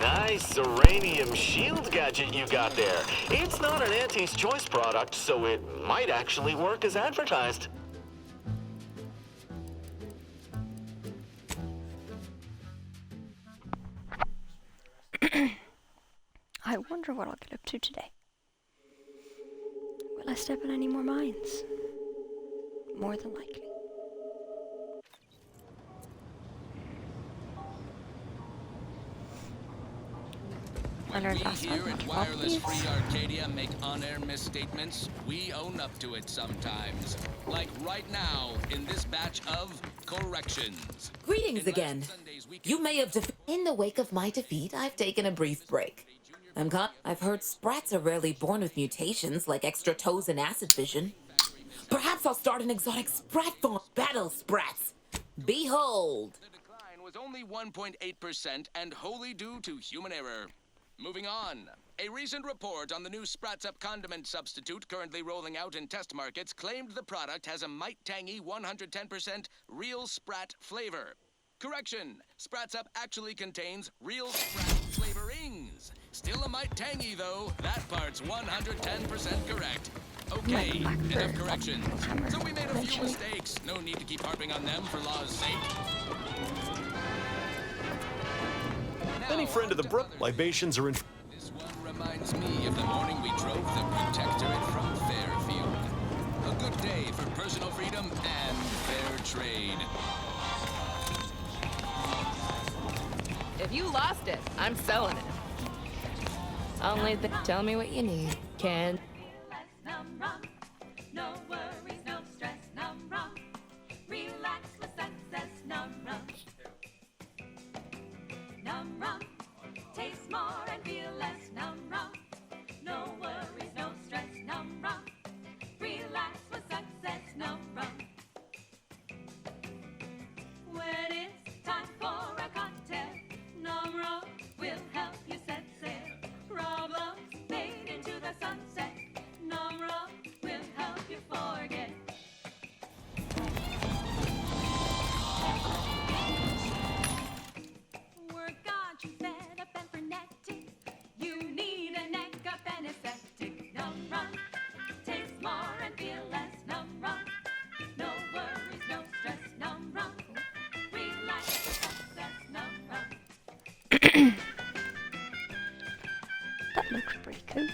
Nice uranium shield gadget you got there. It's not an Auntie's Choice product, so it might actually work as advertised. I wonder what I'll get up to today. Will I step in any more mines? More than likely. When we here at Wireless Free Arcadia make on-air misstatements, we own up to it sometimes. Like right now, in this batch of corrections. Greetings again. You may have In the wake of my defeat, I've taken a brief break. I've heard sprats are rarely born with mutations like extra toes and acid vision. Perhaps I'll start an exotic sprat farm. Battle sprats. Behold. The decline was only 1.8% and wholly due to human error. Moving on. A recent report on the new Sprats Up condiment substitute currently rolling out in test markets claimed the product has a might-tangy 110% real Sprat flavor. Correction. Sprats Up actually contains real Sprat flavorings. Still a might-tangy, though. That part's 110% correct. Okay, enough corrections. So we made a few mistakes. No need to keep harping on them for law's sake. Any friend of the brook, libations are in... This one reminds me of the morning we drove the Protectorate from Fairfield. A good day for personal freedom and fair trade. If you lost it, I'm selling it. Only tell me what you need. Can. No worries, no stress, num rum. Relax with success, num rum. Num rum, taste more and feel less, num rum. No worries, no stress, num rum. Relax with success, num rum. When it's time for a cocktail, num rum will help you set sail. Problems fade into the sunset, num rum will help you forget. Work got you fed up and frenetic. You need a neck up anesthetic. Num rum, taste more and feel less. Num rum, no worries, no stress. Num rum, relax with success. Num rum. That looks pretty cool.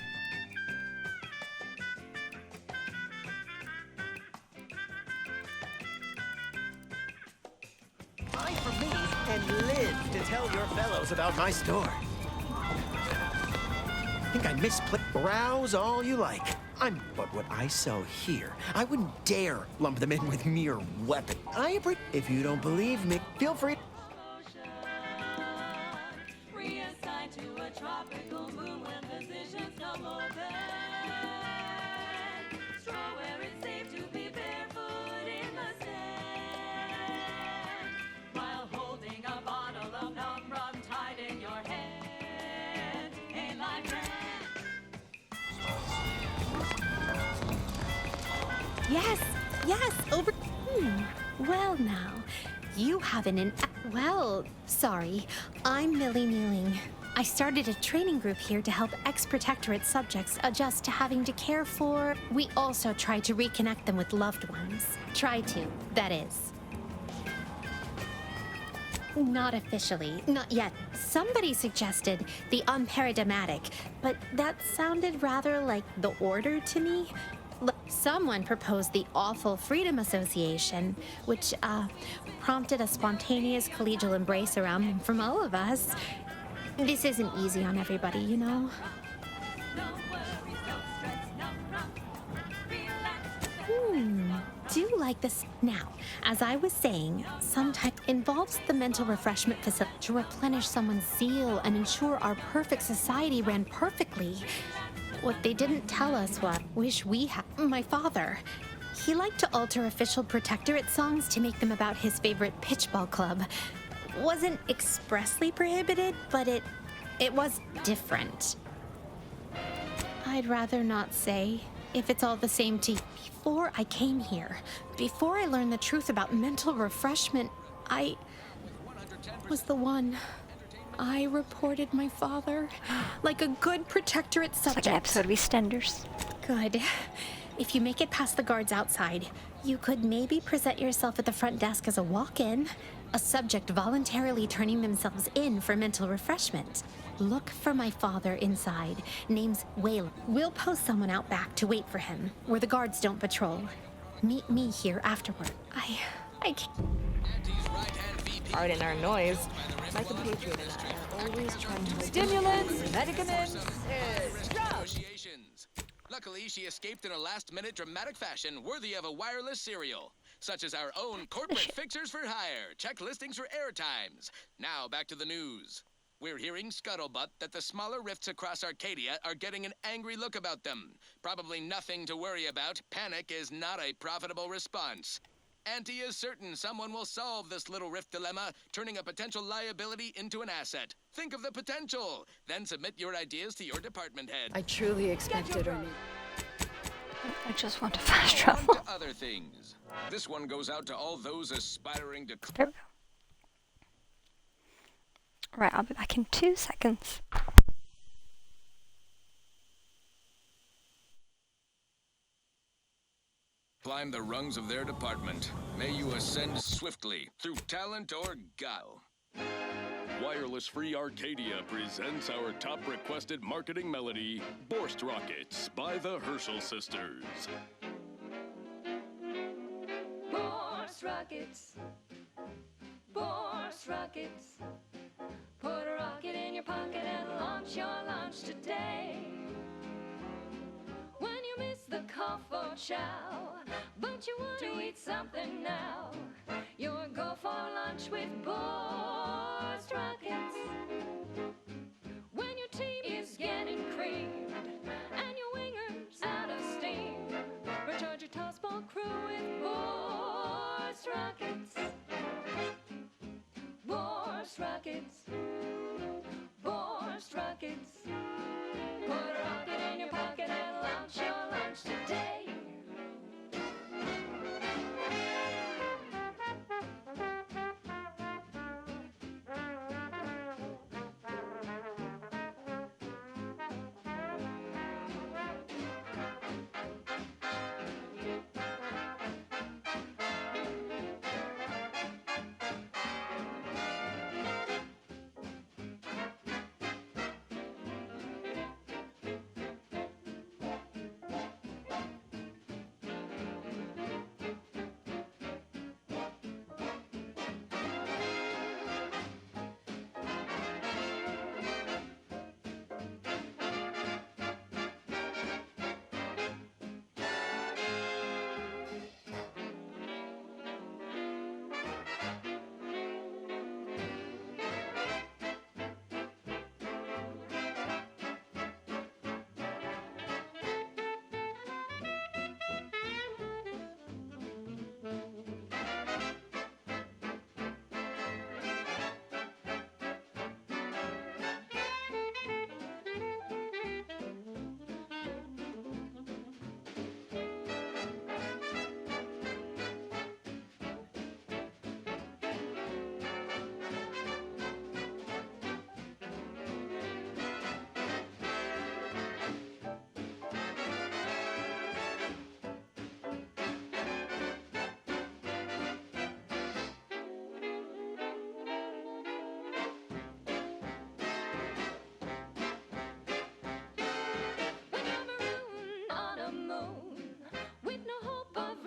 Buy from me and live to tell your fellows about my store. Think I misplaced? Browse all you like. But what I sell here, I wouldn't dare lump them in with mere weapon. If you don't believe me, feel free. Reassigned to a tropical moon when physicians come open. Straw where it's safe to be barefoot in the sand. While holding a bottle of num rum tied in your hand. Ain't like that. Yes, over. Well now, you have well, sorry, I'm Millie Kneeling. I started a training group here to help ex-protectorate subjects adjust to having to care for. We also try to reconnect them with loved ones. Try to, that is. Not officially, not yet. Somebody suggested the unparadigmatic, but that sounded rather like the order to me. Someone proposed the Awful Freedom Association, which prompted a spontaneous collegial embrace around them from all of us. This isn't easy on everybody, you know. Do like this. Now, as I was saying, sometimes involves the mental refreshment facility to replenish someone's zeal and ensure our perfect society ran perfectly. What they didn't tell us was, wish we had. My father. He liked to alter official protectorate songs to make them about his favorite pitchball club. Wasn't expressly prohibited, but it was different. I'd rather not say, if it's all the same to you. Before I came here, before I learned the truth about mental refreshment, I was the one. I reported my father like a good protectorate It's subject. like an episode of EastEnders. Good. If you make it past the guards outside, you could maybe present yourself at the front desk as a walk-in, a subject voluntarily turning themselves in for mental refreshment. Look for my father inside. Name's Whale. We'll post someone out back to wait for him, where the guards don't patrol. Meet me here afterward. I can't. Auntie's right-hand VP. Pardon our noise. My compatriot and I are always trying to stimulants, medicaments, drugs. Negotiations. Luckily, she escaped in a last-minute dramatic fashion worthy of a wireless serial, such as our own corporate fixers for hire. Check listings for airtimes. Now back to the news. We're hearing scuttlebutt that the smaller rifts across Arcadia are getting an angry look about them. Probably nothing to worry about. Panic is not a profitable response. Auntie is certain someone will solve this little rift dilemma, turning a potential liability into an asset. Think of the potential, then submit your ideas to your department head. I truly expected her. I just want to fast On travel. to other things. This one goes out to all those aspiring to There we go. Right, I'll be back in 2 seconds. climb the rungs of their department. May you ascend swiftly through talent or guile. Wireless Free Arcadia presents our top requested marketing melody, Borst Rockets by the Herschel Sisters. Borst rockets, Borst rockets. Put a rocket in your pocket and launch your launch today. When you miss the cough or chow, but you want to eat something now, you'll go for lunch with Borst rockets. When your team is getting creamed and your winger's out of steam, recharge your tossball crew with Borst rockets. Borst rockets, Borst rockets. Put a rocket in your pocket and launch your lunch today.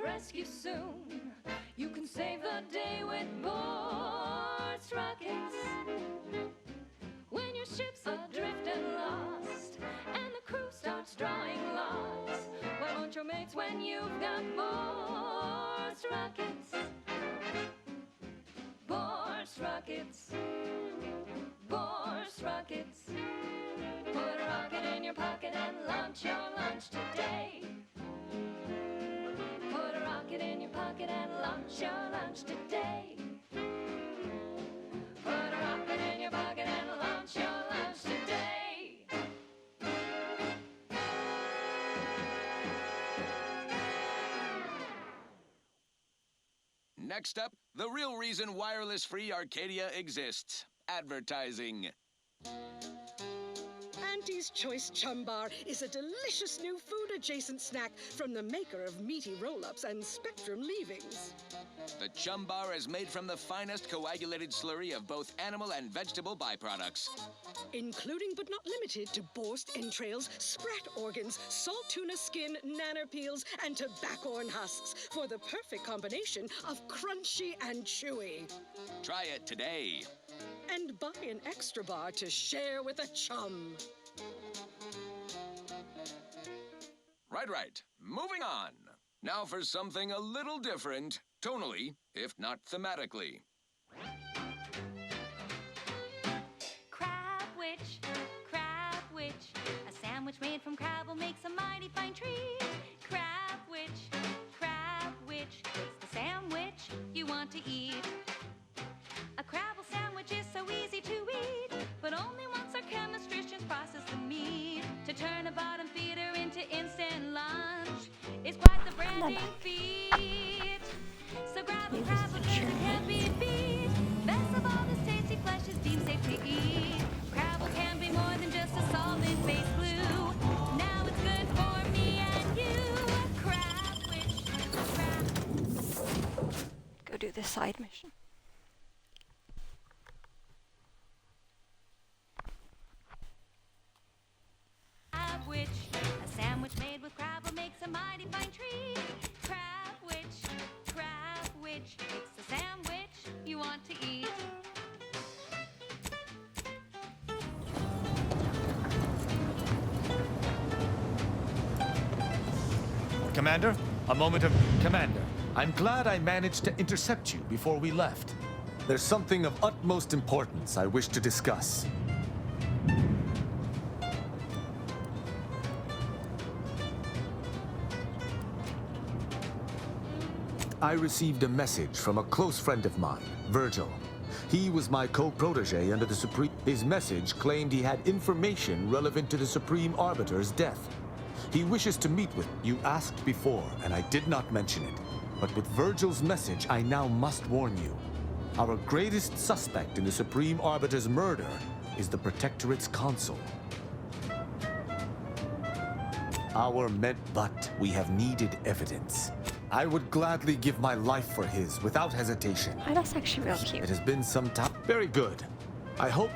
Rescue soon. You can save the day with Borst rockets. When your ship's adrift and lost, and the crew starts drawing lots, why won't your mates when you've got Borst rockets? Borst rockets, Borst rockets. Put a rocket in your pocket and launch your lunch today. Put a rocket in your pocket and launch your lunch today. Put a rocket in your pocket and launch your lunch today. Next up, the real reason wireless free Arcadia exists: advertising. Auntie's Choice Chum Bar is a delicious new food-adjacent snack from the maker of meaty roll-ups and Spectrum leavings. The Chum Bar is made from the finest coagulated slurry of both animal and vegetable byproducts. Including but not limited to borscht entrails, sprat organs, salt tuna skin, nanner peels, and tobaccorn husks for the perfect combination of crunchy and chewy. Try it today. And buy an extra bar to share with a chum. Right. Moving on. Now for something a little different, tonally, if not thematically. Crab witch, a sandwich made from crabble makes a mighty fine treat. Crab witch, it's the sandwich you want to eat. A crabble sandwich is so easy to eat, but only once our chemistricians process the meat to turn a bottom feeder into instant lunch. It's quite the branding feat. So grab a crabble because it can't be beat. Best of all, this tasty flesh is deemed safe to eat. Crabble can be more than just a solvent face glue. Now it's good for me and you. Crab witch, Go do the side mission. Crab witch, a sandwich made with crabble makes a mighty fine treat. Crab witch, it's the sandwich you want to eat. Commander, a moment of... Commander, I'm glad I managed to intercept you before we left. There's something of utmost importance I wish to discuss. I received a message from a close friend of mine, Virgil. He was my co-protege under the Supreme... His message claimed he had information relevant to the Supreme Arbiter's death. He wishes to meet with... You asked before, and I did not mention it. But with Virgil's message, I now must warn you. Our greatest suspect in the Supreme Arbiter's murder is the Protectorate's consul. But we have needed evidence. I would gladly give my life for his, without hesitation. Oh, that's actually real cute. It has been some time. Very good. I hope...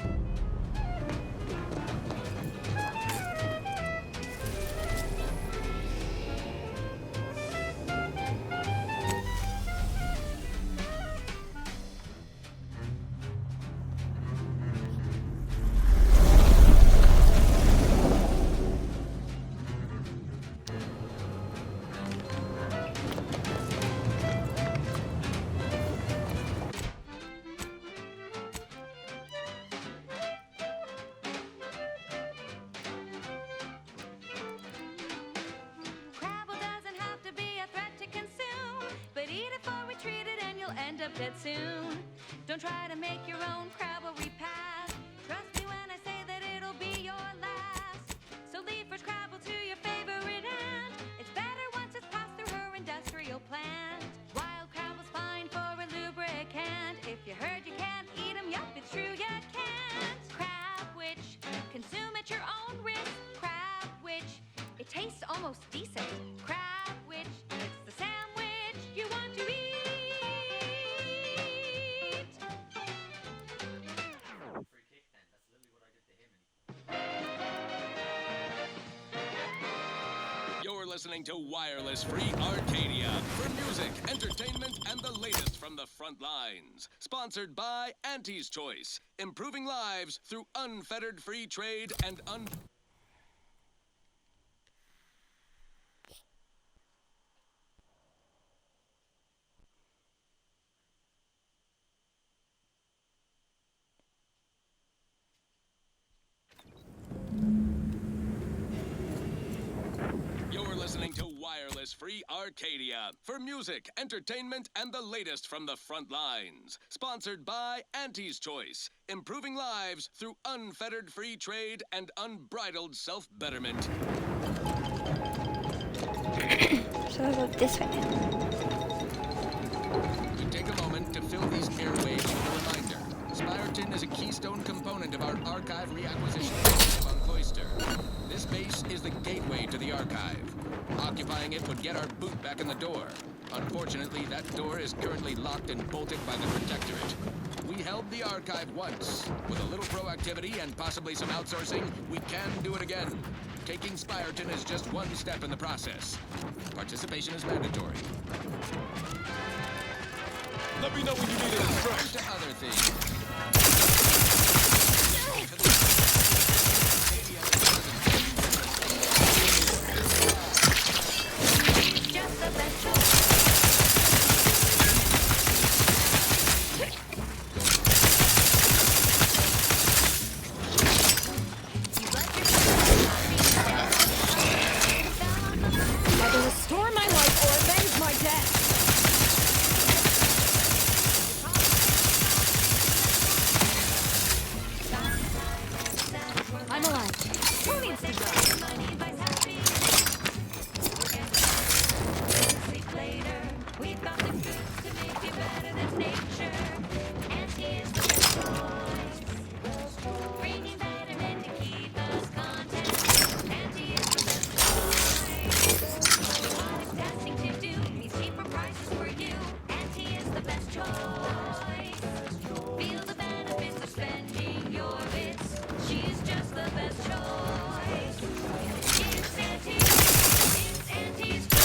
Crabble doesn't have to be a threat to consume, but eat it before we treat it and you'll end up dead soon. Don't try to make your own crabble repast. Trust me when I say that it'll be your last. So leave fresh crabble to your favorite aunt. It's better once it's passed through her industrial plant. Wild crabble's fine for a lubricant. If you heard you can't eat 'em, yup, it's true you can't. Crab witch, consume at your own risk. Crab witch, it tastes almost decent. Crab witch, it's the sandwich you want to eat. You're listening to Wireless Free Arcadia for music, entertainment, and the latest from the front lines. Sponsored by Auntie's Choice, improving lives through unfettered free trade and You're listening to Wireless Free Arcadia for music, entertainment, and the latest from the front lines. Sponsored by Auntie's Choice, improving lives through unfettered free trade and unbridled self-betterment. So I'll go this way. We take a moment to fill these airwaves with a reminder. Spyreton is a keystone component of our archive reacquisition program on Cloister. This base is the gateway to the archive. Occupying it would get our boot back in the door. Unfortunately, that door is currently locked and bolted by the Protectorate. We held the archive once. With a little proactivity and possibly some outsourcing, we can do it again. Taking Spyreton is just one step in the process. Participation is mandatory. Let me know when you need an instruction. To other things. Just the best choice. Either restore my life or avenge my death. I'm alive. Who needs to go? We've got the goods to make you better than nature. And here's the best choice. Bringing betterment to keep us content. And here's the best choice. The hardest testing to do means cheaper prices for you. And here's the best choice. Feel the benefits of spending your bits. She's just the best choice. It's Auntie's. It's Auntie's choice.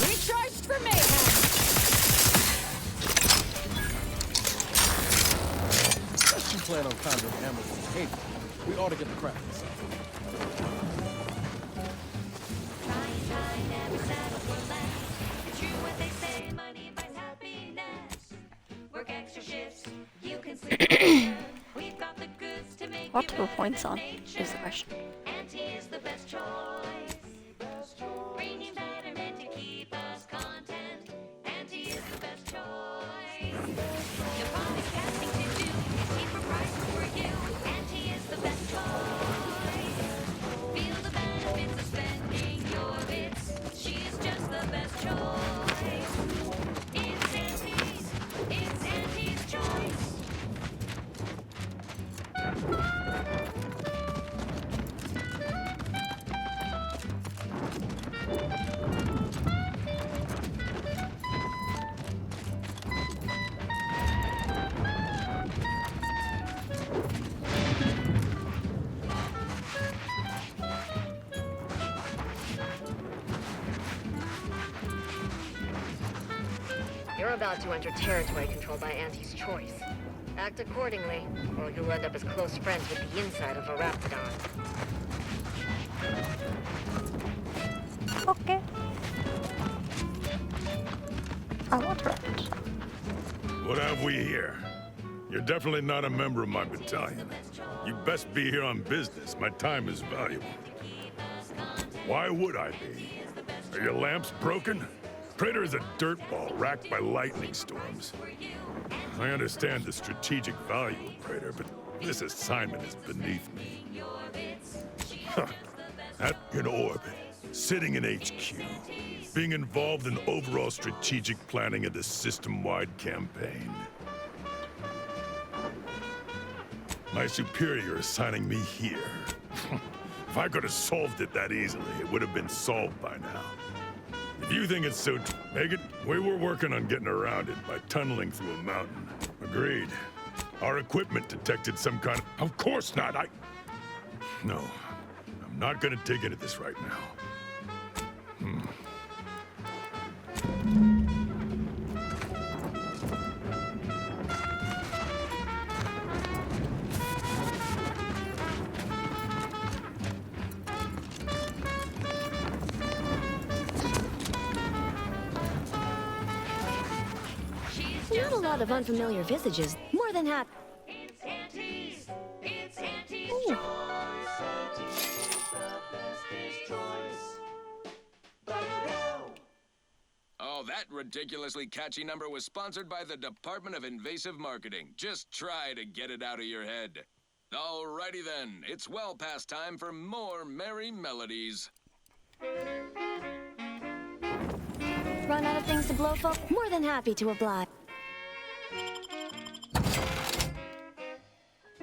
Recharged for mayhem. Unless you plan on conjuring Hamilton's behavior, we ought to get the crap inside. Trying never settle for less. It's true what they say, money buys happiness. Work extra shifts, you can sleep better. We've got the goods to make What you to put better points than on nature. is the question. And here's the best choice. Bringing betterment to keep us content. And here's the best choice. Your product casting to do is cheaper prices for you. And here's the best choice. Feel the benefits of spending your bits. She's just the best choice. It's Auntie's. It's Auntie's choice. You're about to enter territory controlled by Auntie's choice. Act accordingly, or you'll end up as close friends with the inside of a Raptidon. Okay. I want rabbits. What have we here? You're definitely not a member of my battalion. You best be here on business. My time is valuable. Why would I be? Are your lamps broken? Praetor is a dirtball racked by lightning storms. I understand the strategic value of Praetor, but this assignment is beneath me. Huh. In orbit, sitting in HQ, being involved in overall strategic planning of the system-wide campaign. My superior assigning me here. If I could have solved it that easily, it would have been solved by now. If you think it's so... Megan, we were working on getting around it by tunneling through a mountain. Agreed. Our equipment detected some kind of... Of course not, No, I'm not gonna dig into this right now. lot of unfamiliar visages. More than happy. Ooh. Oh, that ridiculously catchy number was sponsored by the Department of Invasive Marketing. Just try to get it out of your head. Alrighty then, it's well past time for more merry melodies. Run out of things to blow folk? More than happy to oblige.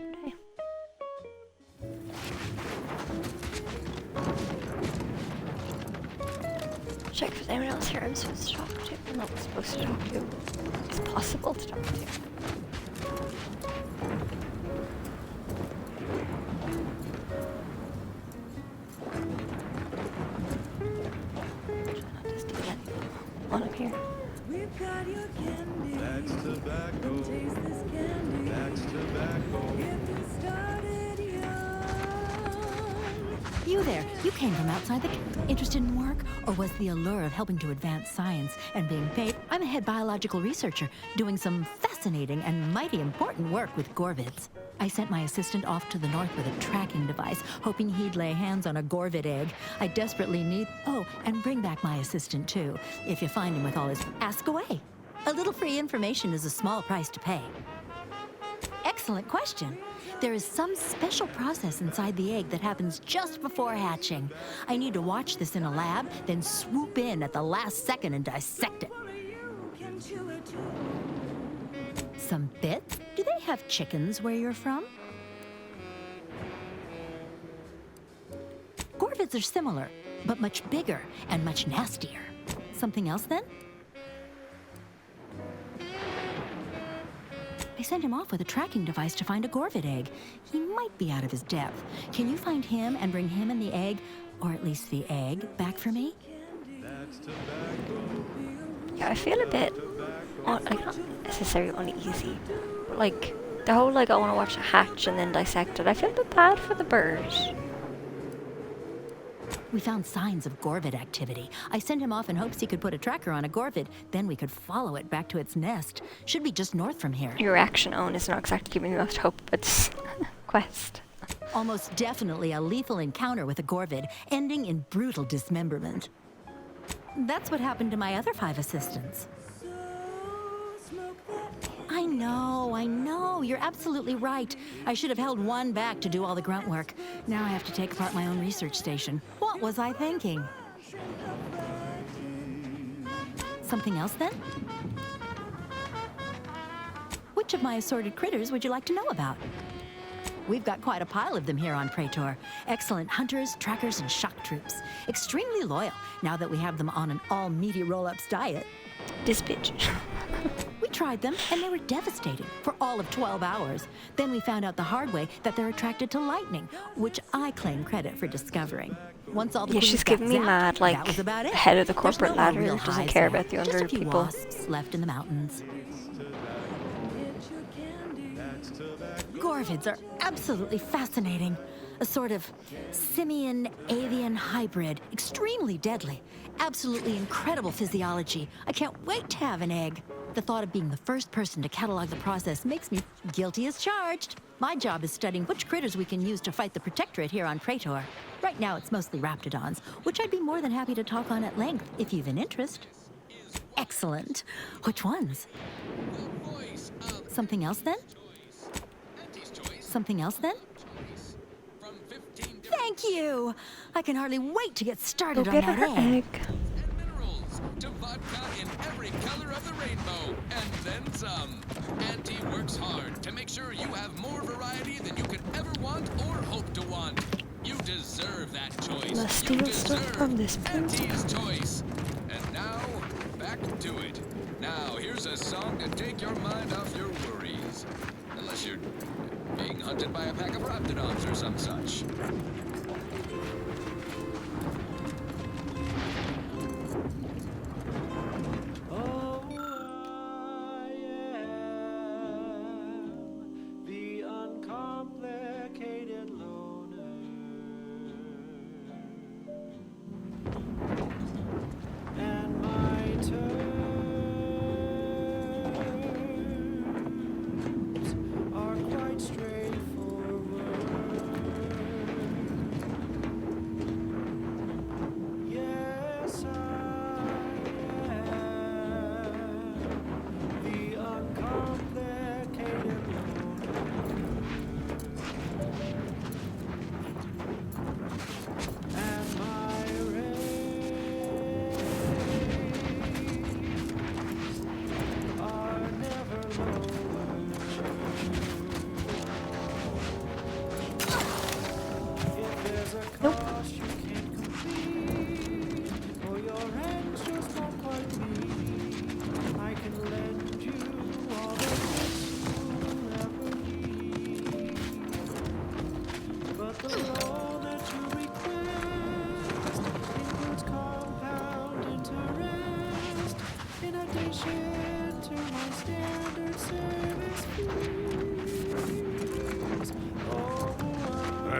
Okay. Check if there's anyone else here I'm supposed to talk to. I'm not supposed to talk to. It's possible to talk to. On up here. We've got your candy. That's tobacco. Taste this candy. That's tobacco. Get you started young. You there, you came from outside the interested in work, or was the allure of helping to advance science and being paid? I'm a head biological researcher doing some fascinating and mighty important work with Gorvids. I sent my assistant off to the north with a tracking device, hoping he'd lay hands on a Gorvid egg. I desperately need... Oh, and bring back my assistant, too. If you find him with all his... Ask away. A little free information is a small price to pay. Excellent question. There is some special process inside the egg that happens just before hatching. I need to watch this in a lab, then swoop in at the last second and dissect it. Some bits? Do they have chickens where you're from? Gorvids are similar, but much bigger and much nastier. Something else then? I sent him off with a tracking device to find a Gorvid egg. He might be out of his depth. Can you find him and bring him and the egg, or at least the egg, back for me? Yeah, I feel a bit, like, not necessarily uneasy, but like, the whole, like, I want to watch it hatch and then dissect it, I feel a bit bad for the bird. We found signs of Gorvid activity. I sent him off in hopes he could put a tracker on a Gorvid, then we could follow it back to its nest. Should be just north from here. Your reaction, Owen, is not exactly giving me much hope of its quest. Almost definitely a lethal encounter with a Gorvid, ending in brutal dismemberment. That's what happened to my other 5 assistants. I know. You're absolutely right. I should have held one back to do all the grunt work. Now I have to take apart my own research station. What was I thinking? Something else then? Which of my assorted critters would you like to know about? We've got quite a pile of them here on Praetor. Excellent hunters, trackers, and shock troops. Extremely loyal, now that we have them on an all-meaty roll-ups diet. This bitch. We tried them, and they were devastating for all of 12 hours. Then we found out the hard way that they're attracted to lightning, which I claim credit for discovering. Once all the Yeah, queens she's got giving me zapped, mad, like, that was about it. head of the There's corporate no more ladder, real doesn't hives care there. about the Just under a few people. wasps left in the mountains. Gorvids are absolutely fascinating. A sort of simian-avian hybrid, extremely deadly. Absolutely incredible physiology. I can't wait to have an egg. The thought of being the first person to catalog the process makes me guilty as charged. My job is studying which critters we can use to fight the Protectorate here on Praetor. Right now it's mostly raptidons, which I'd be more than happy to talk on at length if you've an interest. Excellent. Which ones? Something else then? Something else then? Thank you! I can hardly wait to get started Go on get that her egg. To vodka in every color of the rainbow, and then some. Auntie works hard to make sure you have more variety than you could ever want or hope to want. You deserve that choice. Must steal stuff from this place. Auntie's choice. And now, back to it. Now, here's a song to take your mind off your worries. Unless you're being hunted by a pack of raptidons or some such. The uncomplicated loner. And my turn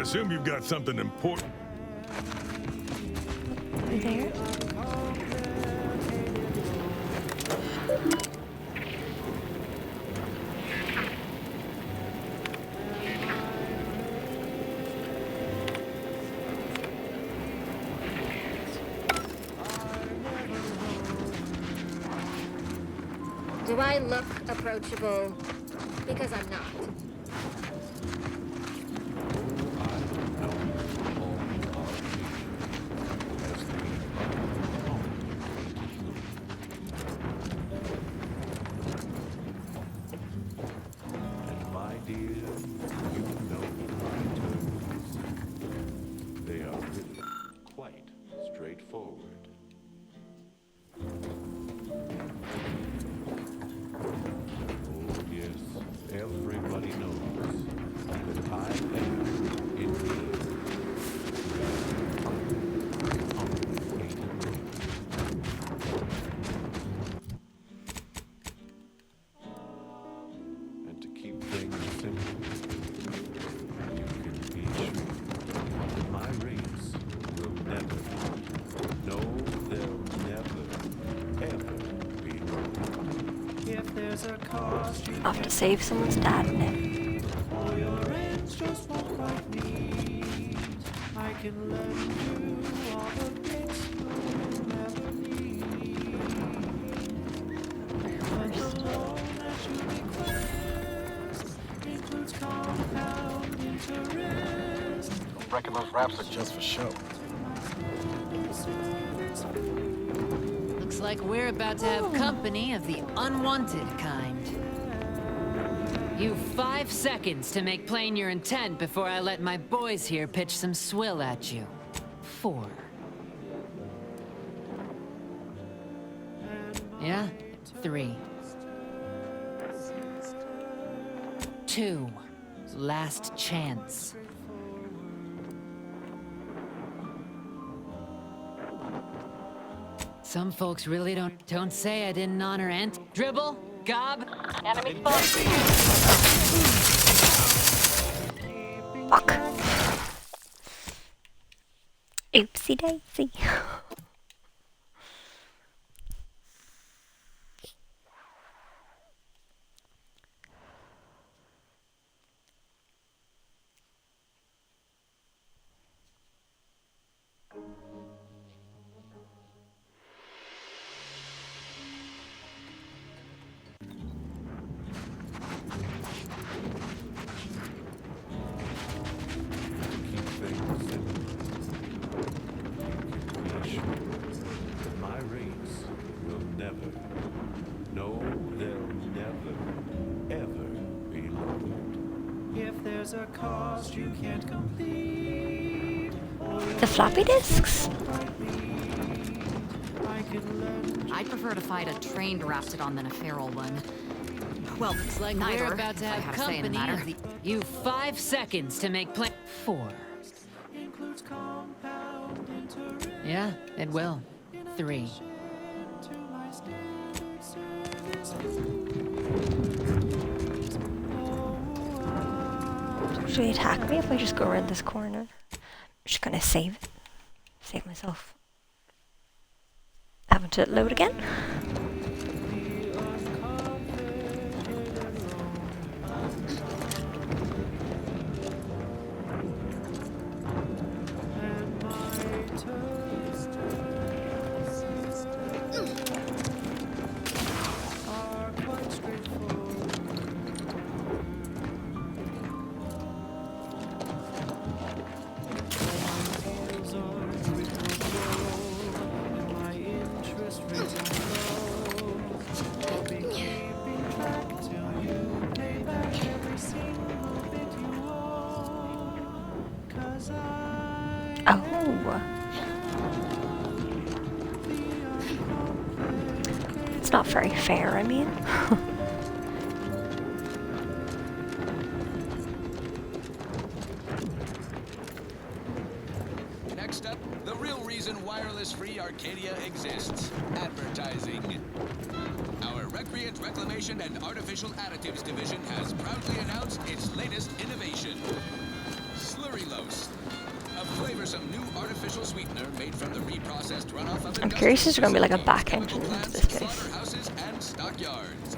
assume you've got something important. There. Do I look approachable? Because I'm not. And my dear, you know my terms. They are really quite straightforward. Oh yes, everybody knows that I am indeed and to keep things simple, you can be sure that my rates will never, no, they'll never, ever be low. If there's a cost you I have to save someone's dad now. all your ends just won't quite meet, I can lend you all the bits you'll never need. But the loan that you request includes compound interest. Reckon those raps are just for show. Looks like we're about to have company of the unwanted kind. You've 5 seconds to make plain your intent before I let my boys here pitch some swill at you. 4. Yeah? 3. 2. Last chance. Some folks really don't say I didn't honor Dribble, Gob. Enemy Fuck. Oopsie daisy. My rates will never, no, they'll never, ever be lowered. If there's a cost you can't complete, The floppy disks? I'd prefer to fight a trained Raptidon than a feral one. Well, Looks like neither, we're about to if I have had a say in the company matter. of the... You've 5 seconds to make plain... 4. Yeah, it will. 3. Don't really attack me if I just go around this corner. I'm just gonna save it. Save myself. Having to load again. Oh. It's not very fair, I mean. Next up, the real reason wireless-free Arcadia exists: advertising. Our Recreant Reclamation and Artificial Additives Division has proudly announced its latest innovation: slurry Slurrylose, a flavorsome new artificial sweetener made from the reprocessed runoff of I'm curious if there's going to be like a back chemical entrance to plants, this place. slaughterhouses, and stockyards.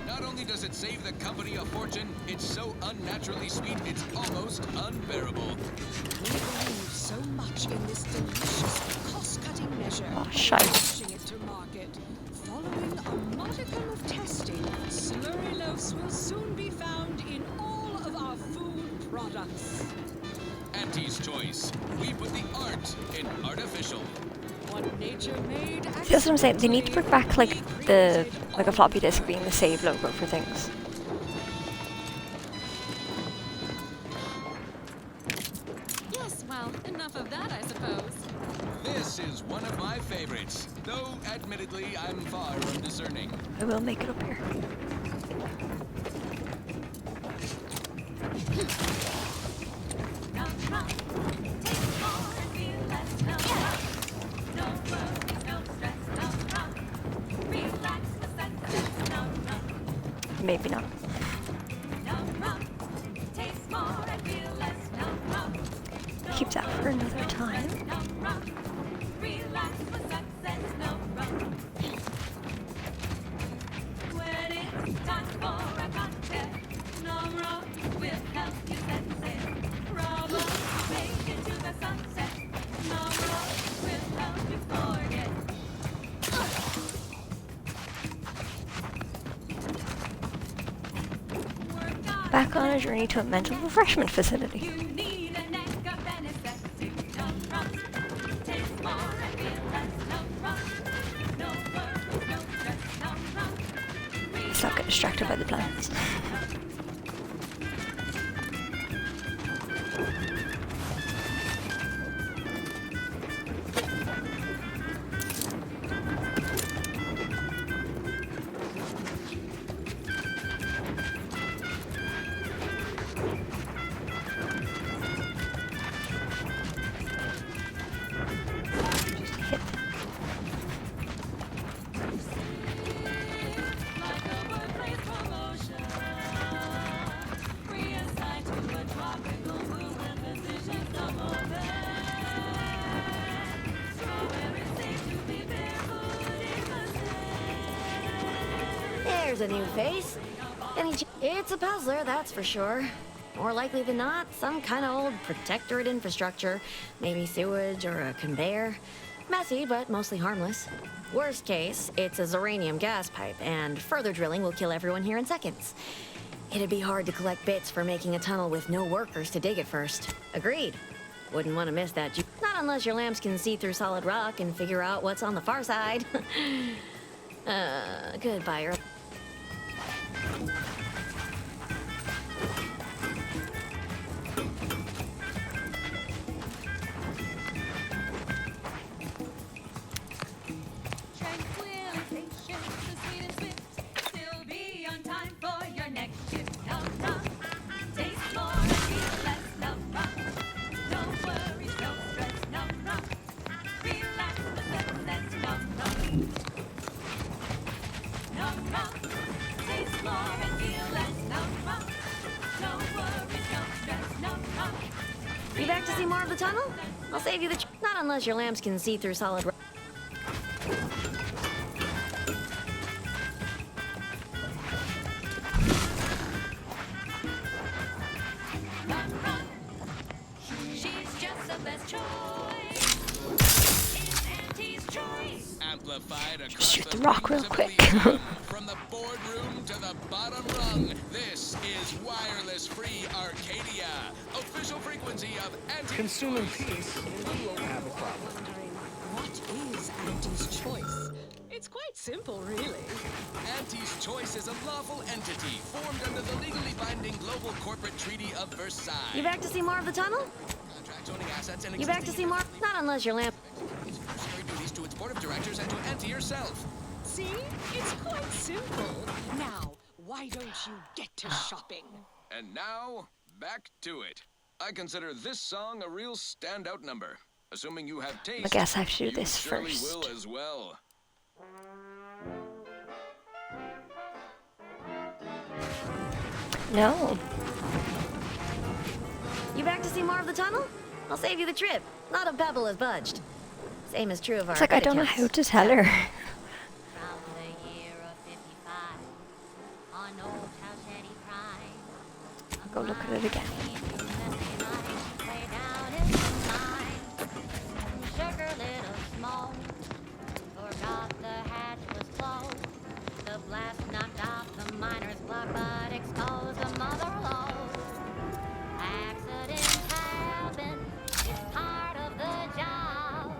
Not only does it save the company a fortune, it's so unnaturally sweet it's almost unbearable. We believe so much in this delicious cost-cutting measure. Oh, shite. Pushing it to market. Following a modicum of testing, Slurrylose will soon be found in all of our food products. Auntie's Choice. We put the art in artificial. What nature made. See, that's what I'm saying. They need to put back like a floppy disk being the save logo for things. Yes, well, enough of that, I suppose. This is one of my favorites, though admittedly I'm far from discerning. I will make it up here. Maybe not. Keep that for another time. Back on a journey to a mental refreshment facility. Let's not get distracted by the plants. There's a new face. It's a puzzler, that's for sure. More likely than not, some kind of old protectorate infrastructure. Maybe sewage or a conveyor. Messy, but mostly harmless. Worst case, it's a Zeranium gas pipe, and further drilling will kill everyone here in seconds. It'd be hard to collect bits for making a tunnel with no workers to dig it first. Agreed. Wouldn't want to miss that. Not unless your lamps can see through solid rock and figure out what's on the far side. Goodbye, Earth. You back to see more of the tunnel? I'll save you the not unless your lamps can see through solid rock. She's just the best choice. It's Auntie's Choice. Amplified across Just shoot the rock real quick. From the boardroom to the bottom rung, this is wireless free Arcadia, official frequency of Auntie's Consuming Choice. peace, and you won't have a problem. What is Auntie's Choice? It's quite simple, really. Auntie's Choice is a lawful entity formed under the legally binding Global Corporate Treaty of Versailles. You back to see more of the tunnel? Contracts owning assets and You back to see more? Not unless your lamp. fiduciary duties to its board of directors and to Auntie herself. See? It's quite simple. Now, why don't you get to shopping? And now, back to it. I consider this song a real standout number. Assuming you have taste, I guess I have to do you this surely first. will as well. No. You back to see more of the tunnel? I'll save you the trip. Not a pebble has budged. Same is true of our It's like I don't know how to tell her. I'll go look at it again. Sugar little smoke. Forgot the hatch was closed. The blast knocked off the miner's block, but exposed the mother lode. Accidents happen. It's part of the job.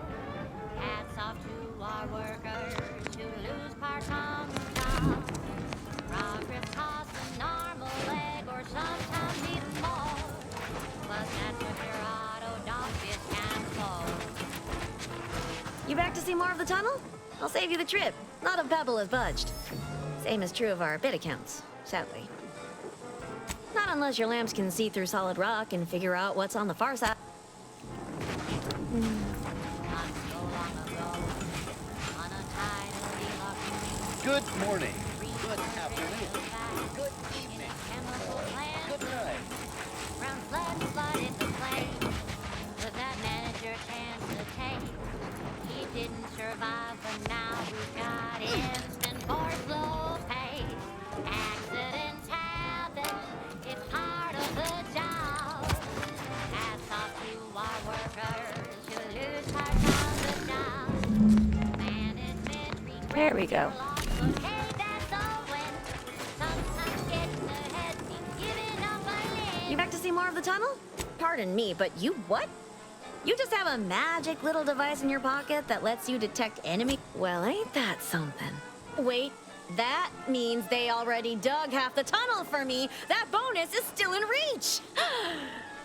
Hats off to our workers who lose parts on the job. Progress costs an arm, a leg, or sometimes even more. But that's what your auto dog can afford. You back to see more of the tunnel? I'll save you the trip. Not a pebble has budged. Same is true of our bit accounts, sadly. Not unless your lamps can see through solid rock and figure out what's on the far side. Good morning. Good afternoon. Good evening. Good night. Round flood flooded the place. With that manager chance to take. He didn't survive, but now he's got instant for slow pace. Accidents happen. It's part of the job. Hats off to our workers who lose parts on the job. Management There we go. You back to see more of the tunnel? Pardon me, but you what? You just have a magic little device in your pocket that lets you detect enemy? Well, ain't that something? Wait, that means they already dug half the tunnel for me. That bonus is still in reach.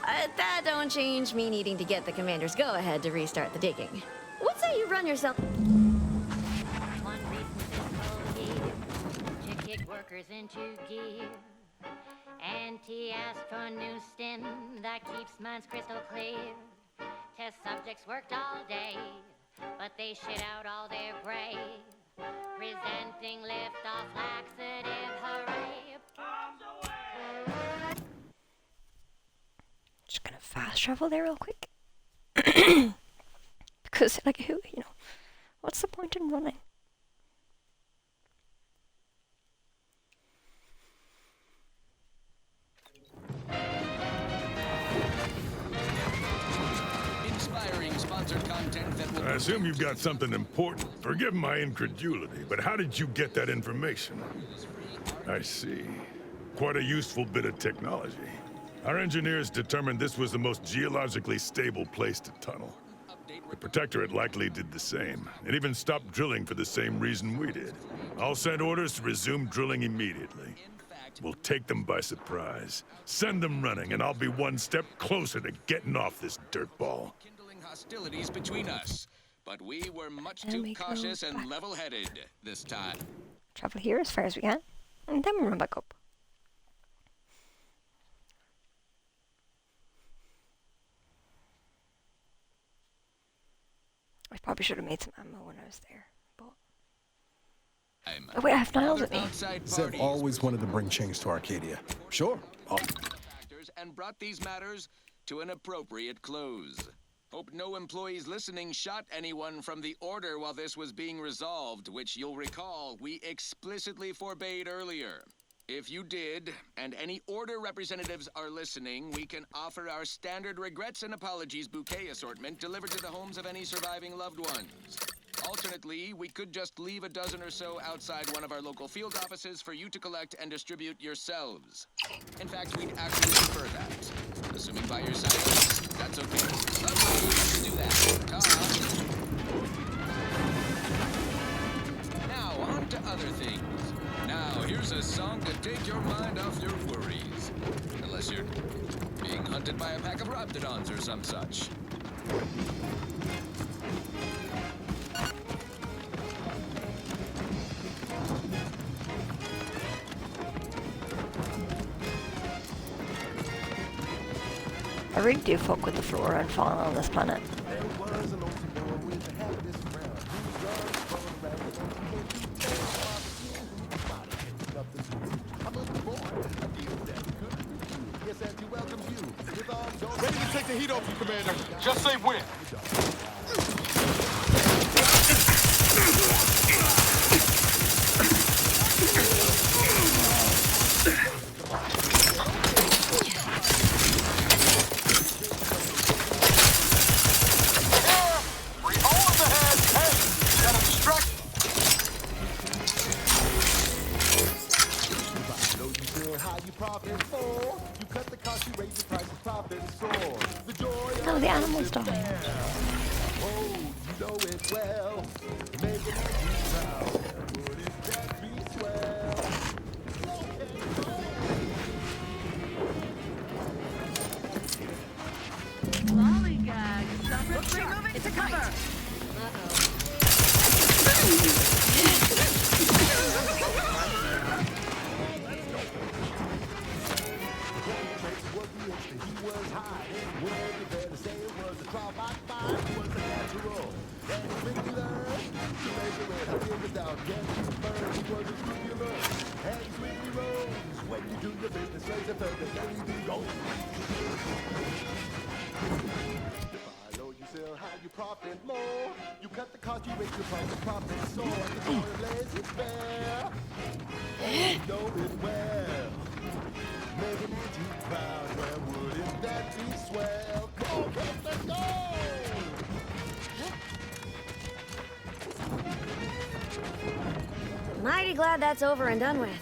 That don't change me needing to get the commander's go-ahead to restart the digging. What say you run yourself? One reason to kick workers into gear. Auntie asked for a new stem that keeps minds crystal clear. Test subjects worked all day, but they shit out all their brave. Presenting lift-off laxative, hooray! Just gonna fast travel there real quick. Because, like, who, you know, what's the point in running? Inspiring sponsored content that will... I assume you've got something important. Forgive my incredulity, but how did you get that information? I see. Quite a useful bit of technology. Our engineers determined this was the most geologically stable place to tunnel. The Protectorate likely did the same. It even stopped drilling for the same reason we did. I'll send orders to resume drilling immediately. We'll take them by surprise. Send them running, and I'll be one step closer to getting off this dirtball. Kindling hostilities between us, but we were much Then too we go cautious and back. level-headed this time. Travel here as far as we can, and then we run back up. I probably should have made some ammo when I was there, but... Oh wait, I have Niles with me. Zev always wanted to bring change to Arcadia. Sure. And brought these matters to an appropriate close. Hope no employees listening shot anyone from the Order while this was being resolved, which you'll recall we explicitly forbade earlier. If you did, and any Order representatives are listening, we can offer our standard regrets and apologies bouquet assortment delivered to the homes of any surviving loved ones. Alternately, we could just leave a dozen or so outside one of our local field offices for you to collect and distribute yourselves. In fact, we'd actually prefer that. Assuming by your silence, that's okay. Lovely, do that. Now, on to other things. Now, here's a song to take your mind off your worries. Unless you're being hunted by a pack of Raptidons or some such. I really do fuck with the flora and fauna on this planet. Ready to take the heat off you, Commander. Just say when. No, the animals died. Lollygag. Moving to cover. You profit more. You cut the cost, you raise your price, the profit soar. The joy of laissez-faire. Oh, you know it well. Making you proud, well, wouldn't that be swell? Come on, let's go! Mighty glad that's over and done with.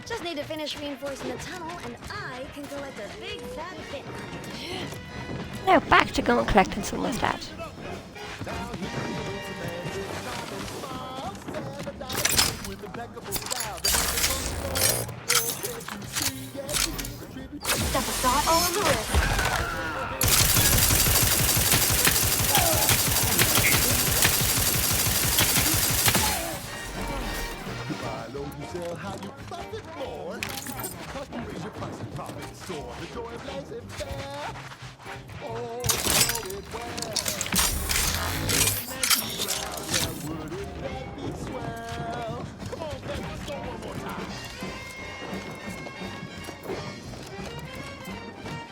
Just need to finish reinforcing the tunnel, and I can collect a big fat bit. Now back to go and collecting some instead. Step aside, all on the wrist. Sell how you profit more. Cost you raise your price and profit soar. The joy of laissez-faire. Oh, you know it well. Yeah, wouldn't that be swell? Come on, baby, let's go one more time.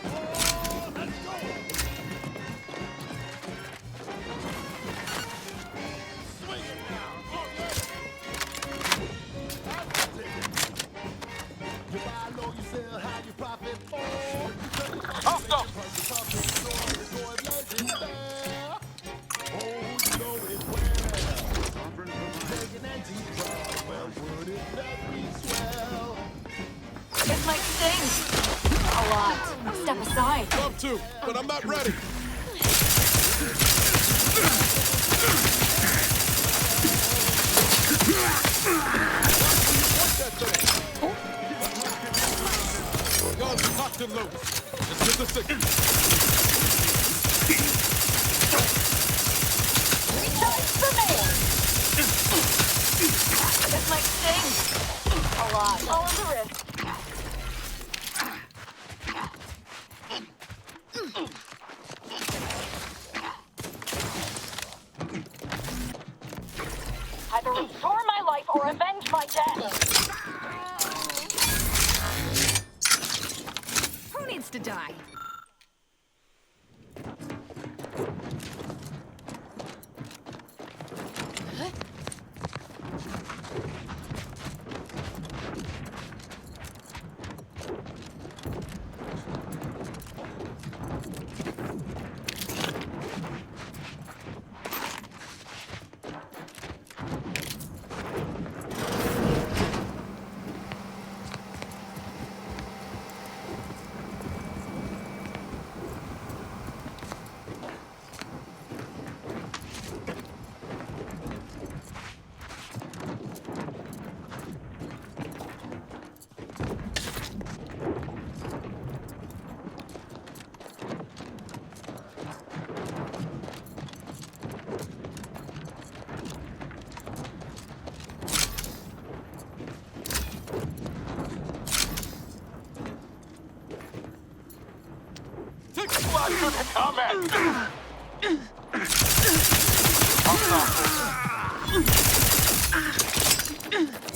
Oh, let's go. Swing it now. Oh, yeah. You buy low, you sell high, you profit more. Up, up. Oh, you know it well. Taking antique pride, well, wouldn't that be swell? It might sting. A lot. Step aside. Love to, but I'm not ready. Guns cocked and loaded. Just get the signal. Recharge for me. This might sting. A lot. All on the wrist. Either restore my life or avenge my death. Who needs to die?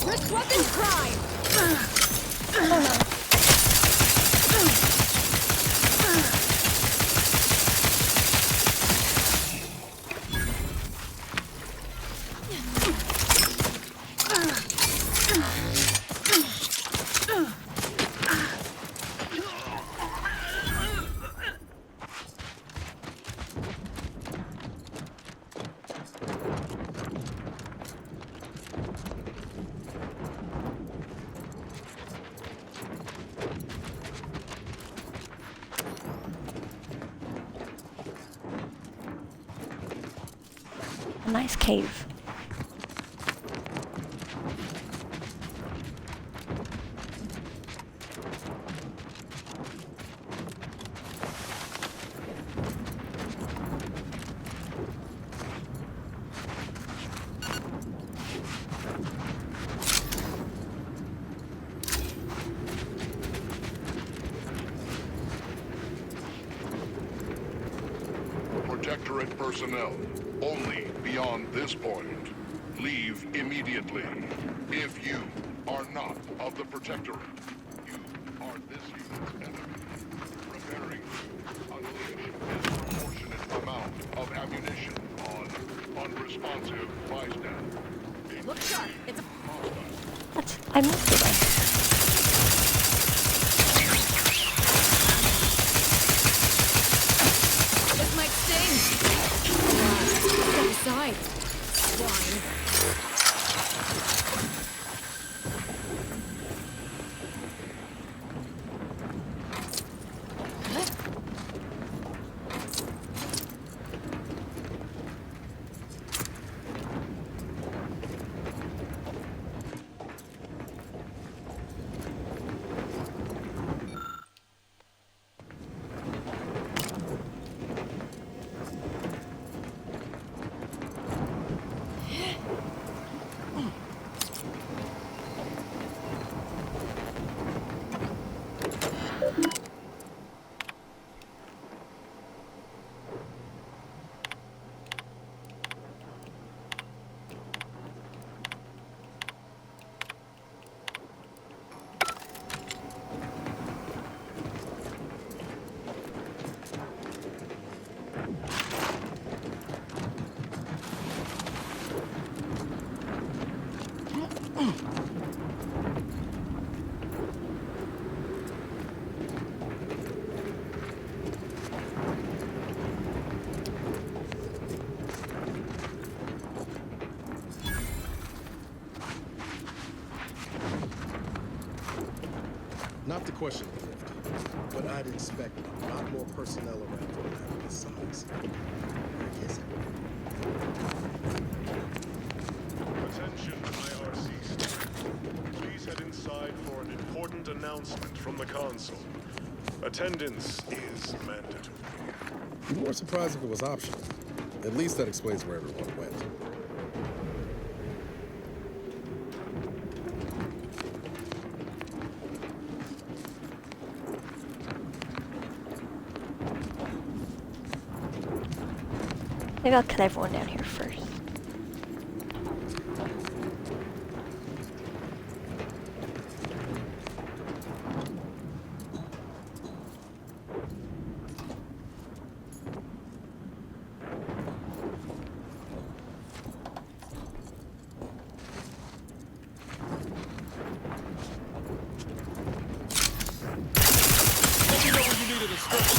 Let's weapons crime! Nice cave. Protectorate personnel, only beyond this point. Leave immediately. If you are not of the Protectorate, you are this unit's enemy. Preparing to unleash a disproportionate amount of ammunition on unresponsive bystanders. Look sharp. It's a... What? I missed it. This might sting. Step aside. Swine. Not to question the lift, but I'd expect a lot more personnel around for a lab this size. Where is it? Attention, IRC staff. Please head inside for an important announcement from the console. Attendance is mandatory. Be more surprised if it was optional. At least that explains where everyone went. Maybe I'll kill everyone down here first. Let me know when you need an instruction.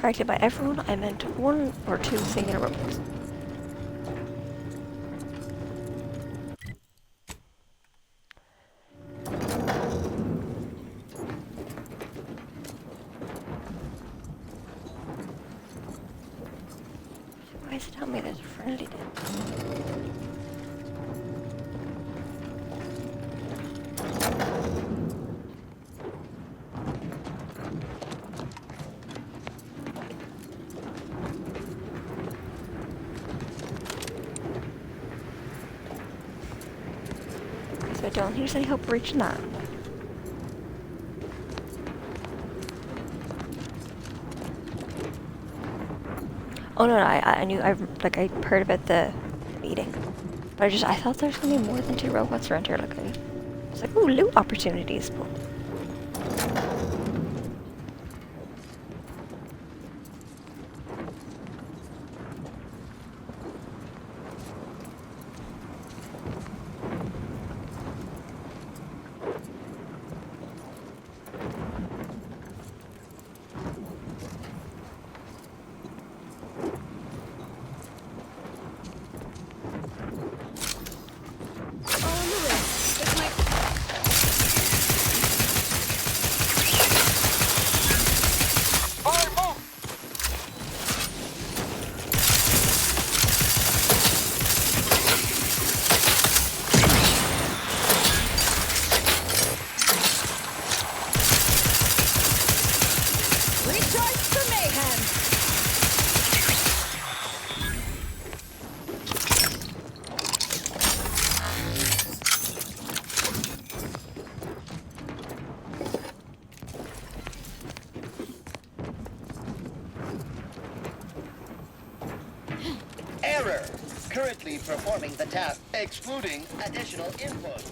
Corrected by everyone, I meant 1 or 2 singular robots. Why is it telling me there's a friendly dead? So I don't think there's any hope of reaching that. Oh no, I knew, I've heard about the meeting. But I thought there's gonna be more than 2 robots around here. Like, I was like, ooh, loot opportunities, but... Recharge for mayhem! Error! Currently performing the task, excluding additional input.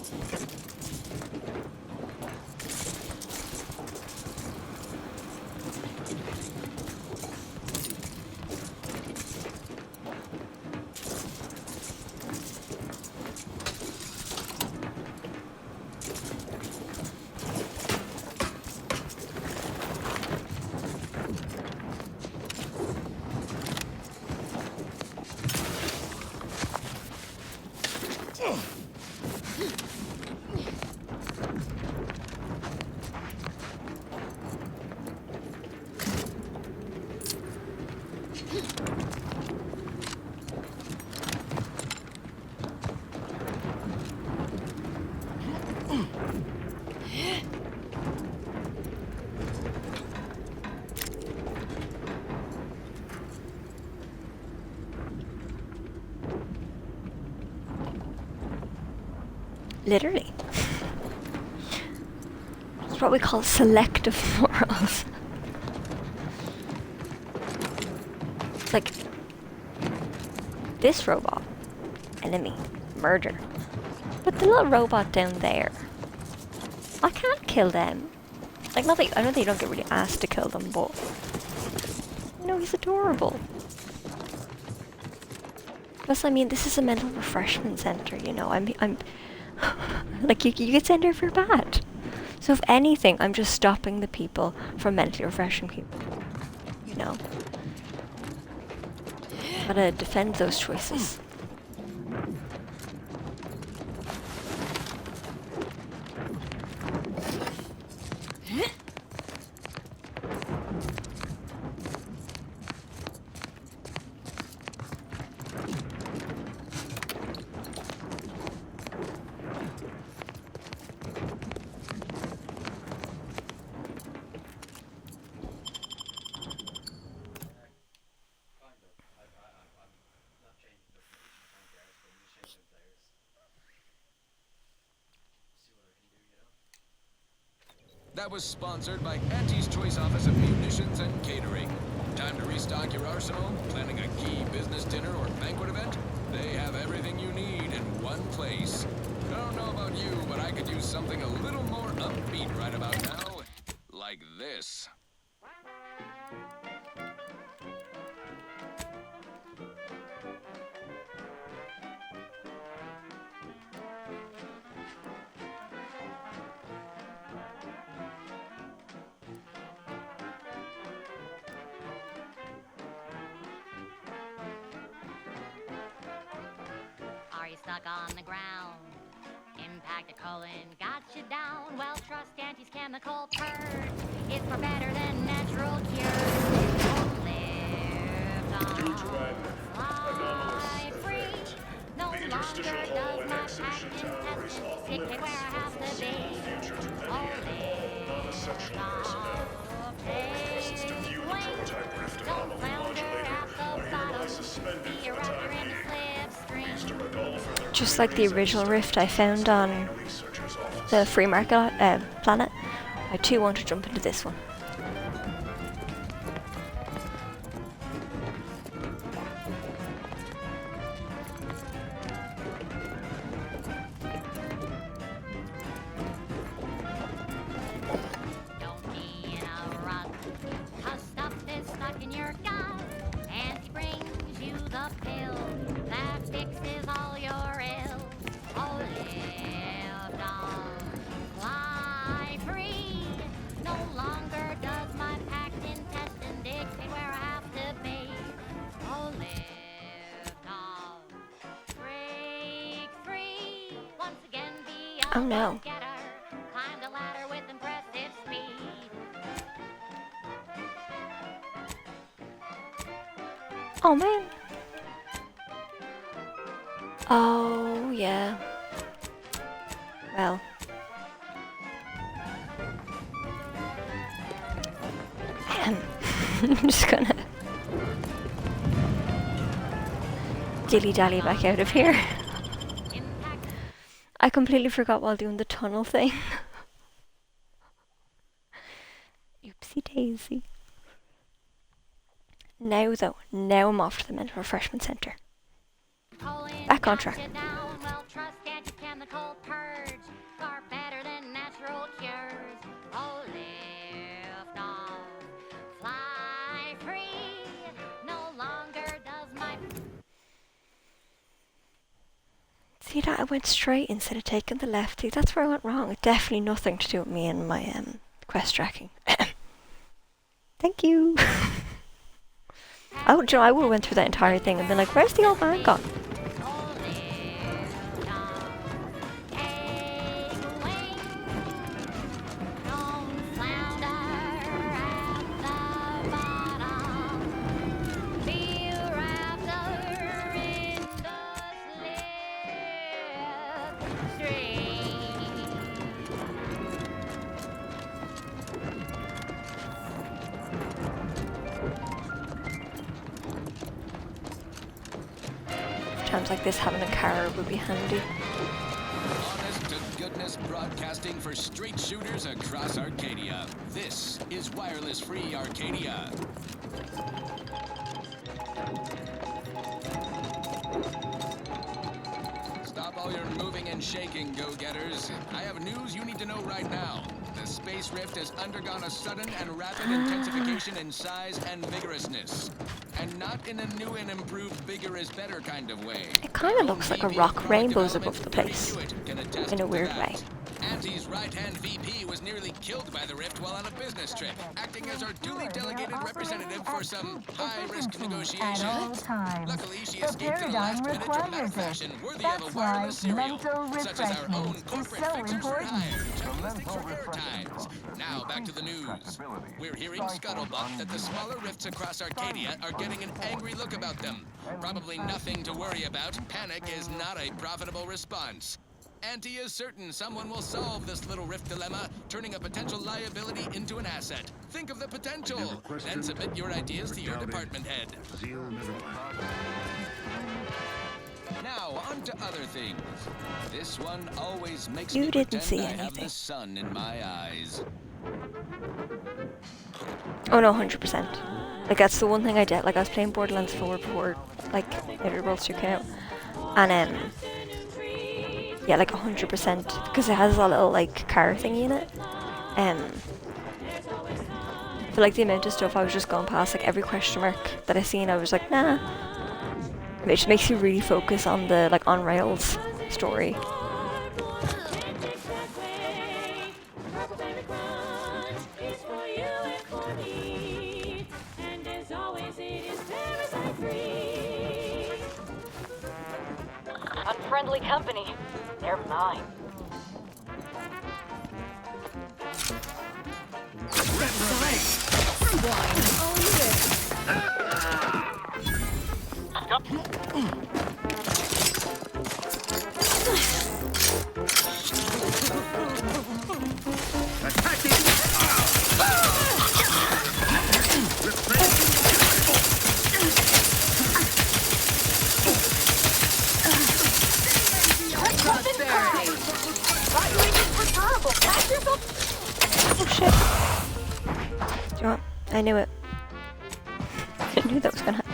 Literally. It's what we call selective morals. It's like this robot, enemy, murder. But the little robot down there, I can't kill them. Like, not that, I know that you don't get really asked to kill them, but you know, he's adorable. Plus, I mean, this is a mental refreshment center, you know. I'm like, you get sent here for bad. So if anything, I'm just stopping the people from mentally refreshing people. You know? Gotta defend those choices. That was sponsored by Auntie's Choice Office of Munitions and Catering. Time to restock your arsenal? Planning a key business dinner or banquet event? They have everything you need in one place. I don't know about you, but I could use something a little more upbeat right about now. Like this. Are you stuck on the ground? Impact a colon got you down. Well, trust Auntie's chemical purge. It's for better than natural cures. Live on, fly free. No longer does my packed intestines dictate where I have to be. Oh, live on, take wings. Don't flounder at the bottom. Be a raptor in the slipstream. Just like the original rift I found on the free market planet, I too want to jump into this one. Don't be in a rut, 'cause stuff is stuck in your gut. Auntie brings you the pill that fixes all your ills. Oh, live on, fly free. No longer does my packed intestine dictate where I have to be. Oh, live on, break free. Once again, be a Oh no. go-getter. Climb the ladder with impressive speed. Oh man. Oh yeah. Well. I'm just gonna dilly-dally back out of here. I completely forgot while doing the tunnel thing. Oopsie daisy. Now though, now I'm off to the mental refreshment centre. Back on track. See that? I went straight instead of taking the left. See, that's where I went wrong. It's definitely nothing to do with me and my quest tracking. Thank you. I would have went through that entire thing and been like, where's the old man gone? Times like this, having a car would be handy. Honest to goodness broadcasting for street shooters across Arcadia. This is wireless free Arcadia. Stop all your moving and shaking, go-getters. I have news you need to know right now. The Space Rift has undergone a sudden and rapid intensification in size and vigorousness. And not in a new and improved bigger is better kind of way. It kind of looks like a rock rainbows above the place, in a weird way. Auntie's right-hand VP was nearly killed by the Rift while on a business trip, acting as our duly delegated representative for some high-risk negotiations. Luckily, she escaped in a last-minute dramatic fashion worthy of a wireless serial, such as our own corporate fixers for hire, journalistic for her times. Now, back to the news. We're hearing scuttlebutt that the smaller rifts across Arcadia are getting an angry look about them. Probably nothing to worry about. Panic is not a profitable response. Auntie is certain someone will solve this little rift dilemma, turning a potential liability into an asset. Think of the potential, then submit your ideas to your department head. Now, on to other things. This one always makes me pretend I have the sun in my eyes. Oh no, 100%. Like, that's the one thing I did. Like, I was playing Borderlands 4 before, like, Outerworlds 2 came out. And, yeah, like 100%, because it has a little, like, car thingy in it. For, like, the amount of stuff I was just going past, like, every question mark that I seen, I was like, nah. And it just makes you really focus on the, like, on-rails story. Unfriendly company. They're mine. Oh shit. Do you know what? I knew it. I knew that was gonna happen.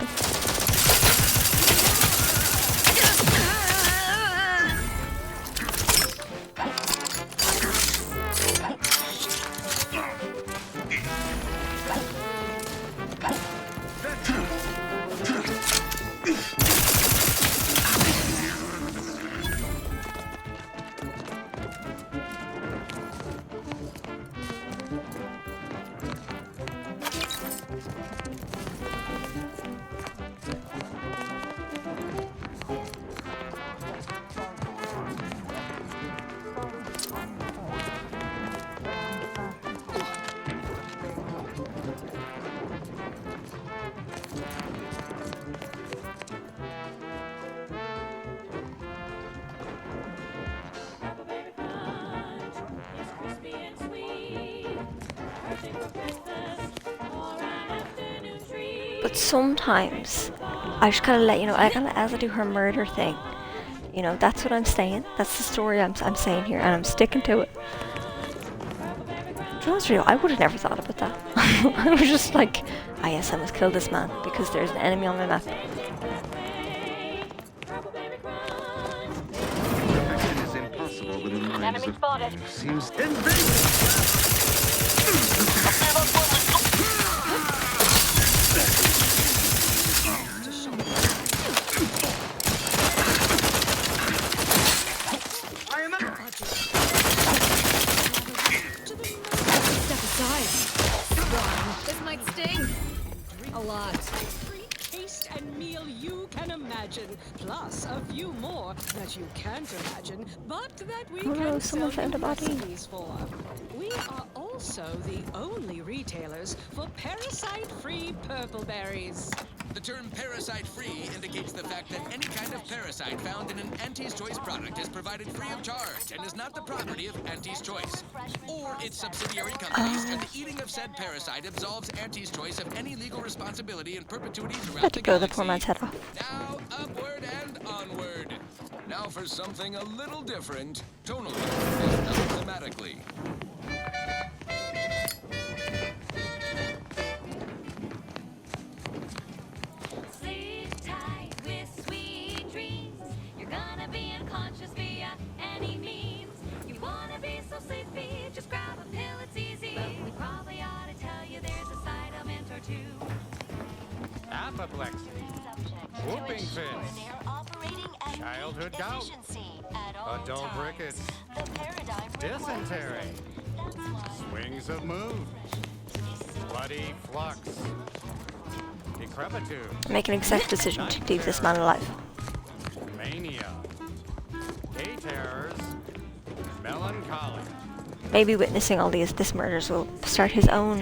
But sometimes I just kind of let you know, as I do her murder thing, you know, that's what I'm saying. That's the story I'm saying here, and I'm sticking to it. To be honest with you, I would have never thought about that. I was just like, ah yes, I must kill this man because there's an enemy on my map. Perfection is impossible when the mind Enemy spotted. seems invisible. I am Step aside. This might sting. A lot. Every taste and meal you can imagine, plus a few more that you can't imagine, but that we Oh no, can someone sell found you a body. recipes for. We are also the only retailers for parasite-free purple berries. The term parasite-free indicates the fact that any kind of parasite found in an Auntie's Choice product is provided free of charge and is not the property of Auntie's Choice or its subsidiary companies, and the eating of said parasite absolves Auntie's Choice of any legal responsibility in perpetuity throughout Let the it go, the galaxy. poor man's head off. Now, upward and onward. Now for something a little different, tonally, if not thematically. Sleep tight with sweet dreams. You're gonna be unconscious via any means. You wanna be so sleepy, just grab a pill, it's easy. But we probably ought to tell you there's a side element or two. Apoplexy, whooping fits, childhood gout, adult rickets, dysentery, swings of mood, bloody flux, decrepitude, Make an exact decision to leave this man alive. mania, gay terrors, melancholy. Maybe witnessing all this murders will start his own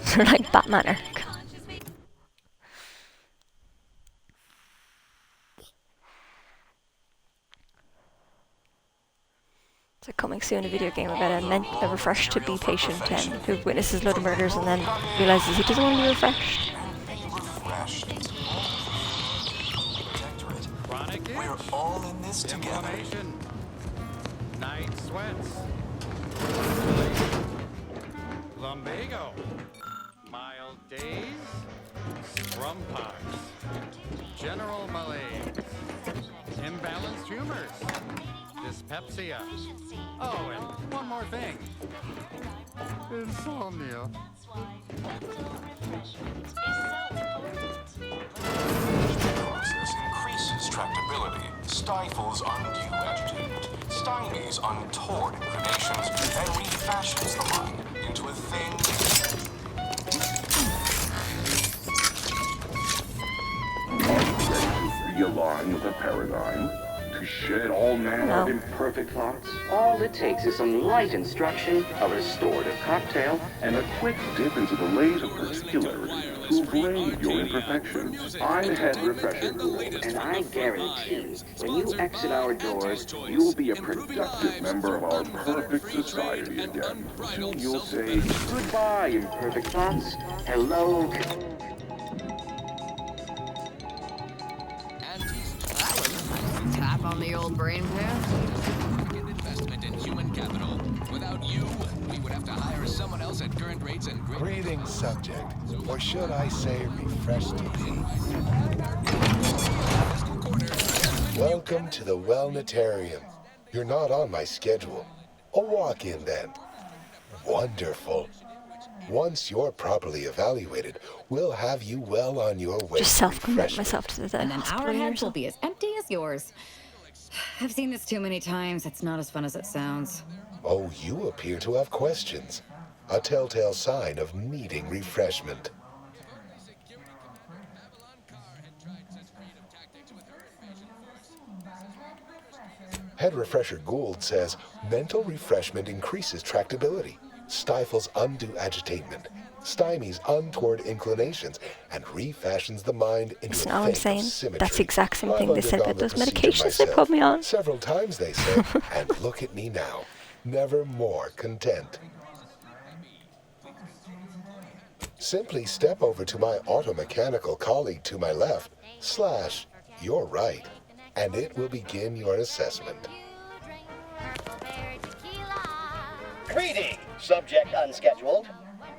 sort of like Batman arc. So coming soon, a video game about a refreshed to be patient who witnesses a load of murders and then realizes he doesn't want to be refreshed. Chronic itch. We're all in this together. Night sweats. Lumbago. Mild days. Scrum pox. General malaise. Imbalanced humors. Dyspepsia. Oh, and one more thing. Insomnia. Process increases tractability, stifles undue agitatement, stymies untoward inclinations, and refashions the mind into a thing. Realign with the paradigm, to shed all manner of imperfect thoughts. All it takes is some light instruction, a restorative cocktail, and a quick dip into the lake of particularity to abrade your imperfections. I'm Head Refresher Gould, and I guarantee when you exit our doors, you'll be a productive member of our perfect society again. Soon you'll say, goodbye, imperfect thoughts. Hello. Tap on the old brain pad. Investment in human capital. Without you, we would have to hire someone else at current rates and Greetings, subject. Or should I say refreshed to be? Welcome to the Wellnetarium. You're not on my schedule. A walk-in then. Wonderful. Once you're properly evaluated, we'll have you well on your way. Just self-commit myself to the And then hospital our head years. will be as empty as yours. I've seen this too many times. It's not as fun as it sounds. Oh, you appear to have questions. A telltale sign of needing refreshment. Head Refresher Gould says mental refreshment increases tractability, stifles undue agitatement, stymies untoward inclinations, and refashions the mind into That's a not what I'm thing saying. of symmetry. That's the exact same I've thing they said about undergone the those procedure medications they myself. put me on. Several times, they said, and look at me now, never more content. Simply step over to my automechanical colleague to my left, / your right, and it will begin your assessment. Greeting, subject unscheduled.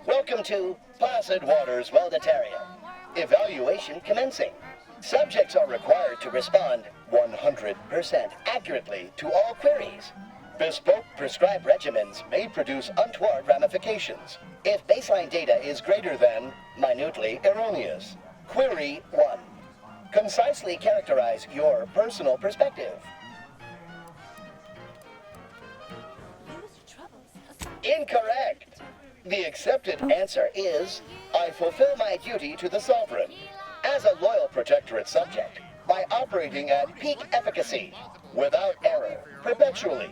Welcome to Placid Waters Welditarium. Evaluation commencing. Subjects are required to respond 100% accurately to all queries. Bespoke prescribed regimens may produce untoward ramifications if baseline data is greater than minutely erroneous. Query 1. Concisely characterize your personal perspective. Incorrect. The accepted answer is, I fulfill my duty to the Sovereign as a loyal protectorate subject by operating at peak efficacy, without error, perpetually.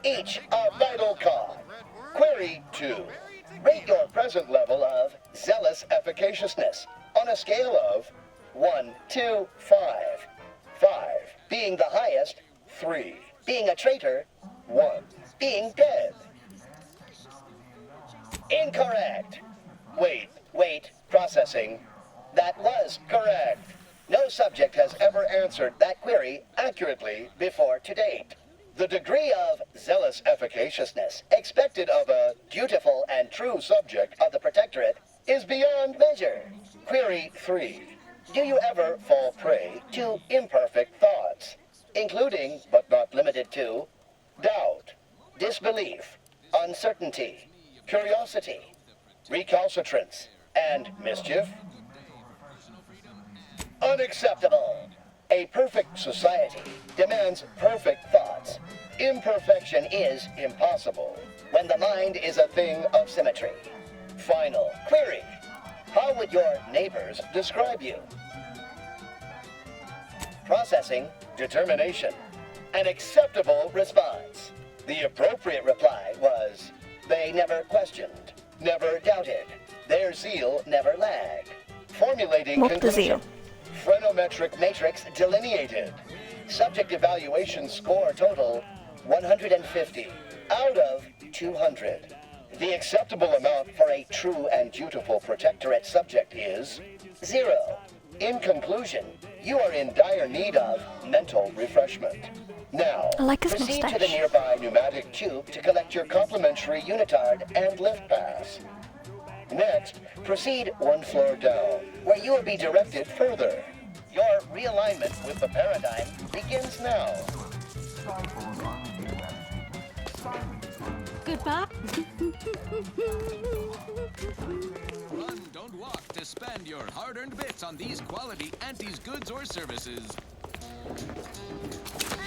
Each a vital cog. Query 2. Rate your present level of zealous efficaciousness on a scale of 1 to 5. 5 being the highest, 3 being a traitor, 1 being dead. Incorrect. Wait, processing. That was correct. No subject has ever answered that query accurately before to date. The degree of zealous efficaciousness expected of a dutiful and true subject of the Protectorate is beyond measure. Query 3. Do you ever fall prey to imperfect thoughts, including, but not limited to, doubt, disbelief, uncertainty, curiosity, recalcitrance, and mischief? Unacceptable. A perfect society demands perfect thoughts. Imperfection is impossible when the mind is a thing of symmetry. Final query. How would your neighbors describe you? Processing, determination. An acceptable response. The appropriate reply was, they never questioned, never doubted. Their zeal never lagged. Formulating conclusion. Phrenometric matrix delineated. Subject evaluation score total 150 out of 200. The acceptable amount for a true and dutiful Protectorate subject is 0. In conclusion, you are in dire need of mental refreshment. Now, proceed to the nearby pneumatic tube to collect your complimentary unitard and lift pass. Next, proceed one floor down, where you will be directed further. Your realignment with the paradigm begins now. Goodbye. Run, don't walk to spend your hard-earned bits on these quality Auntie's goods or services.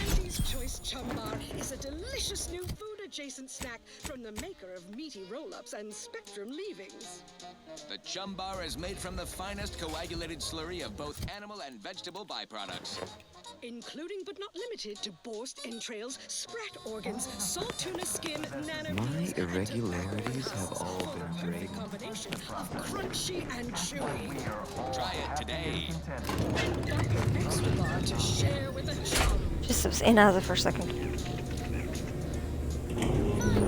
Auntie's Choice Chum Bar is a delicious new food-adjacent snack from the maker of meaty roll-ups and Spectrum leavings. The Chum Bar is made from the finest coagulated slurry of both animal and vegetable byproducts. Including but not limited to borscht entrails, sprat organs, salt tuna skin, My irregularities have all been drained. combination of crunchy and chewy. Try it today. And buy your extra bar to share with a chum. Just was in as it for a second.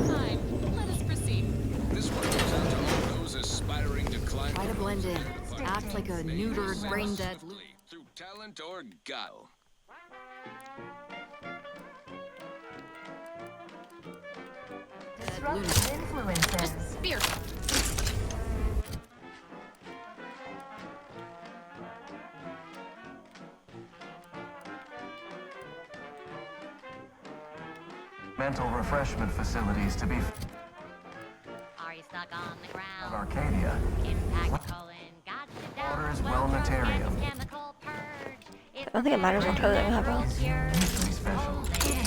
Fine. Let us proceed. This one goes out to all those aspiring to climb. Try to blend in. Act like a neutered, brain-dead. Through talent or guile. Disruptive influences. Spear. Mental refreshment facilities to be Are you stuck on the ground? Arcadia. Impact colon, got you down. Waters Wellnitarium. Chemical purge. I don't think it matters what clothing I have on.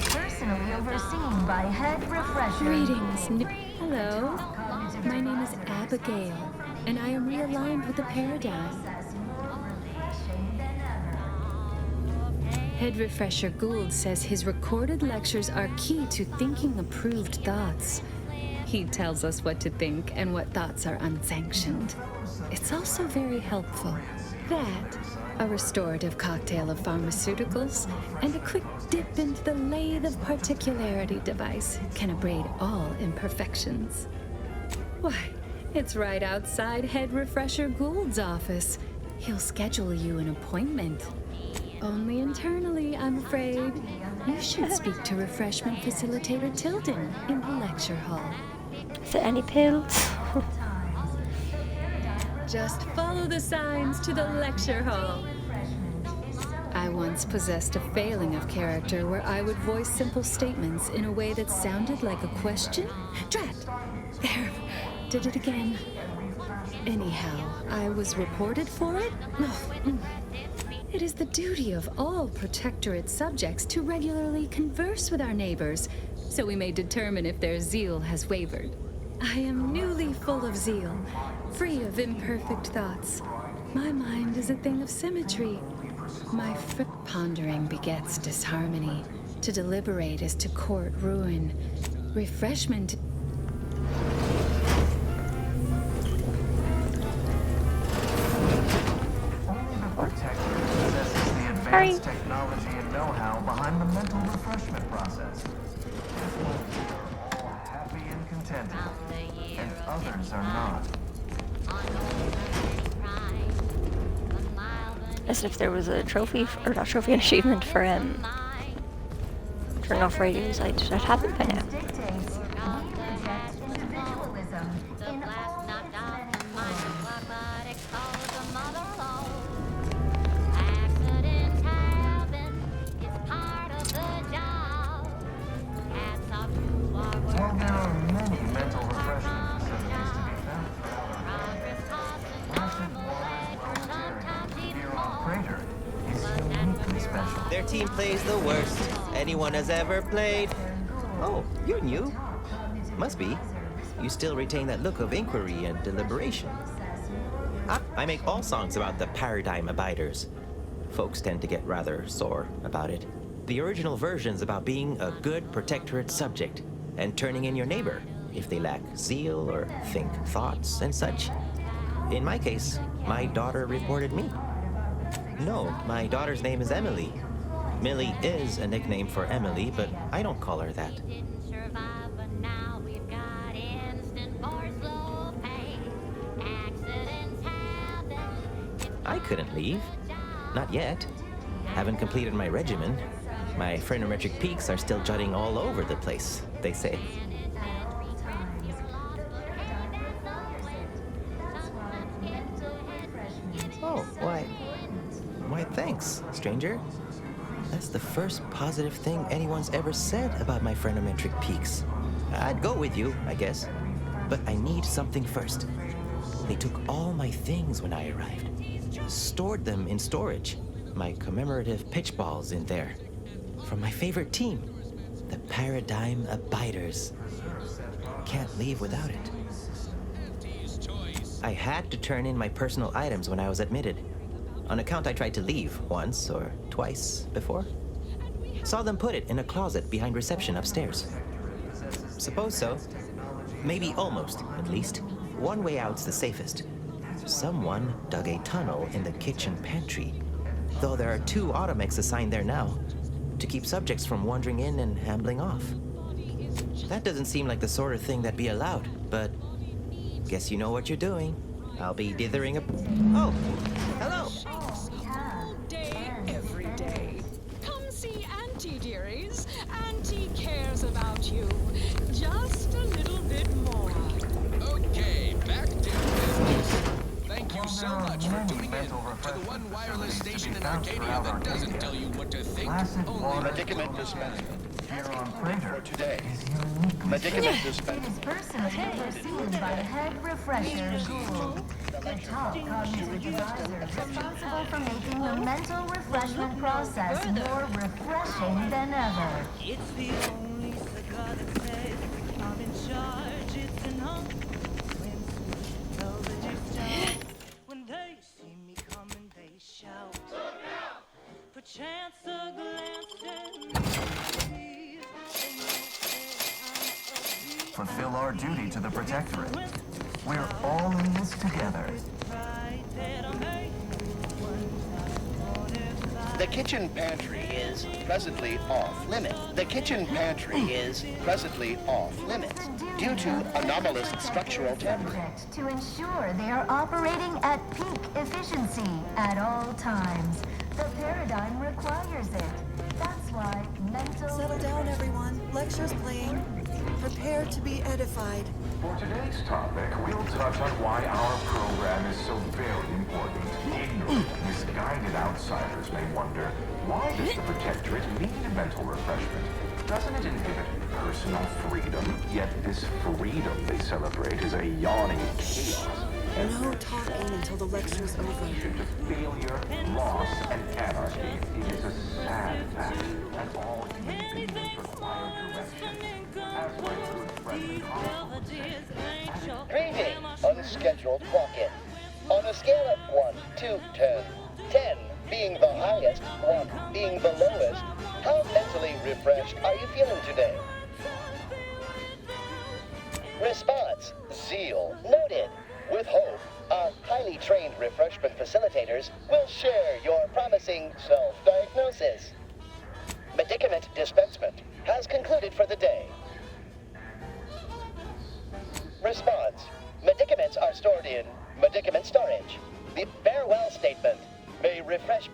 Personally overseen by Head Refresher. Greetings. Hello. My name is Abigail, and I am realigned with the paradigm. Head Refresher Gould says his recorded lectures are key to thinking approved thoughts. He tells us what to think and what thoughts are unsanctioned. It's also very helpful. That, a restorative cocktail of pharmaceuticals, and a quick dip into the lathe of particularity device can abrade all imperfections. Why, It's right outside Head Refresher Gould's office. He'll schedule you an appointment. Only internally, I'm afraid. You should speak to Refreshment Facilitator Tilden in the lecture hall. Is there any pills? Just follow the signs to the lecture hall. I once possessed a failing of character where I would voice simple statements in a way that sounded like a question. Drat! There, did it again. Anyhow, I was reported for it. It is the duty of all Protectorate subjects to regularly converse with our neighbors, so we may determine if their zeal has wavered. I am newly full of zeal, free of imperfect thoughts. My mind is a thing of symmetry. My pondering begets disharmony. To deliberate is to court ruin. Refreshment. Harry. Technology and know-how behind the mental refreshment process. All happy and contented, and others are not. As if there was a trophy, or not trophy, an achievement for turn off radios, I'd have it by now. While there are many mental refreshment facilities to be found throughout here on Crater is uniquely special. Their team plays the worst anyone has ever played. Oh, you're new. Must be. You still retain that look of inquiry and deliberation. I make all songs about the Paradigm Abiders. Folks tend to get rather sore about it. The original version's about being a good Protectorate subject and turning in your neighbor if they lack zeal or think thoughts and such. In my case, my daughter reported me. No, my daughter's name is Emily. Millie is a nickname for Emily, but I don't call her that. I couldn't leave. Not yet. Haven't completed my regimen. My phrenometric peaks are still jutting all over the place, they say. Oh, why thanks, stranger. That's the first positive thing anyone's ever said about my phrenometric peaks. I'd go with you, I guess, but I need something first. They took all my things when I arrived. Stored them in storage. My commemorative pitch balls in there. From my favorite team, the Paradigm Abiders. Can't leave without it. I had to turn in my personal items when I was admitted. On account I tried to leave once or twice before. Saw them put it in a closet behind reception upstairs. Suppose so. Maybe almost, at least. One way out's the safest. Someone dug a tunnel in the kitchen pantry, though there are 2 automechs assigned there now, to keep subjects from wandering in and ambling off. That doesn't seem like the sort of thing that'd be allowed, but guess you know what you're doing. I'll be dithering up. Oh, hello. All day, every day. Come see Auntie, dearies. Auntie cares about you. Just a little bit more. Okay, back to business. Thank you so much for tuning in to the one wireless station in Arcadia that doesn't tell you what to think, only Medicament dispensement. Here on Crater For today. is uniquely Medicament It dispensement. is personally overseen by Head Refresher Gould, the top cognitive advisor responsible for making the mental refreshment process more refreshing than ever. It's the only cigar that says I'm in charge. It's enough when television when they see me coming, they shout. Perchance a glance at me. fulfill our duty to the Protectorate. We're all in this together. The kitchen pantry is presently off limits. The kitchen pantry is presently off limits due to anomalous structural tampering. To ensure they are operating at peak efficiency at all times. The paradigm requires it. That's why mental... Settle down, everyone. Lecture's playing. Prepare to be edified. For today's topic, we'll touch on why our program is so very important. Ignorant, misguided outsiders may wonder, why does the Protectorate need mental refreshment? Doesn't it inhibit personal freedom? Yet this freedom they celebrate is a yawning chaos. No talking until the lecture's over. To failure, loss, and anarchy. It is a sad fact, and all human beings require direction. As my good friend Carl would say, Greeting, unscheduled walk-in. On a scale of 1 to 10, 10 being the highest, 1 being the lowest, how mentally refreshed are you feeling today? Response, zeal, noted. With hope, our highly trained refreshment facilitators will share your promising self-diagnosis. Medicament dispensement has concluded for the day. Response, medicaments are stored in medicament storage. The farewell statement may refresh.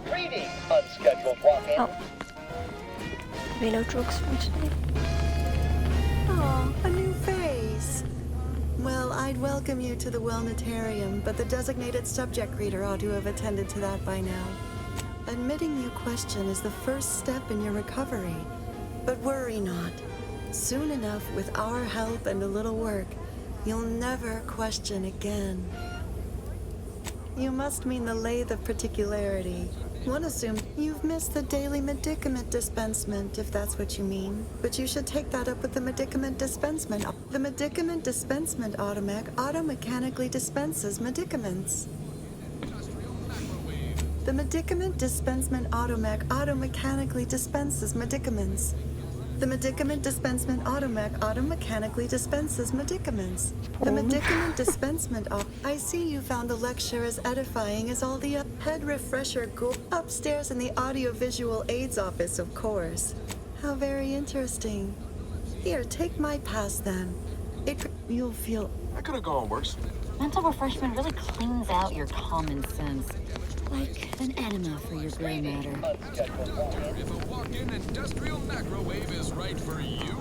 Greeting, unscheduled walk-in. Oh. Maybe no drugs for today. Oh, a new face. Well, I'd welcome you to the Wellnetarium, but the designated subject reader ought to have attended to that by now. Admitting you question is the first step in your recovery. But worry not. Soon enough, with our help and a little work, you'll never question again. You must mean the lathe of particularity. One assumed you've missed the daily medicament dispensement, if that's what you mean. But you should take that up with the medicament dispensement. The medicament dispensement automac auto-mechanically dispenses medicaments. The medicament dispensement automac auto-mechanically dispenses medicaments. The medicament dispensement automac auto-mechanically dispenses medicaments. The medicament dispensement I see you found the lecture as edifying as all the head refresher go upstairs in the audiovisual aids office, of course. How very interesting. Here, take my pass then. You'll feel... I could have gone worse. Mental refreshment really cleans out your common sense. Like an enema for your gray matter. If a walk-in industrial microwave is right for you.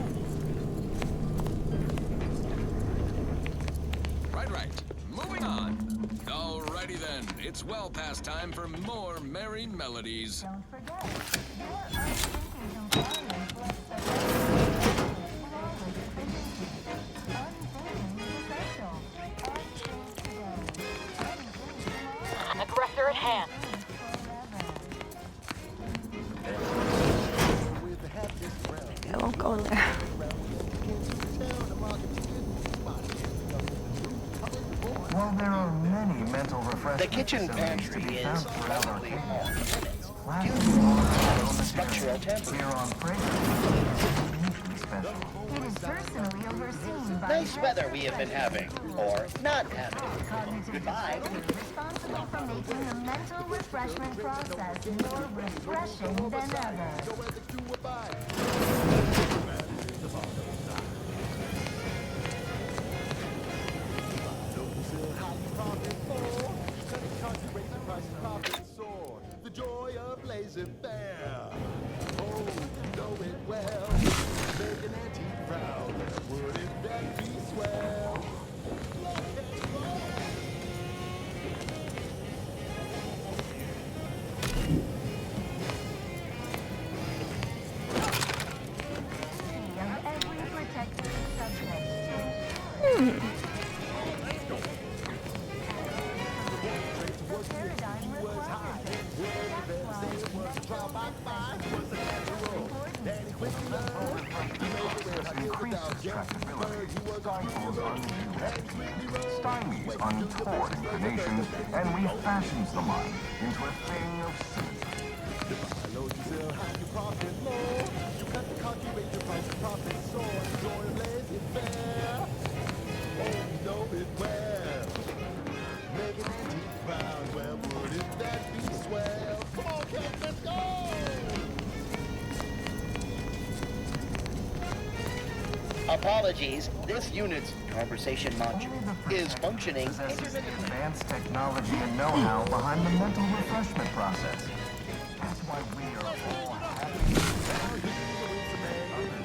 Right. Moving on. Alrighty then. It's well past time for more merry melodies. Don't forget, there are thinking Aggressor at hand. I won't go in there. While there are many mental refreshment The kitchen facilities to pantry be is found throughout presently Arcadia, off last limits of all, due to structural tampering. here on Fragrance is uniquely special. It is personally overseen by Nice weather we have been having, or not having. cognitive Goodbye. disorder responsible for making the mental refreshment process more refreshing than ever. The joy of blazing fair. Oh, you know it well. Make an antique proud. Wouldn't that be swell? Of every protected subject Increases tractability, stifles undue agitation, stymies untoward inclinations, and refashions the mind into a thing of symmetry. Make an antique proud. Well, wouldn't that be swell? Come on. Apologies, this unit's conversation module is functioning Possesses advanced technology and know-how behind the mental refreshment process. That's why we are all happy.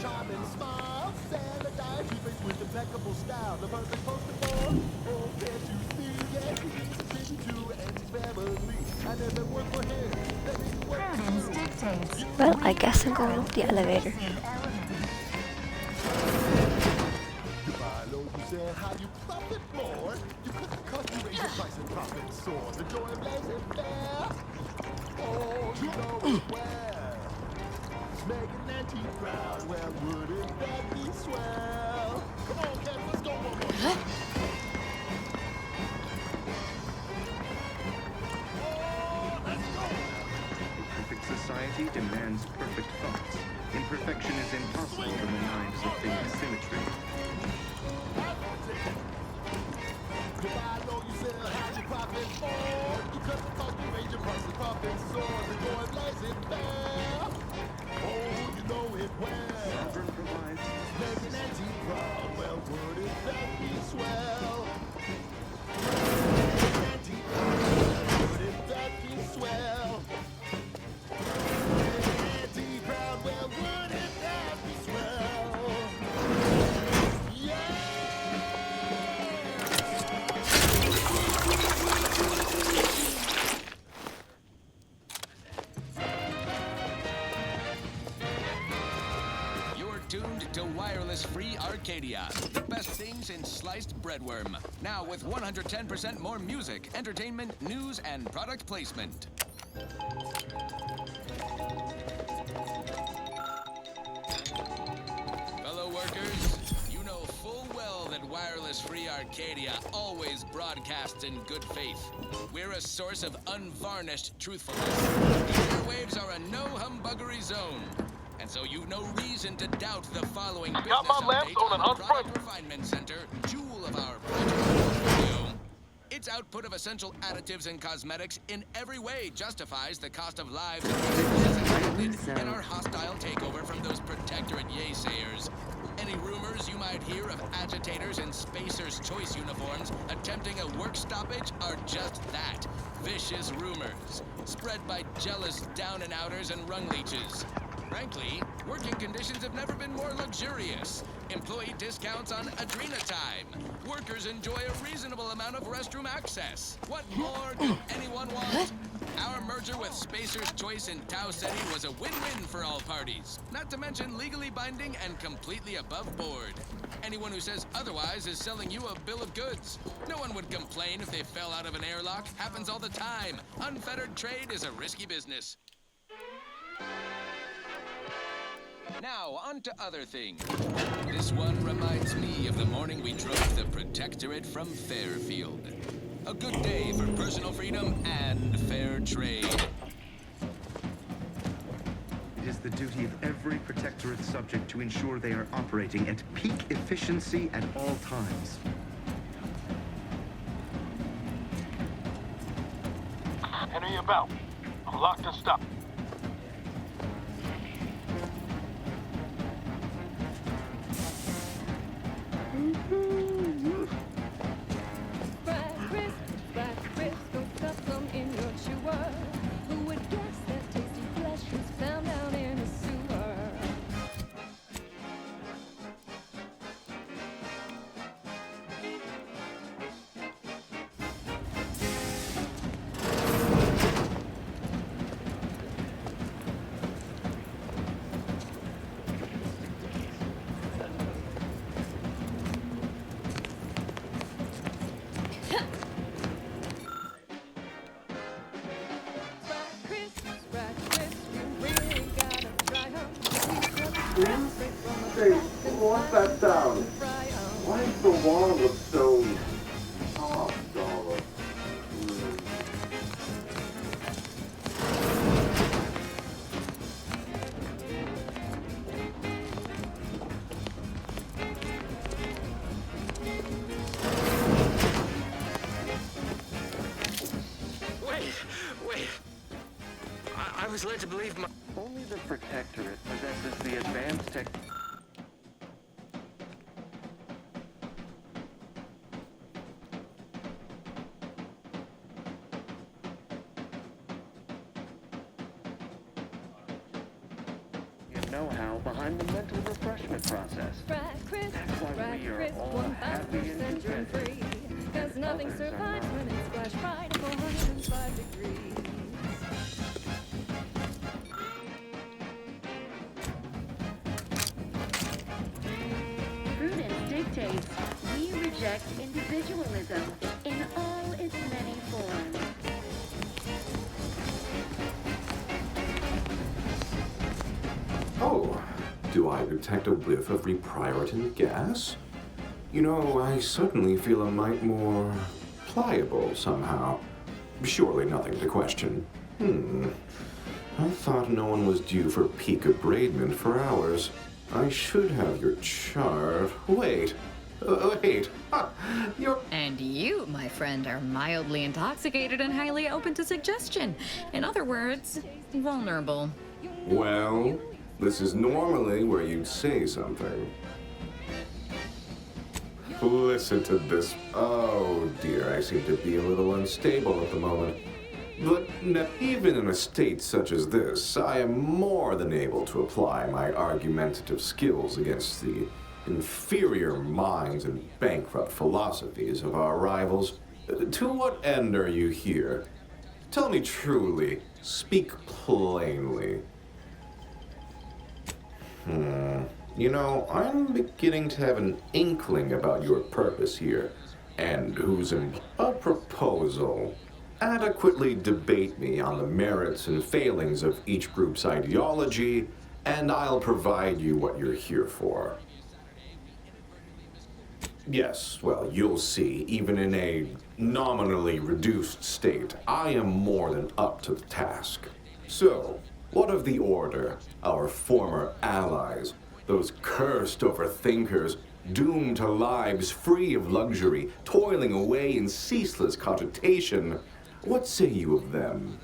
Charming smile, sanitized, you face with impeccable style. The perfect poster for, oh, can't you see? Yeah, he's a tribute to Andy's family. And if it worked for him, then it could work Prudence dictates. Well, I guess I'm going up the elevator. Milo, you said how you profit more. You cut the cost, you raise your price and profit soar. The joy of life is fair. Oh, you know it well. Making Auntie proud, well, wouldn't that be swell? Come on, Cat, let's go one more time. A perfect society demands perfect thoughts. Imperfection is impossible when the mind is a thing of symmetry. Milo, you said how you profit more. You cut the cost, you raise your price and profit soar. The joy of life is fair. Oh, you know it well. Sovereign provides. Making Auntie proud, well, wouldn't that be swell? Auntie proud, wouldn't that be swell? Auntie proud, well, wouldn't that be swell? Yeah! You're tuned to wireless-free Arcadia. The best things in sliced breadworm. Now with 110% more music, entertainment, news, and product placement. Fellow workers, you know full well that wireless-free Arcadia always broadcasts in good faith. We're a source of unvarnished truthfulness. These airwaves are a no-humbuggery zone. And so you've no reason to doubt the following business update on the Product Refinement Center, jewel of our project portfolio. Its output of essential additives and cosmetics in every way justifies the cost of lives in our hostile takeover from those protectorate yaysayers. Any rumors you might hear of agitators in Spacer's Choice uniforms attempting a work stoppage are just that, vicious rumors, spread by jealous down-and-outers and rung leeches. Frankly, working conditions have never been more luxurious. Employee discounts on Adrena time. Workers enjoy a reasonable amount of restroom access. What more could anyone want? Our merger with Spacer's Choice in Tau City was a win-win for all parties. Not to mention legally binding and completely above board. Anyone who says otherwise is selling you a bill of goods. No one would complain if they fell out of an airlock. Happens all the time. Unfettered trade is a risky business. Now, on to other things. This one reminds me of the morning we drove the Protectorate from Fairfield. A good day for personal freedom and fair trade. It is the duty of every Protectorate subject to ensure they are operating at peak efficiency at all times. Henry about. I'm locked and stopped. Who would guess that tasty flesh is found down in a sewer? Hey, what's that sound? Why does the wall look so soft all of Wait. I was led to believe my... Only the Protectorate possesses the advanced tech... know-how behind the mental refreshment process. That's why we are all happy and contented. Free, 'cause nothing survives when it's flash bright at 405 degrees. Prudence dictates we reject individualism in all its many forms. Oh, do I detect a whiff of repriority gas? You know, I suddenly feel a mite more pliable somehow. Surely nothing to question. I thought no one was due for peak abradement for hours. I should have your chart. Wait. You're... And you, my friend, are mildly intoxicated and highly open to suggestion. In other words, vulnerable. Well, this is normally where you'd say something. Listen to this. Oh dear, I seem to be a little unstable at the moment. But even in a state such as this, I am more than able to apply my argumentative skills against the inferior minds and bankrupt philosophies of our rivals. To what end are you here? Tell me truly. Speak plainly. You know, I'm beginning to have an inkling about your purpose here, and a proposal. Adequately debate me on the merits and failings of each group's ideology, and I'll provide you what you're here for. Yes, well, you'll see, even in a nominally reduced state, I am more than up to the task. So, what of the Order, our former allies, those cursed overthinkers, doomed to lives free of luxury, toiling away in ceaseless cogitation? What say you of them?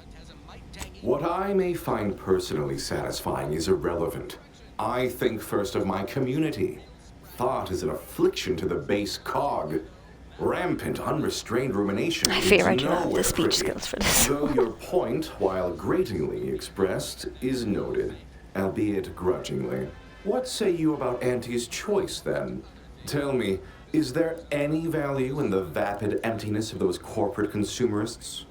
What I may find personally satisfying is irrelevant. I think first of my community. Thought is an affliction to the base cog. Rampant, unrestrained rumination. I fear I do not have nowhere the speech pretty. skills for this. Though your point, while gratingly expressed, is noted, albeit grudgingly. What say you about Auntie's choice, then? Tell me, is there any value in the vapid emptiness of those corporate consumerists?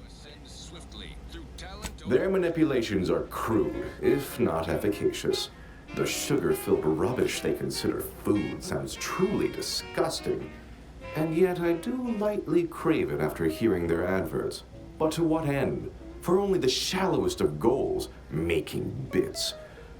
Their manipulations are crude, if not efficacious. The sugar-filled rubbish they consider food sounds truly disgusting. And yet I do lightly crave it after hearing their adverts. But to what end? For only the shallowest of goals, making bits.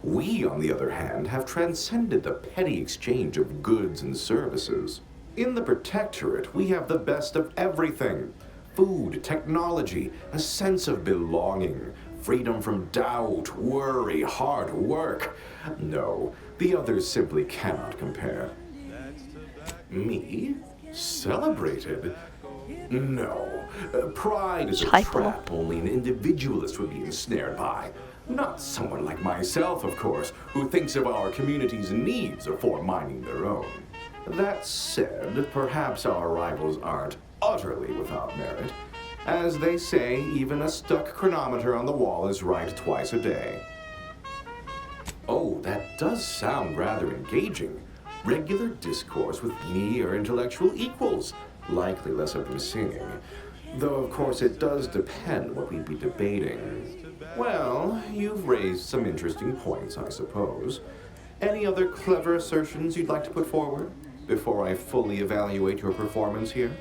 We, on the other hand, have transcended the petty exchange of goods and services. In the Protectorate, we have the best of everything. Food, technology, a sense of belonging, freedom from doubt, worry, hard work. No, the others simply cannot compare. Me? Celebrated? No. Pride is a trap only an individualist would be ensnared by. Not someone like myself, of course, who thinks of our community's needs before minding their own. That said, perhaps our rivals aren't utterly without merit. As they say, even a stuck chronometer on the wall is right twice a day. Oh, that does sound rather engaging. Regular discourse with near intellectual equals. Likely less of them singing. Though, of course, it does depend what we'd be debating. Well, you've raised some interesting points, I suppose. Any other clever assertions you'd like to put forward before I fully evaluate your performance here?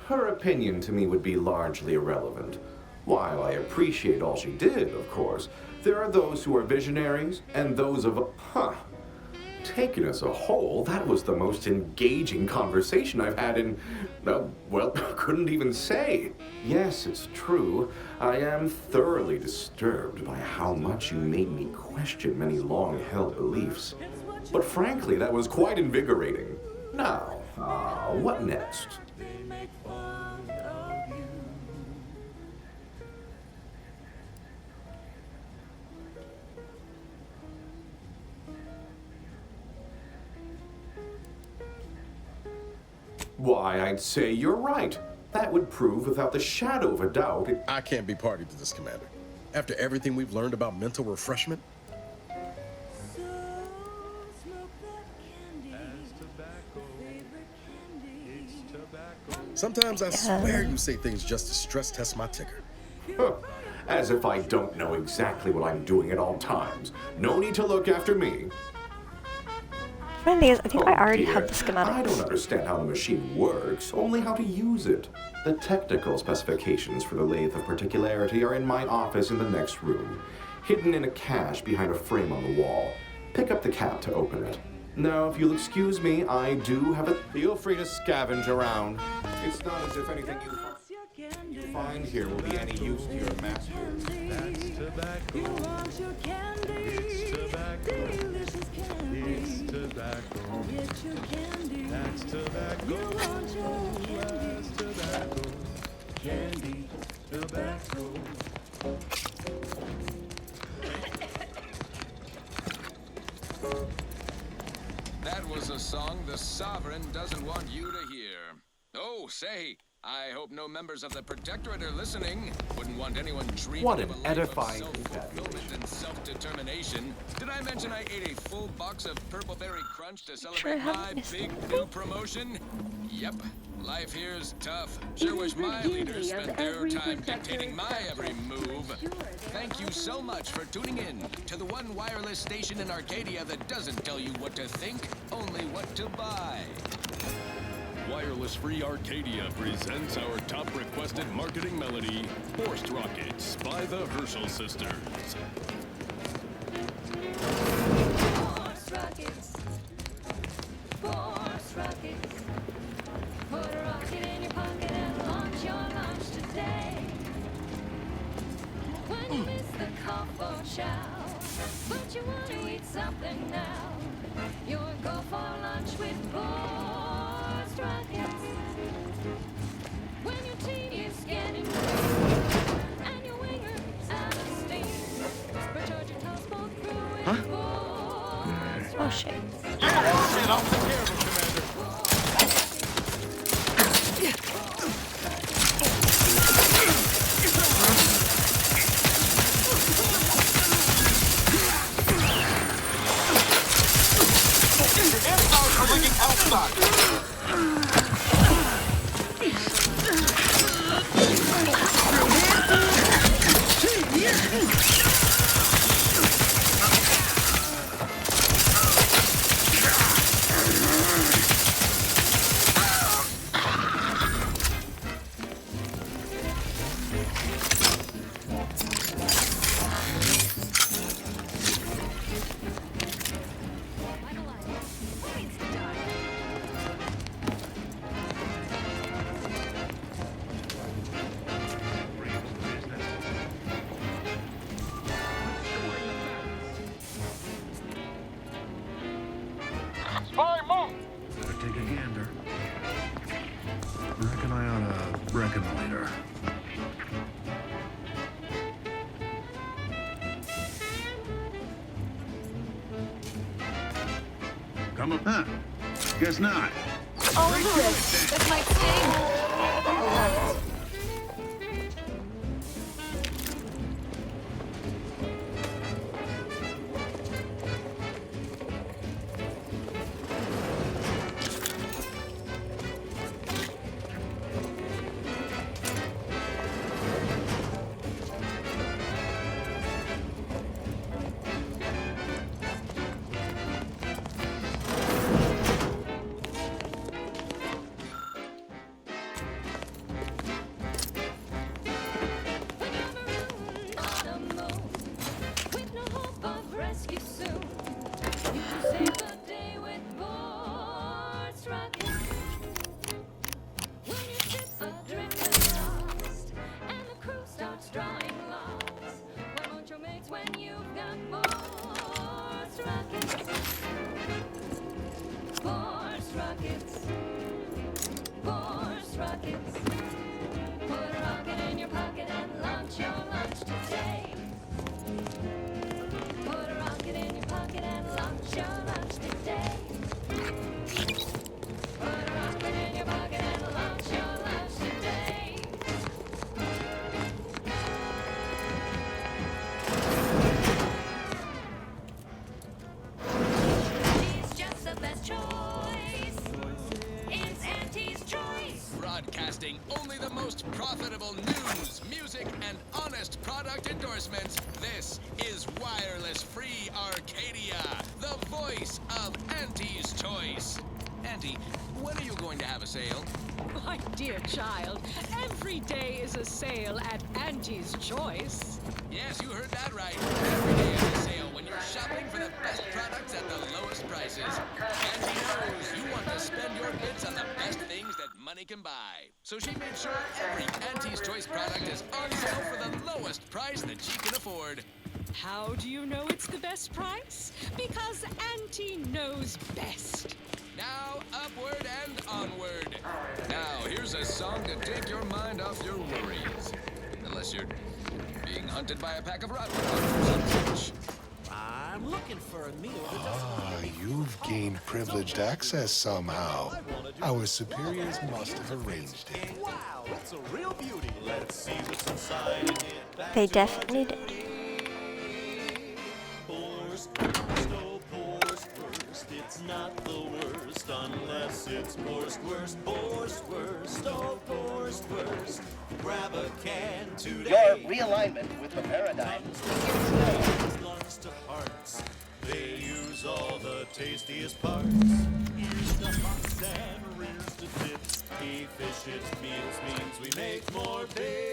Her opinion to me would be largely irrelevant. While I appreciate all she did, of course, there are those who are visionaries and those of Taken as a whole, that was the most engaging conversation I've had in, well, couldn't even say. Yes, it's true. I am thoroughly disturbed by how much you made me question many long-held beliefs. But frankly, that was quite invigorating. Now, what next? Why, I'd say you're right. That would prove without the shadow of a doubt I can't be party to this, Commander. After everything we've learned about mental refreshment? Sometimes I swear you say things just to stress test my ticker. Huh. As if I don't know exactly what I'm doing at all times. No need to look after me. Funny is, I think I already Dear, have the schematics. I don't understand how the machine works, only how to use it. The technical specifications for the lathe of particularity are in my office in the next room, hidden in a cache behind a frame on the wall. Pick up the cap to open it. Now, if you'll excuse me, I do have a... Feel free to scavenge around. It's not as if anything you find here will be any use to your master. That's tobacco. You want your candy. It's tobacco. Delicious candy. It's tobacco. Get your candy. That's tobacco. You want your candy. That's tobacco. Candy. Tobacco. That was a song the Sovereign doesn't want you to hear. Oh, say, I hope no members of the Protectorate are listening. Wouldn't want anyone dreaming What of an a life edifying of self-fulfillment and self-determination. Did I mention I ate a full box of Purple Berry Crunch to celebrate my big new promotion? Yep. Life here's tough. Sure wish my leaders spent their time dictating my every move. Thank you so much for tuning in to the one wireless station in Arcadia that doesn't tell you what to think, only what to buy. Wireless Free Arcadia presents our top requested marketing melody, Forced Rockets by the Herschel Sisters. Force rockets. Force rockets. Put a rocket in your pocket and launch your launch today. When you miss the call for chow, but you want to eat something now, you'll go for lunch with forced rockets. When your tea is getting cold and your winger's out of steam, recharge your toast both through with forced Oh shit. I'll take care of it, Commander. Take a gander. Reckon I ought to reckon later. Come up, huh? Guess not. Oh, Lewis, that might sting. Presenting only the most profitable news, music, and honest product endorsements, this is Wireless Free Arcadia, the voice of Auntie's Choice. Auntie, when are you going to have a sale? My dear child, every day is a sale at Auntie's Choice. Yes, you heard that right. Every day is a sale when you're shopping for the best products at the lowest prices. Auntie knows you want to spend your bits on the best things that money can buy. So she made sure every Auntie's Choice product is on sale for the lowest price that she can afford. How do you know it's the best price? Because Auntie knows best. Now, upward and onward. Now, here's a song to take your mind off your worries. Unless you're being hunted by a pack of Rottweilers. I'm looking for a meal that doesn't... You've gained privileged access somehow. Our superiors must have arranged it. Wow, it's a real beauty. Let's see what's inside it. They definitely did. It's not the worst unless it's Borst worst, Borst worst, oh Borst worst. Grab a can today. Your realignment with the paradigm. Lungs to hearts. They use all the tastiest parts. Here's the box and rears to tips. Efficient meals means we make more bits.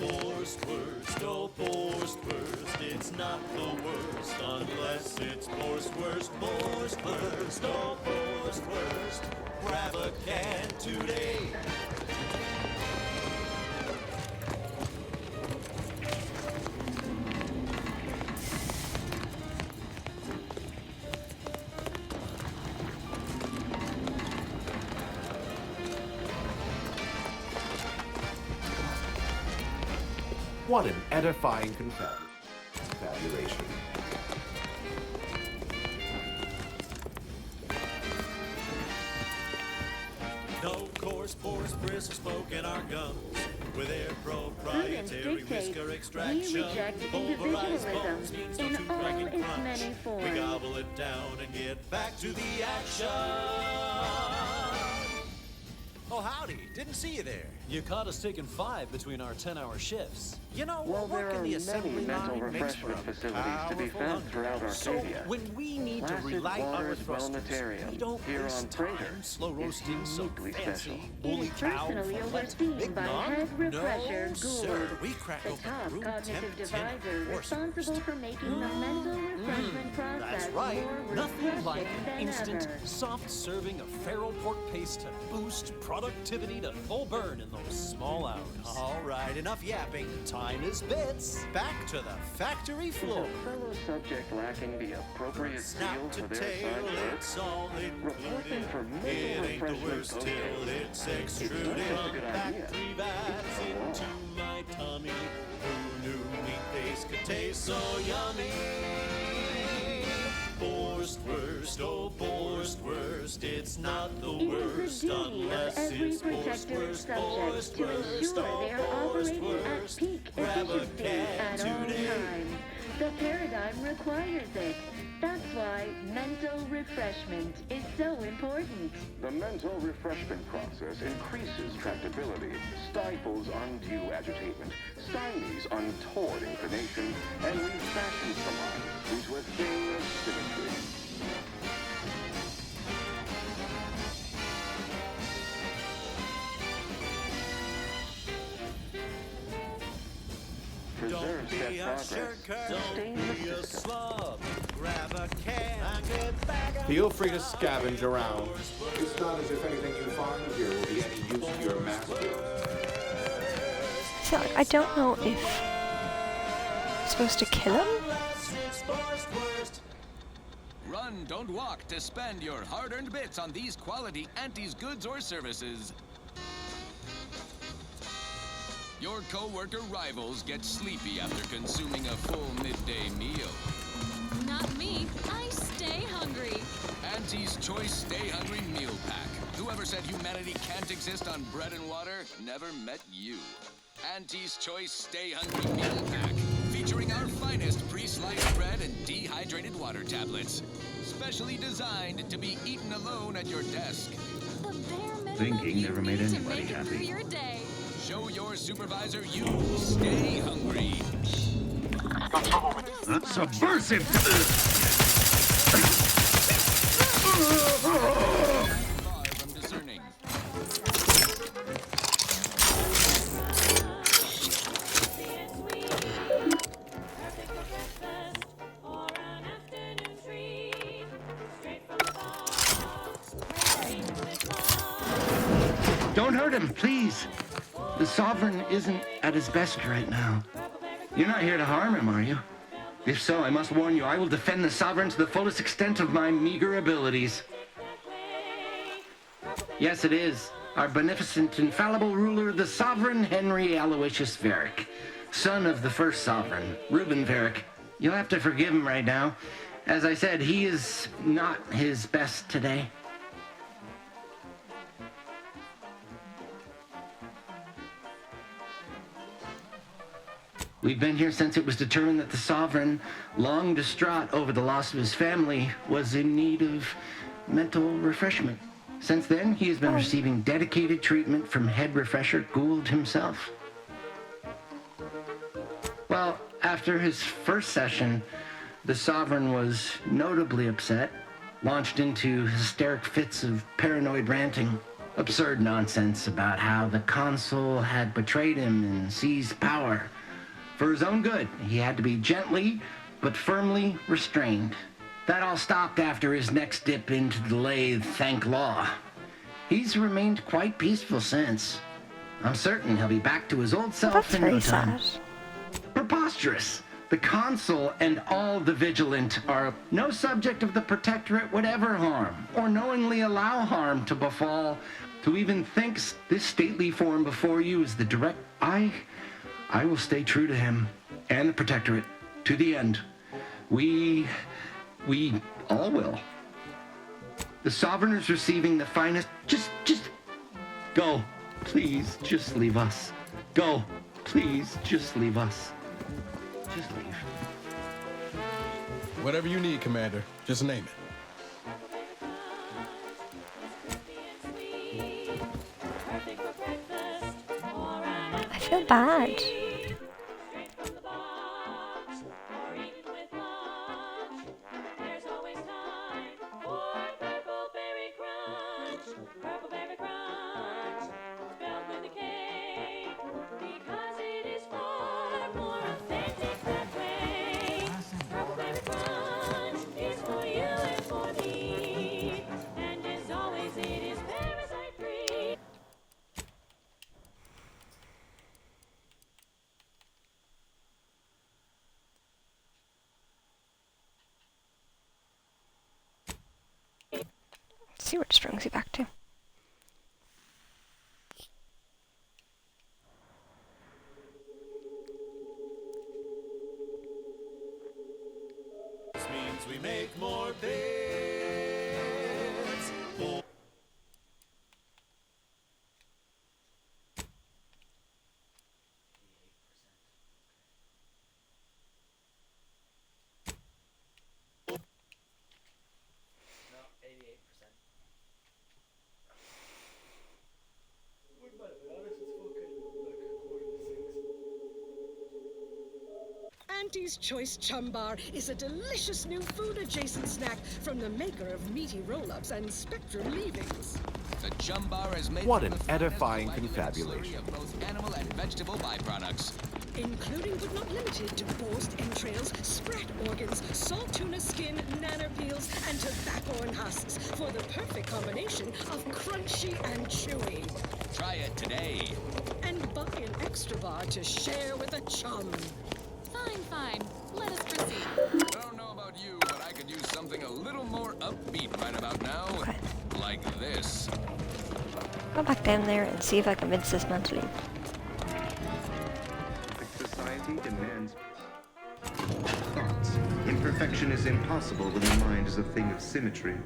Borst worst, oh Borst worst. It's not the worst unless it's Borst worst, Borst worst, oh Borst worst. Grab a can today. What an edifying confabulation. No coarse pores, bristle smoke in our gums. With their proprietary whisker extraction. We reject Pulverized bones individualism means no in tooth all cracking its crunch. many We forms. gobble it down and get back to the action. Oh, howdy. Didn't see you there. You caught us taking 5 between our 10-hour shifts. You know, Well, what there can are the many assembly mental line makes for refreshment a facilities to be powerful found hunger. throughout So Arcadia. when we need to Placid relight our Waters thrusters, Wellnetarium, we don't here waste on Prater, time slow is roasting some uniquely fancy special. woolly It is cow personally fillet. overseen Big by Nog? head refresher No, Gould, sir. We crack the open top room cognitive temp divisor tin responsible for making the mental refreshment process That's right. more Nothing like refreshing an than instant, ever. soft serving of feral pork paste to boost productivity to full burn in those small hours. All right, enough yapping. Time is bits. Back to the factory Is floor. a fellow subject lacking the appropriate seal Snap to for their tail, assigned work? it's all Report them included. for mental It ain't the refreshment worst okay. till it's It's extruded. not just a good Back idea. 3 bats into my tummy. Who knew meat paste could taste so yummy? Borst worst, oh Borst worst. It's not the It is worst the duty of unless every it's Borst protectorate worst, subject Borst to worst, ensure oh they are Borst operating at worst. peak Grab a efficiency can at all today. times. The paradigm requires it. That's why mental refreshment is so important. The mental refreshment process increases tractability, stifles undue agitation, stymies untoward inclination, and refashions the mind into a thing of symmetry. Don't Preserve be step a progress. shirker, Sustain don't the be a system. slug. Grab a can and get back on Feel free to scavenge around. It's not as if anything you find here will be any use to your master. So I don't know if I'm supposed to kill him. Run, don't walk to spend your hard-earned bits on these quality Auntie's goods or services. Your co-worker rivals get sleepy after consuming a full midday meal. Not me. I stay hungry. Auntie's Choice Stay Hungry Meal Pack. Whoever said humanity can't exist on bread and water never met you. Auntie's Choice Stay Hungry Meal Pack. Featuring our finest pre-sliced bread and dehydrated water tablets. Specially designed to be eaten alone at your desk. The bare Thinking never made anybody For happy. your day. Show your supervisor you stay hungry. Subversive! Far from discerning. Don't hurt him, please. The Sovereign isn't at his best right now. You're not here to harm him, are you? If so, I must warn you, I will defend the Sovereign to the fullest extent of my meager abilities. Yes, it is. Our beneficent, infallible ruler, the Sovereign Henry Aloysius Varick, son of the first Sovereign, Reuben Varick. You'll have to forgive him right now. As I said, he is not his best today. We've been here since it was determined that the Sovereign, long distraught over the loss of his family, was in need of mental refreshment. Since then, he has been receiving dedicated treatment from head refresher Gould himself. Well, after his first session, the Sovereign was notably upset, launched into hysteric fits of paranoid ranting, absurd nonsense about how the consul had betrayed him and seized power. For his own good, he had to be gently but firmly restrained. That all stopped after his next dip into the lathe, thank law. He's remained quite peaceful since. I'm certain he'll be back to his old self in no time. Preposterous! The consul and all the vigilant are no subject of the protectorate would ever harm, or knowingly allow harm to befall. Who even thinks this stately form before you is the direct... I will stay true to him and the protectorate to the end. We all will. The Sovereign is receiving the finest. Just go. Please, just leave us. Go. Please, just leave us. Just leave. Whatever you need, Commander. Just name it. I feel bad. See what strings he back to. This means we make more bits. Auntie's Choice Chumbar is a delicious new food-adjacent snack from the maker of meaty roll-ups and spectrum leavings. The Chumbar is made What from an the edifying finest molecular slurry confabulation. of both animal and vegetable byproducts. Including but not limited to borscht entrails, sprat organs, salt tuna skin, nanner peels, and tobacco husks for the perfect combination of crunchy and chewy. Try it today. And buy an extra bar to share with a chum. Fine. Let us proceed. I don't know about you, but I could use something a little more upbeat right about now. Okay. Like this. Go back down there and see if I convince this man to leave. Society demands thoughts. Imperfection is impossible when the mind is a thing of symmetry.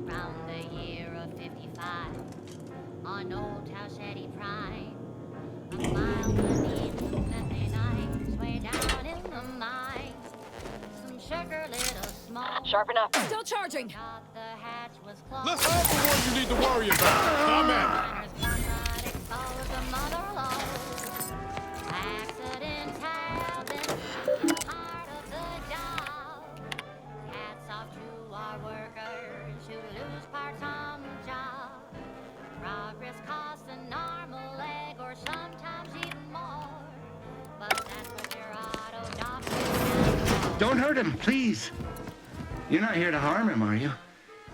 Round the year of 55, on old Towshetty Prime, a mile beneath the methane ice, way down in the mines, some sugar little small. Sharp enough. Still charging. Thought the hatch was closed. Let's have the one you need to worry about. Comment. Miners exposed the mother load. Accidents happen. Part of the job. Hats off to our workers who lose parts on the job. Progress costs an arm, a leg, or sometimes even more. But that's what your auto doctor. Don't hurt him, please. You're not here to harm him, are you?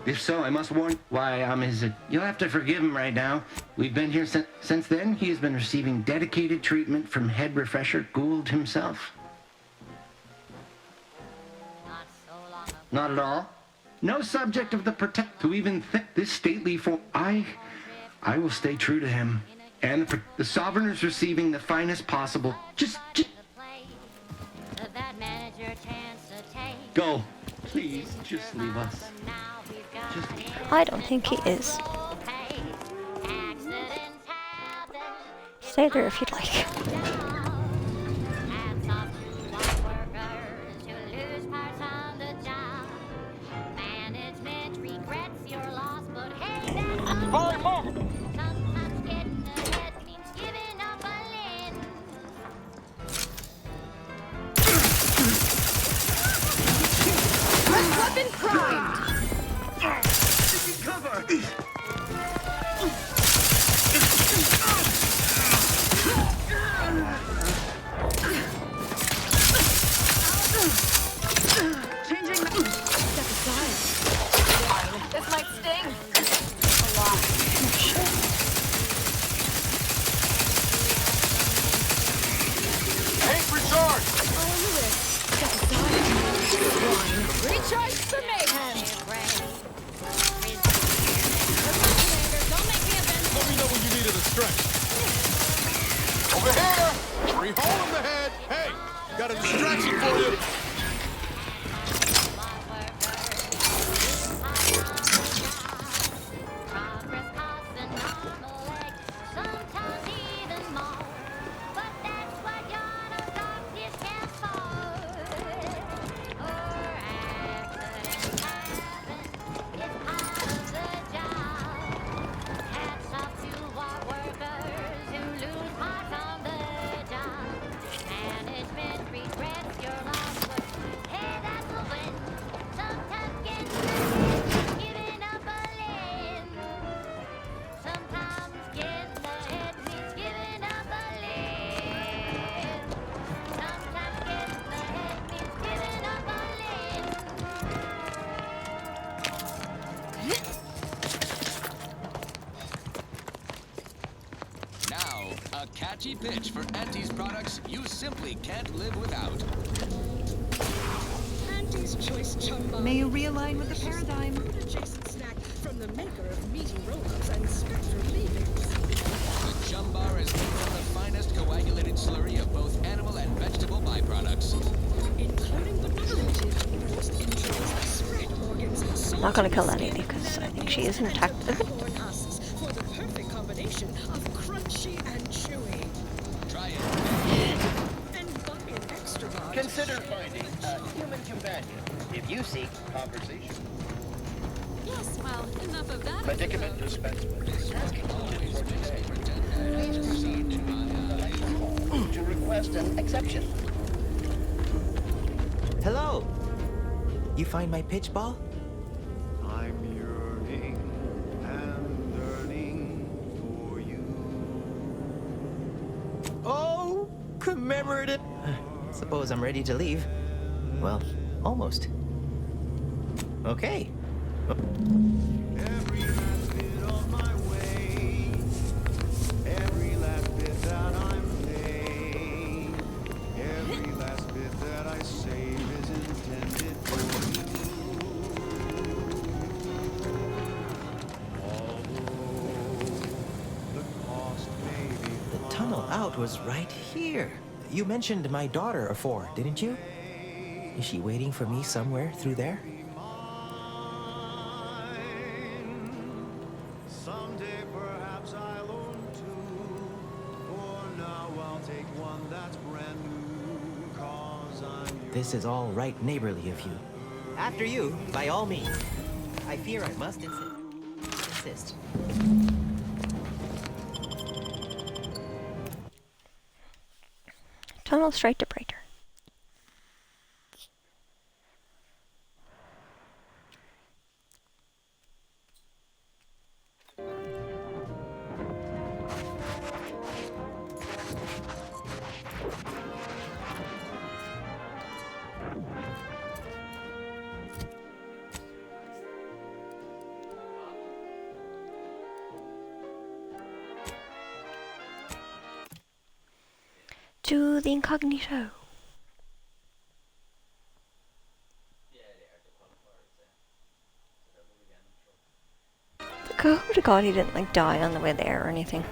If so, I must warn. Why, you'll have to forgive him right now. We've been here since then. He has been receiving dedicated treatment from head refresher Gould himself. Not so long ago. Not at all. No subject of the protect to even think this stately form. I will stay true to him. And the sovereign is receiving the finest possible. Just That manager chance to take. go. Please, just leave us. I don't think he is. Stay there if you'd like. Hats off to our workers who lose parts on the job. Management regrets your loss, but hey, that's sometimes getting ahead means giving up a limb. Weapon primed. Taking cover. Changing. Step aside. This might sting. A lot. Tank recharge. Step aside. Recharge for mayhem. Don't make me offend. Let me know when you needed a stretch. Over here. Free hole in the head. Hey, got a distraction for you. Progress costs an arm, a leg, sometimes even more. But that's what your doctors can afford. Or accidents happen, it's part of the job. Hats off to our workers who lose parts on the job. Management regrets your loss, but hey, that's a win. Sometimes getting ahead, giving up a limb. Sometimes getting ahead means giving up a limb. Sometimes getting ahead means giving up a limb. Now, a catchy pitch for Auntie's products you simply can't live without. Auntie's Choice Chumbar. May you realign with the paradigm. Food-adjacent snack from the maker of meaty roll-ups and spectrum leavings. The Chum Bar is made from the finest coagulated slurry of both animal and vegetable byproducts. Including but not limited to roast entrails, spread organs, I'm not gonna kill that lady because I think she is intact. corn husks for the perfect combination of crunchy and chewy. Try it. And buy an extra large. Consider finding a human companion if you seek conversation. Yes, well, enough of that. Predicament dispensement has concluded for today. Please proceed to the lecture hall to request an exception. Hello. You find my pitch ball? I'm yearning and yearning for you. Oh, commemorative. Suppose I'm ready to leave. Well, almost. Okay. Every last bit of my way, every last bit that I'm paying, every last bit that I save is intended for you. Although the cost may be The tunnel out was right here. You mentioned my daughter afore, didn't you? Is she waiting for me somewhere through there? someday perhaps I'll own two. For now I'll take one that's brand new, 'cause I'm This is all right neighborly of you. After you, by all means. I fear I must insist. Tunnel straight to Prater. To the incognito. Who would have God he didn't like die on the way there or anything.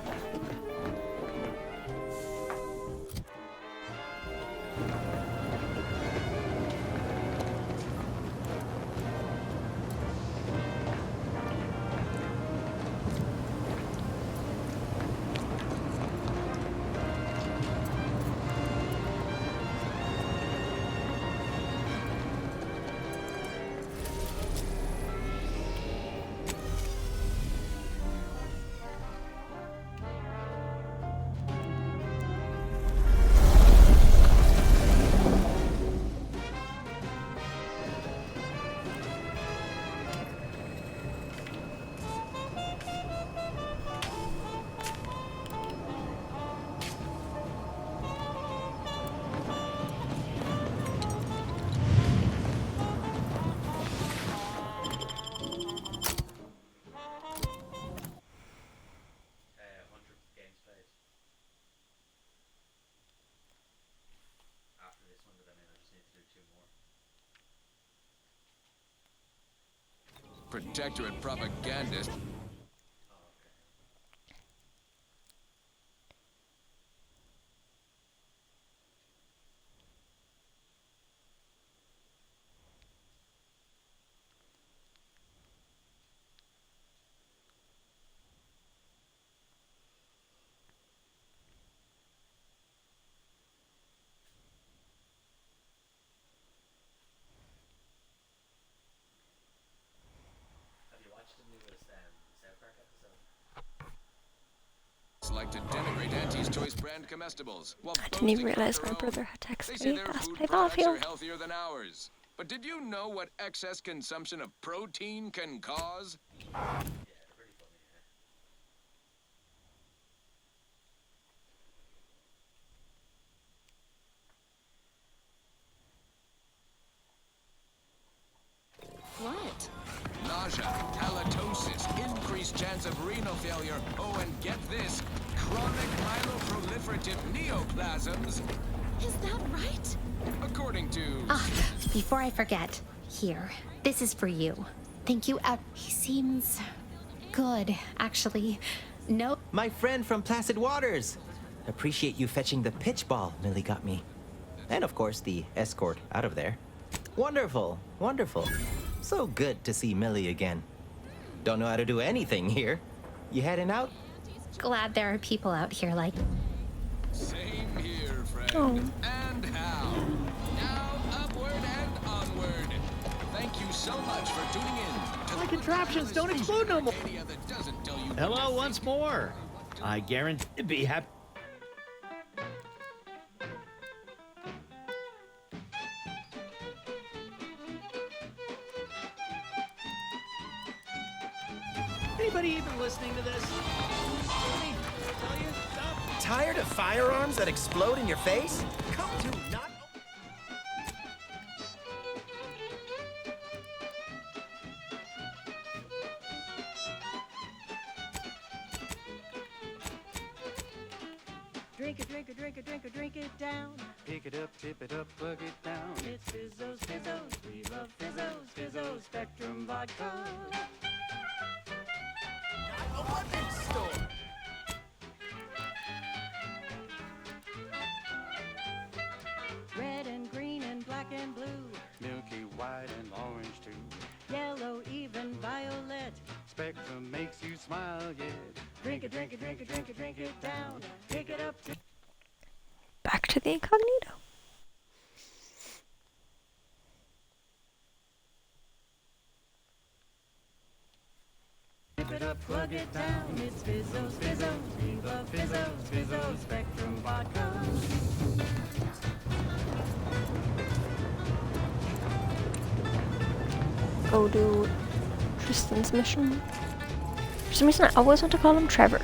Protectorate propagandist. Like to denigrate Auntie's Choice brand comestibles. I didn't even realize my brother had texted me. That's play Are Battlefield. healthier than ours. But did you know what excess consumption of protein can cause? What? Nausea, halitosis, increased chance of renal failure. Oh, and get this, chronic myeloproliferative neoplasms. Is that right? According to... Before I forget, here, this is for you. Thank you. He seems good, actually. No. My friend from Placid Waters. Appreciate you fetching the pitch ball Millie got me. And of course, the escort out of there. Wonderful, wonderful. So good to see Millie again. Don't know how to do anything here. You heading out? Glad there are people out here like... Same here, friend. Oh. And how? Now, upward and onward. Thank you so much for tuning in. My contraptions don't explode no more. Hello once more. I guarantee to be happy. Anybody even listening to this? Tired of firearms that explode in your face? Come to not... Drink it, drink it, drink it, drink it, drink it down. Pick it up, tip it up, plug it down. It's Fizzos, Fizzos, we love Fizzos, Fizzos, Spectrum Vodka. A weapons store. Red and green and black and blue. Milky white and orange too. Yellow, even violet. Spectrum makes you smile yet. Drink it, drink it, drink it, drink it, drink it down. Pick it up. Back to the incognito. Tip it up, plug it down. It's Fizzos, Fizzos. We love Fizzos, Fizzos, Spectrum Vodka. Go do Tristan's mission. For some reason, I always want to call him Trevor.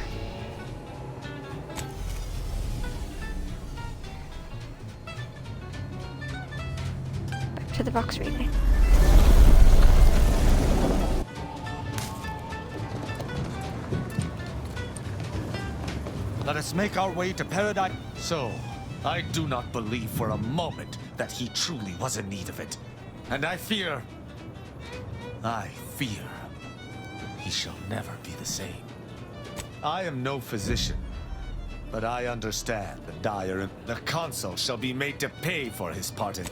Back to the box relay. Let us make our way to Paradise. So, I do not believe for a moment that he truly was in need of it. And I fear he shall never be the same. I am no physician, but I understand the dire. The consul shall be made to pay for his part in.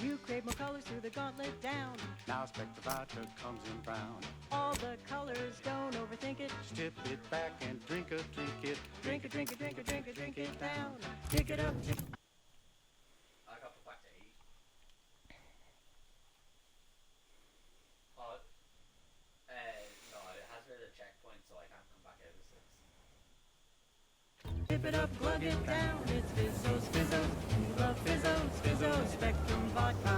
You crave more colors through the gauntlet down. Now Spectre Vodka comes in brown. All the colors, don't overthink it. Tip it back and drink it. Drink it, drink it, drink it, drink it, drink it down. Pick it up, pick I got put back to 8. No, it has rid of the checkpoint, so I can't come back out of 6. Tip it up, plug it down. It's Fizzos, Fizzos. We love Fizzos, Fizzos, Spectrum Vodka.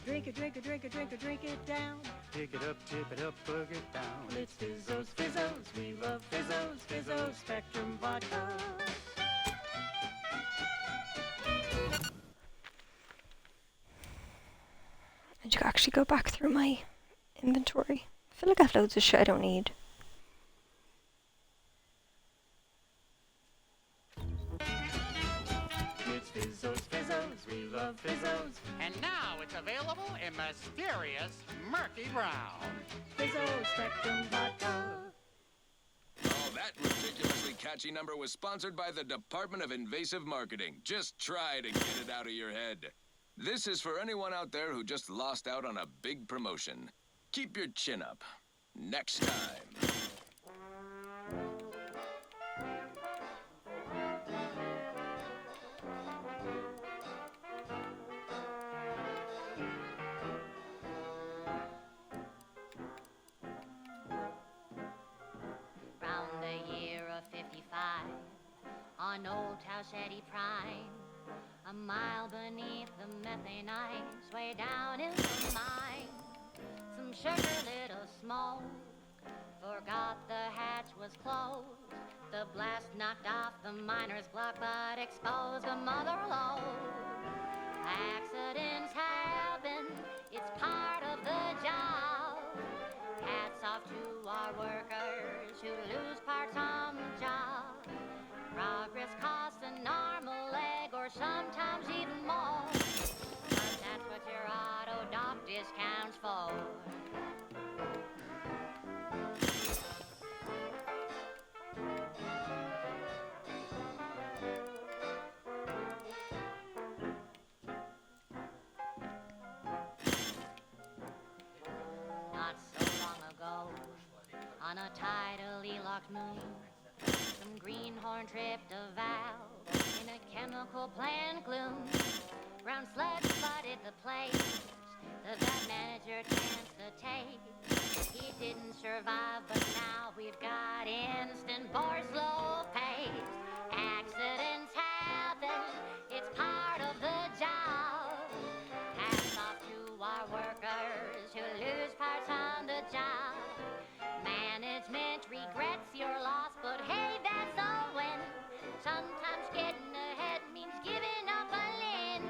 Drink it, drink it, drink it, drink it, drink it down. Pick it up, tip it up, plug it down. It's Fizzos, Fizzos. We love Fizzos, Fizzos, Spectrum Vodka. And you can actually go back through my inventory. I feel like I have loads of shit I don't need. It's Fizzos, Fizzos. We love Fizzos. And now it's available in mysterious murky brown. Fizzos, Spectrum Vodka. Oh, that ridiculously catchy number was sponsored by the Department of Invasive Marketing. Just try to get it out of your head. This is for anyone out there who just lost out on a big promotion. Keep your chin up. Next time. Round the year of 55, on Old Towshetty Prime, a mile beneath the methane ice, way down in the mine, some sugar little smoke forgot the hatch was closed. The blast knocked off the miner's block, but exposed the mother lode. Accidents happen, it's part of the job. Hats off to our workers who lose parts on the job. Progress costs an arm, a leg, or sometimes even more. But that's what your auto doc discounts for. Not so long ago, on a tidally locked moon, some greenhorn tripped a valve in a chemical plant gloom. Brown sludge flooded the place. The vet manager chanced the tape. He didn't survive, but now we've got instant bore slow pace. Accidents happen, it's part of the job. Hats off to our workers who lose parts on the job. Management regrets your loss, but hey, that's a win. Sometimes getting ahead means giving up a limb.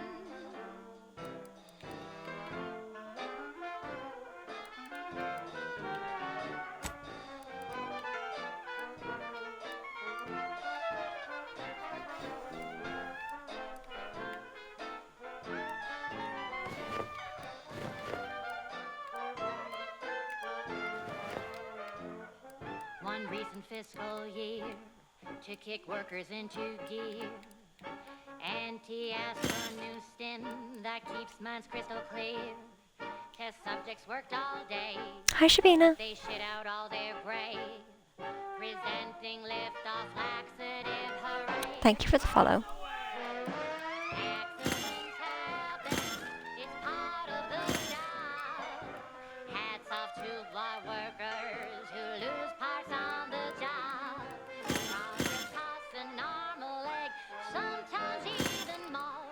recent fiscal year to kick workers into gear. Auntie asked for a new stim that keeps minds crystal clear. Test subjects worked all day. Hi, Shabina. They shit out all their brave. Presenting lift off laxative hooray. Thank you for the follow. Accidents happen, it's part of the job. Hats off to bar workers who lose parts on the job. Progress costs an arm, a leg, sometimes even more.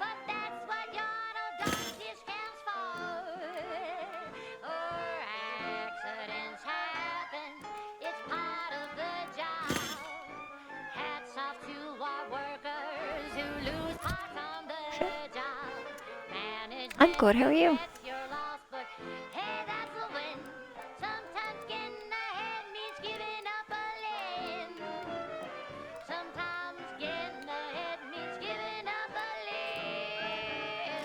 But that's what your doctor scans for. Or accidents happen, it's part of the job. Hats off to our workers who lose parts on the job. I'm good, how are you? Management gets your loss, but hey, that's a win. Sometimes getting ahead means giving up a limb. Sometimes getting ahead means giving up a limb.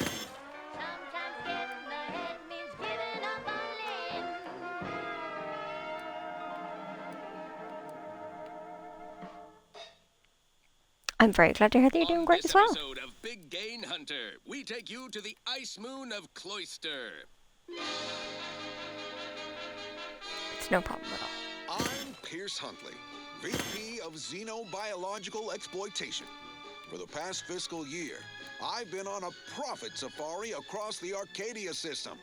Sometimes getting ahead means giving up a limb. I'm very glad to hear that you're doing great as well. Episode of Big Gain Hunter, we take you to the ice moon of Cloister. It's no problem at all. I'm Pierce Huntley, VP of Xenobiological Exploitation. For the past fiscal year, I've been on a profit safari across the Arcadia system,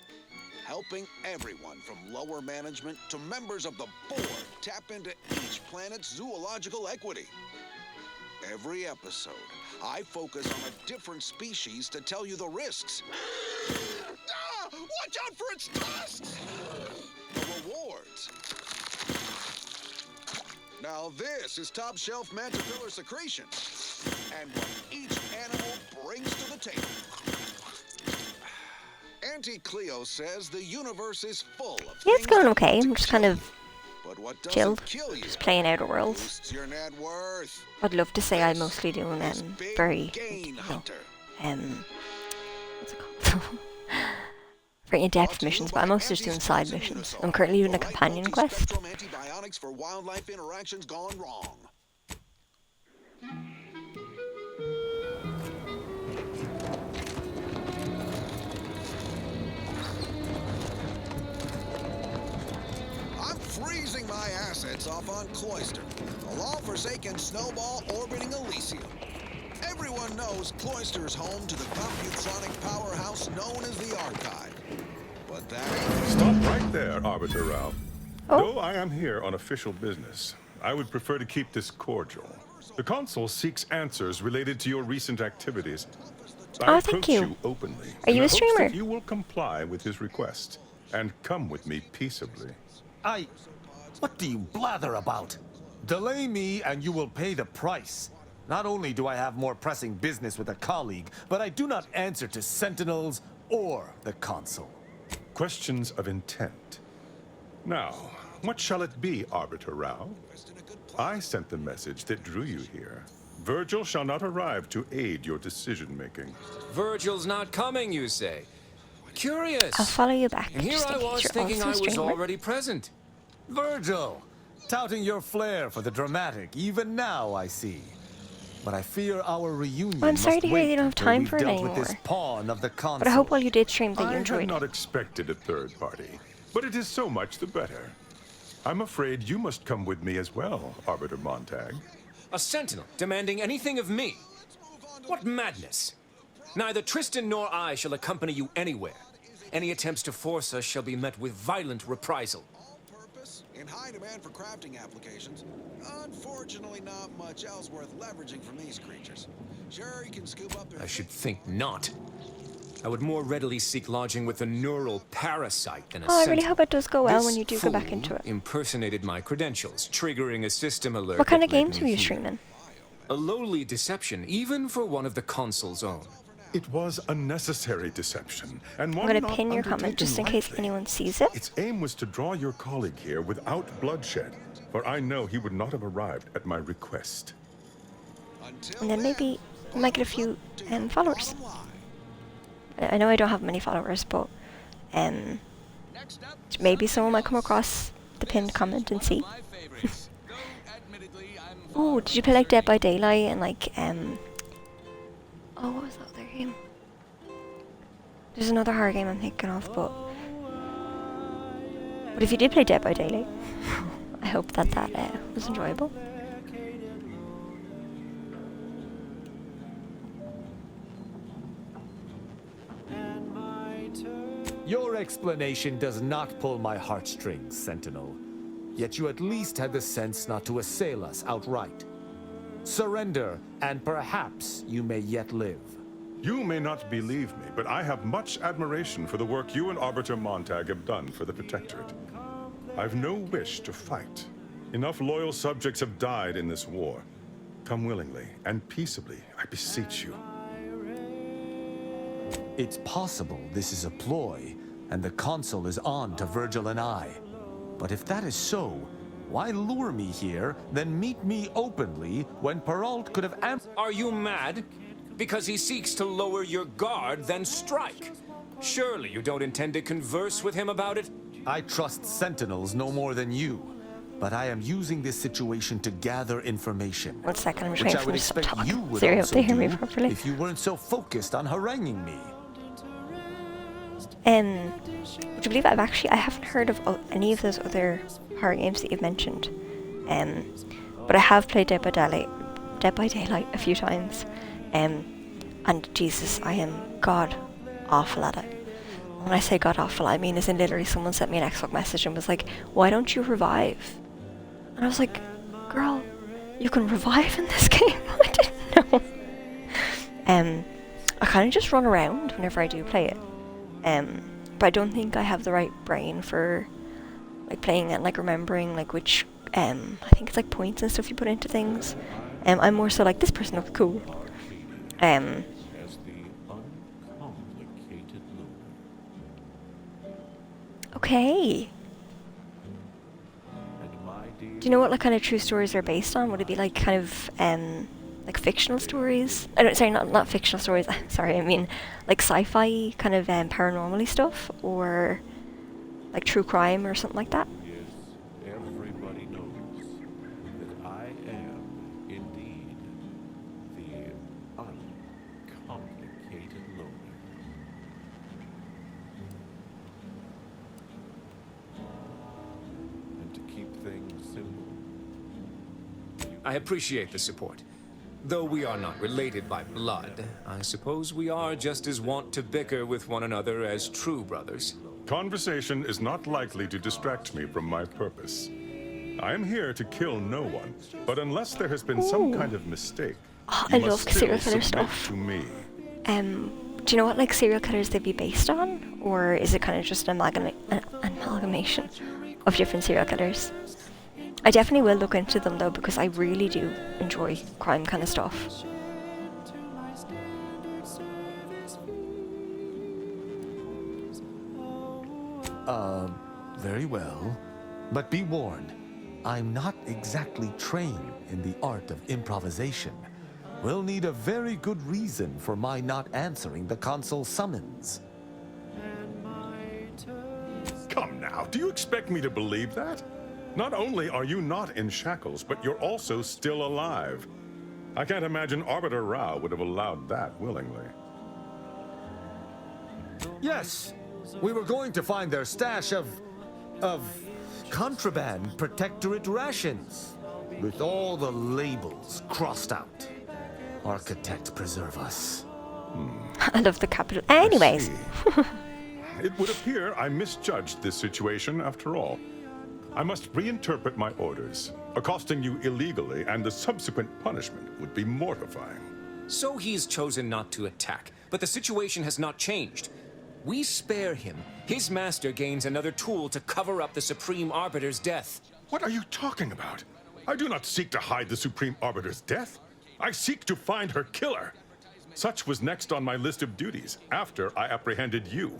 helping everyone from lower management to members of the board tap into each planet's zoological equity. Every episode, I focus on a different species to tell you the risks. Watch out for its tusks! The rewards. Now this is top shelf mantipillar secretion, and what each animal brings to the table. Auntie Cleo says the universe is full of Yeah, it's things going that okay. want I'm to just kill kind of but what doesn't chilled. kill you Just playing Outerworlds. boosts your net worth. I'd love to say I'm mostly doing very Gain Hunter. what's it called? Very in-depth missions, but I'm mostly just doing side missions. I'm currently doing a companion quest. Antibiotics for wildlife interactions gone wrong. I'm freezing my assets off on Cloister, a long-forsaken snowball orbiting Elysium. Everyone knows Cloister is home to the computronic powerhouse known as the Archive. But that Stop right there, Arbiter Ralph. Though I am here on official business, I would prefer to keep this cordial. The Consul seeks answers related to your recent activities. I thank approach you. openly. Are you in a the hopes streamer? that you will comply with his request and come with me peaceably. What do you blather about? Delay me and you will pay the price. Not only do I have more pressing business with a colleague, but I do not answer to sentinels or the Consul. Questions of intent. Now, what shall it be, Arbiter Rao? I sent the message that drew you here. Virgil shall not arrive to aid your decision-making. Virgil's not coming, you say? Curious. I'll follow you back. And here just in I case was you're thinking I also a was streamer. already present. Virgil, touting your flair for the dramatic, even now I see. But I fear our reunion I'm sorry must to hear wait you don't have until time we've for it dealt with anymore. this pawn of the Consul. But I hope while you did stream that you I enjoyed had it. not expected a third party, but it is so much the better. I'm afraid you must come with me as well, Arbiter Montag. A sentinel demanding anything of me. What madness! Neither Tristan nor I shall accompany you anywhere. Any attempts to force us shall be met with violent reprisal. in high demand for crafting applications. Unfortunately, not much else worth leveraging from these creatures. Sure, you can scoop up their... I should think not. I would more readily seek lodging with a neural parasite than a Oh, I really sentinel. hope it does go well This when you do go back fool into it. Impersonated my credentials, triggering a system alert. What kind of that led games me were you here. streaming? A lowly deception, even for one of the Consul's own. It was a necessary deception, and one I'm gonna not pin your comment undertaken just in case lightly. anyone sees it. Its aim was to draw your colleague here without bloodshed, for I know he would not have arrived at my request. And then maybe I might get a few followers. I know I don't have many followers, but maybe someone might come across the pinned comment and see. Oh, did you play like Dead by Daylight and like oh, what was that other game? There's another horror game I'm thinking of, but if you did play Dead by Daylight, I hope that was enjoyable. Your explanation does not pull my heartstrings, Sentinel. Yet you at least had the sense not to assail us outright. Surrender, and perhaps you may yet live. You may not believe me, but I have much admiration for the work you and Arbiter Montag have done for the Protectorate. I've no wish to fight. Enough loyal subjects have died in this war. Come willingly and peaceably, I beseech you. It's possible this is a ploy, and the Consul is on to Virgil and I. But if that is so, why lure me here, then meet me openly when Perrault could have Are you mad? Because he seeks to lower your guard, then strike. Surely you don't intend to converse with him about it? I trust Sentinels no more than you, but I am using this situation to gather information. 1 second, I'm which trying I would to stop expect talking. you would Sorry, I hope also they hear me do properly. if you weren't so focused on haranguing me. Would you believe I haven't heard of any of those other horror games that you've mentioned. But I have played Dead by Daylight a few times. And Jesus, I am god awful at it. When I say god awful, I mean as in literally someone sent me an Xbox message and was like, why don't you revive? And I was like, girl, you can revive in this game? I didn't know. I kind of just run around whenever I do play it. But I don't think I have the right brain for like playing it and like remembering like which I think it's like points and stuff you put into things. I'm more so like, this person looks cool. Okay. Do you know what like kind of true stories are based on? Would it be like kind of like fictional stories? Sorry, not fictional stories. Sorry, I mean like sci-fi kind of paranormally stuff, or like true crime or something like that. Everybody knows that I am indeed the uncomplicated loner. And to keep things simple. I appreciate the support. Though we are not related by blood, I suppose we are just as wont to bicker with one another as true brothers. Conversation is not likely to distract me from my purpose. I am here to kill no one, but unless there has been some kind of mistake, I love serial killer stuff. To me. Do you know what like serial killers they'd be based on, or is it kind of just an amalgamation of different serial killers? I definitely will look into them though, because I really do enjoy crime kind of stuff. Very well. But be warned, I'm not exactly trained in the art of improvisation. We'll need a very good reason for my not answering the Consul's summons. Come now, do you expect me to believe that? Not only are you not in shackles, but you're also still alive. I can't imagine Arbiter Rao would have allowed that willingly. Yes, we were going to find their stash of contraband Protectorate rations, with all the labels crossed out. Architect preserve us. I love the capital. Anyways. It would appear I misjudged this situation after all. I must reinterpret my orders. Accosting you illegally and the subsequent punishment would be mortifying. So he's chosen not to attack, but the situation has not changed. We spare him. His master gains another tool to cover up the Supreme Arbiter's death. What are you talking about? I do not seek to hide the Supreme Arbiter's death. I seek to find her killer. Such was next on my list of duties after I apprehended you.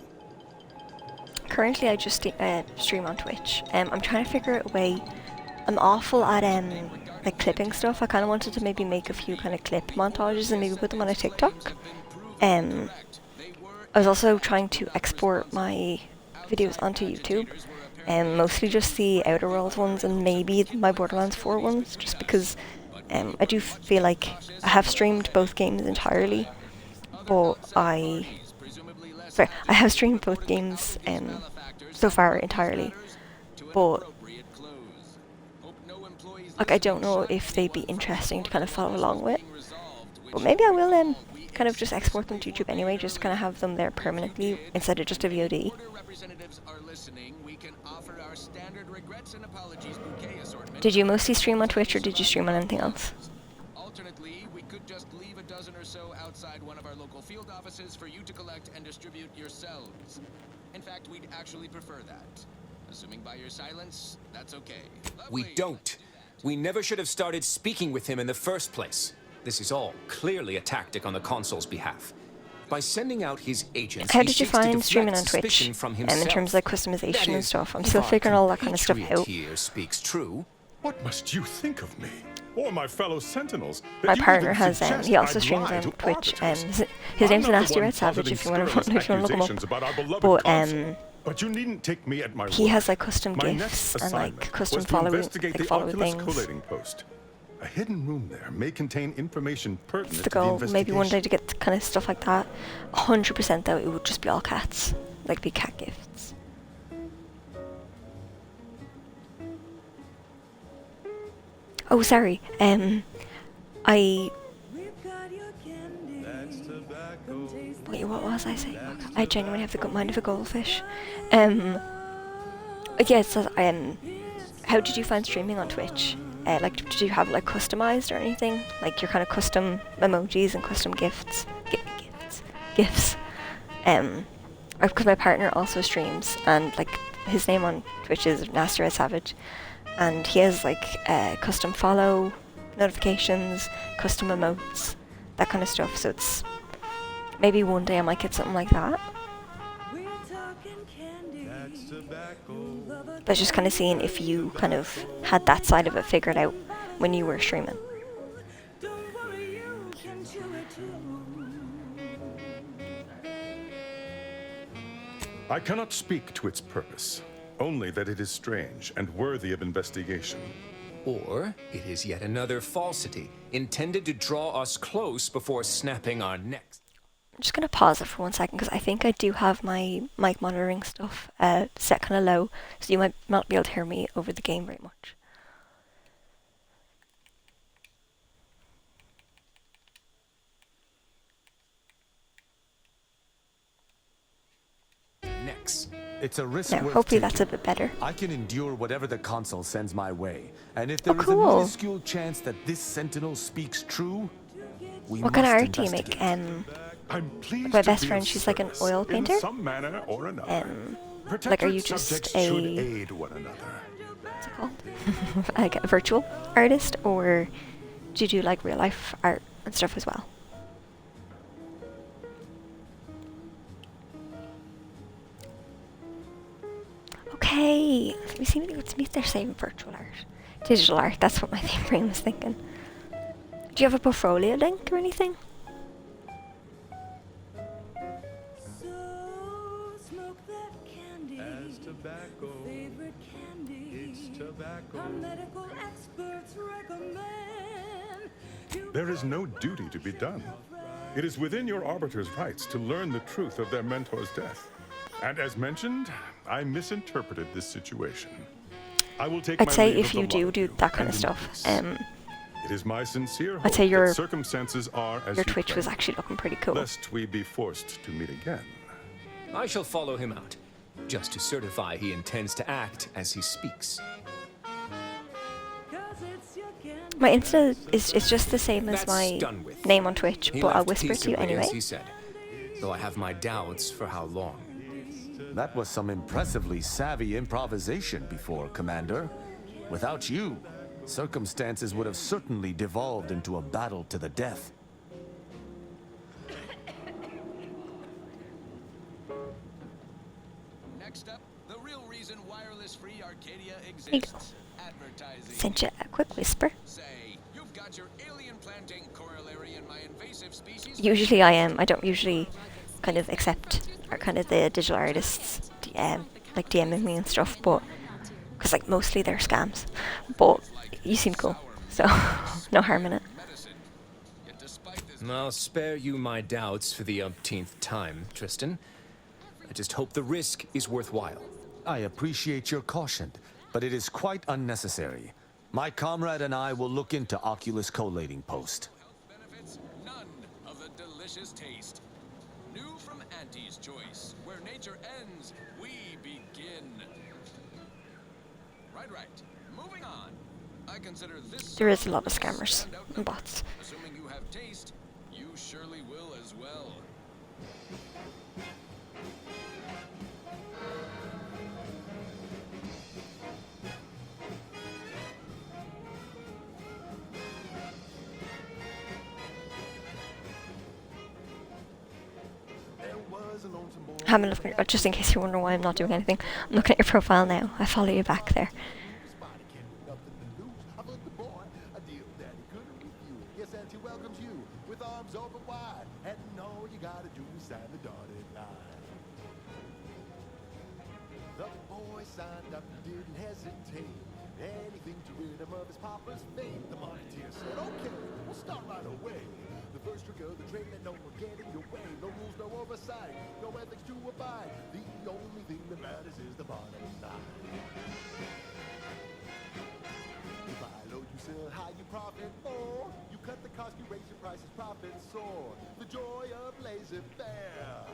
Currently, I just stream on Twitch. I'm trying to figure out a way. I'm awful at like clipping stuff. I kind of wanted to maybe make a few kind of clip montages and maybe put them on a TikTok. I was also trying to export my videos onto YouTube, Mostly just the Outerworlds ones and maybe my Borderlands 4 ones, just because I do feel like I have streamed both games entirely, but I have streamed both games so far entirely, but like I don't know if they'd be interesting to kind of follow along with. But maybe I will kind of just export them to YouTube anyway, just to kind of have them there permanently instead of just a VOD. Did you mostly stream on Twitch or did you stream on anything else? Alternately, we could just leave a dozen or so outside one of our local field offices for you to collect and distribute yourselves. In fact, we'd actually prefer that. Assuming by your silence, that's okay. We don't. We never should have started speaking with him in the first place. This is all clearly a tactic on the console's behalf. By sending out his agents, how he did you seeks to find deflect streaming on suspicion Twitch? from In himself. terms of like customization That and is, stuff, I'm if still our figuring all that kind of stuff compatriot out. here speaks true. What must you think of me? Or my fellow sentinels? My partner has he also streams on Twitch and his name's Nasty Red Savage if you want to look him up. But you needn't take me at my he word. has like custom My gifts next and like assignment custom was to following investigate the follow Oculus things. collating post. A hidden room there may contain information pertinent It's the to the goal. investigation. Maybe one day to get kind of stuff like that. 100% though, it would just be all cats, like be cat gifts. Oh, sorry. Wait, what was I saying? I genuinely have the mind of a goldfish. Yeah, it says, how did you find streaming on Twitch? Like, did you have like customized or anything? Like your kind of custom emojis and custom gifts? Gifts. Because my partner also streams, and like his name on Twitch is Nasty Red Savage, and he has like custom follow notifications, custom emotes, that kind of stuff. So it's maybe one day I might get something like that. But just kind of seeing if you kind of had that side of it figured out when you were streaming. I cannot speak to its purpose, only that it is strange and worthy of investigation. Or it is yet another falsity, intended to draw us close before snapping our necks. I'm just going to pause it for 1 second because I think I do have my mic monitoring stuff set kind of low, so you might not be able to hear me over the game very much. Next. It's a risk Now, worth hopefully taking. that's a bit better. I can endure whatever the console sends my way. And if there is cool. a minuscule chance that this sentinel speaks true, we What kind of must art do you make? investigate. I'm pleased My to best be friend, of she's like an service oil painter. In some manner or another. Like, are you Protectorate just subjects a should aid one another. what's it called? Like a virtual artist, or do you do like real life art and stuff as well? Okay, let me see if they're saying virtual art. Digital art, that's what my brain was thinking. Do you have a portfolio link or anything? As tobacco, it's tobacco. Medical experts recommend. There is no duty to be done. It is within your arbiter's rights to learn the truth of their mentor's death. And as mentioned, I misinterpreted this situation. I will take I'd my say leave if of the you lot do that kind and of in stuff, peace. It is my sincere hope I'd say your that circumstances are as your you Twitch was claim, actually looking pretty cool. lest we be forced to meet again. I shall follow him out, just to certify he intends to act as he speaks. My Insta is just the same as That's my done with. name on Twitch, He but I'll left whisper it to you peaceably, anyway. as he said, though I have my doubts for how long. That was some impressively savvy improvisation before, Commander. Without you, circumstances would have certainly devolved into a battle to the death. Next up, the real reason wireless-free Arcadia There you go. exists. Advertising. Sent you a quick whisper. Say, you've got your alien planting corollary in my invasive species. Usually I don't usually kind of accept or kind of the digital artists like DMing me and stuff, but because like mostly they're scams. But you seem cool, so no harm in it. I'll spare you my doubts for the umpteenth time, Tristan. I just hope the risk is worthwhile. I appreciate your caution, but it is quite unnecessary. My comrade and I will look into Oculus collating post. Benefits none of the delicious taste. New from Auntie's Choice, where nature ends, we begin. Right. Moving on. I consider this. There is a lot of scammers and bots. Assuming you have taste, you surely will as well. Have a look at, just in case you wonder why I'm not doing anything. I'm looking at your profile now. I follow you back there. Yes, Auntie welcomes you with arms open wide, and all you gotta do is sign the dotted line. The boy signed up, he didn't hesitate. Anything to rid him of his papa's fate. The marketeer said, okay, we'll start right away. The first trick of the trade, that no one get in your way. No rules, no oversight, no ethics to abide. The only thing that matters is the bottom line. You buy low, you sell high, you profit more. You cut the cost, you raise your prices, profits soar. The joy of laissez-faire.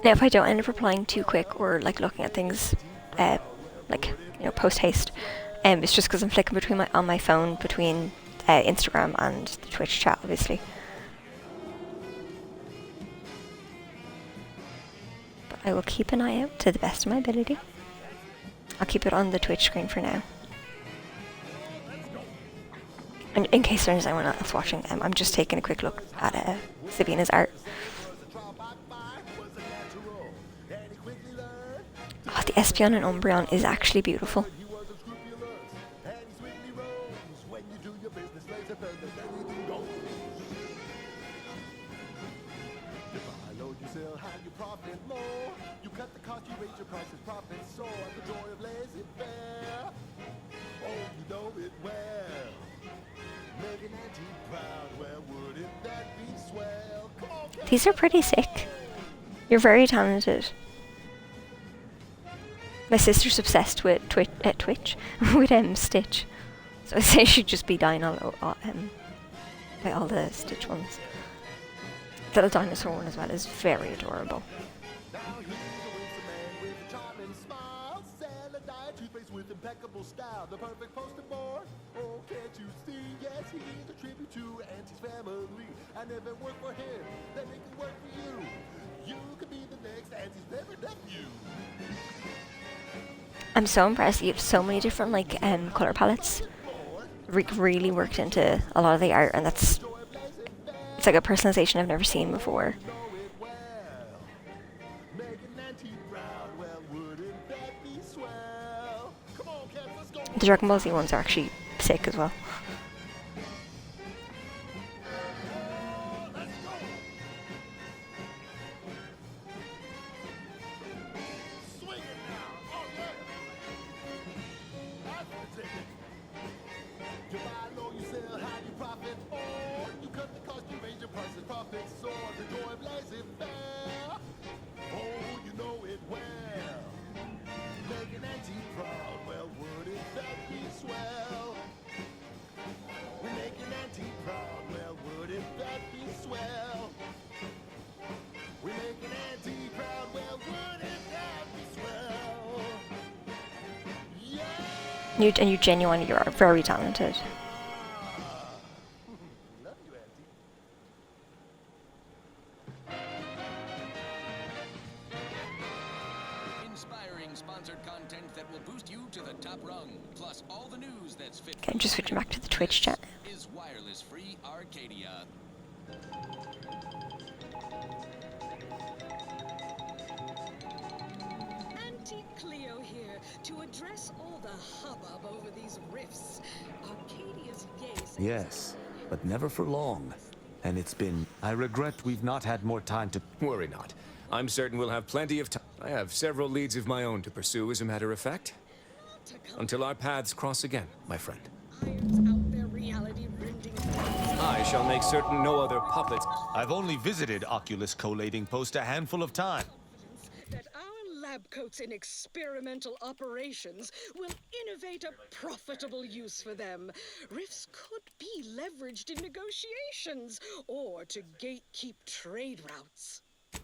Now, if I don't end up replying too quick or like looking at things, like post haste, it's just because I'm flicking between on my phone between Instagram and the Twitch chat, obviously. But I will keep an eye out to the best of my ability. I'll keep it on the Twitch screen for now. And in case there's anyone else watching, I'm just taking a quick look at Sabina's art. Oh, the Espeon and Umbreon is actually beautiful. These are pretty sick. You're very talented. My sister's obsessed with Twitch, with Stitch. So I say she'd just be dying by all the Stitch ones. The little dinosaur one as well is very adorable. With impeccable style, the perfect poster boy. Oh, can't you see? Yes, he's a tribute to Auntie's family. And if it worked for him, then it can work for you. You could be the next Auntie's favorite nephew. I'm so impressed. You have so many different color palettes. Really worked into a lot of the art, and it's like a personalization I've never seen before. The Dragon Ball Z ones are actually sick as well. You genuinely are very talented. Inspiring sponsored content that will boost you to the top rung, plus all the news that's fit. Okay, I'm just switching back to the Twitch chat. Is wireless free Arcadia. Cleo here to address all the hubbub over these rifts. Arcadia's Yes, but never for long. And it's been... I regret we've not had more time to... Worry not. I'm certain we'll have plenty of time. I have several leads of my own to pursue, as a matter of fact. Until our paths cross again, my friend. I shall make certain no other puppets. I've only visited Oculus collating post a handful of times. That our lab coats in experimental operations will innovate a profitable use for them. Rifts could be leveraged in negotiations or to gatekeep trade routes.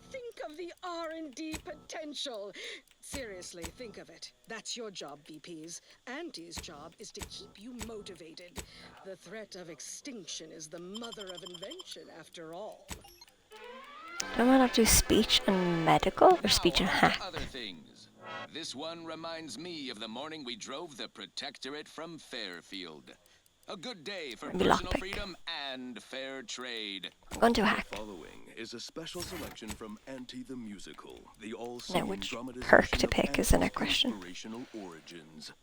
Think of the R&D potential. Seriously, think of it. That's your job, VPs. Auntie's job is to keep you motivated. The threat of extinction is the mother of invention, after all. Don't I have to do speech and medical or speech and hack? Other things. This one reminds me of the morning we drove the Protectorate from Fairfield. A good day for Maybe personal lockpick. freedom and fair trade. I'm going to hack. Following is a special selection from Auntie the Musical, the Now, all-singing which dramatization perk to of pick is the Auntie's next question. inspirational origins.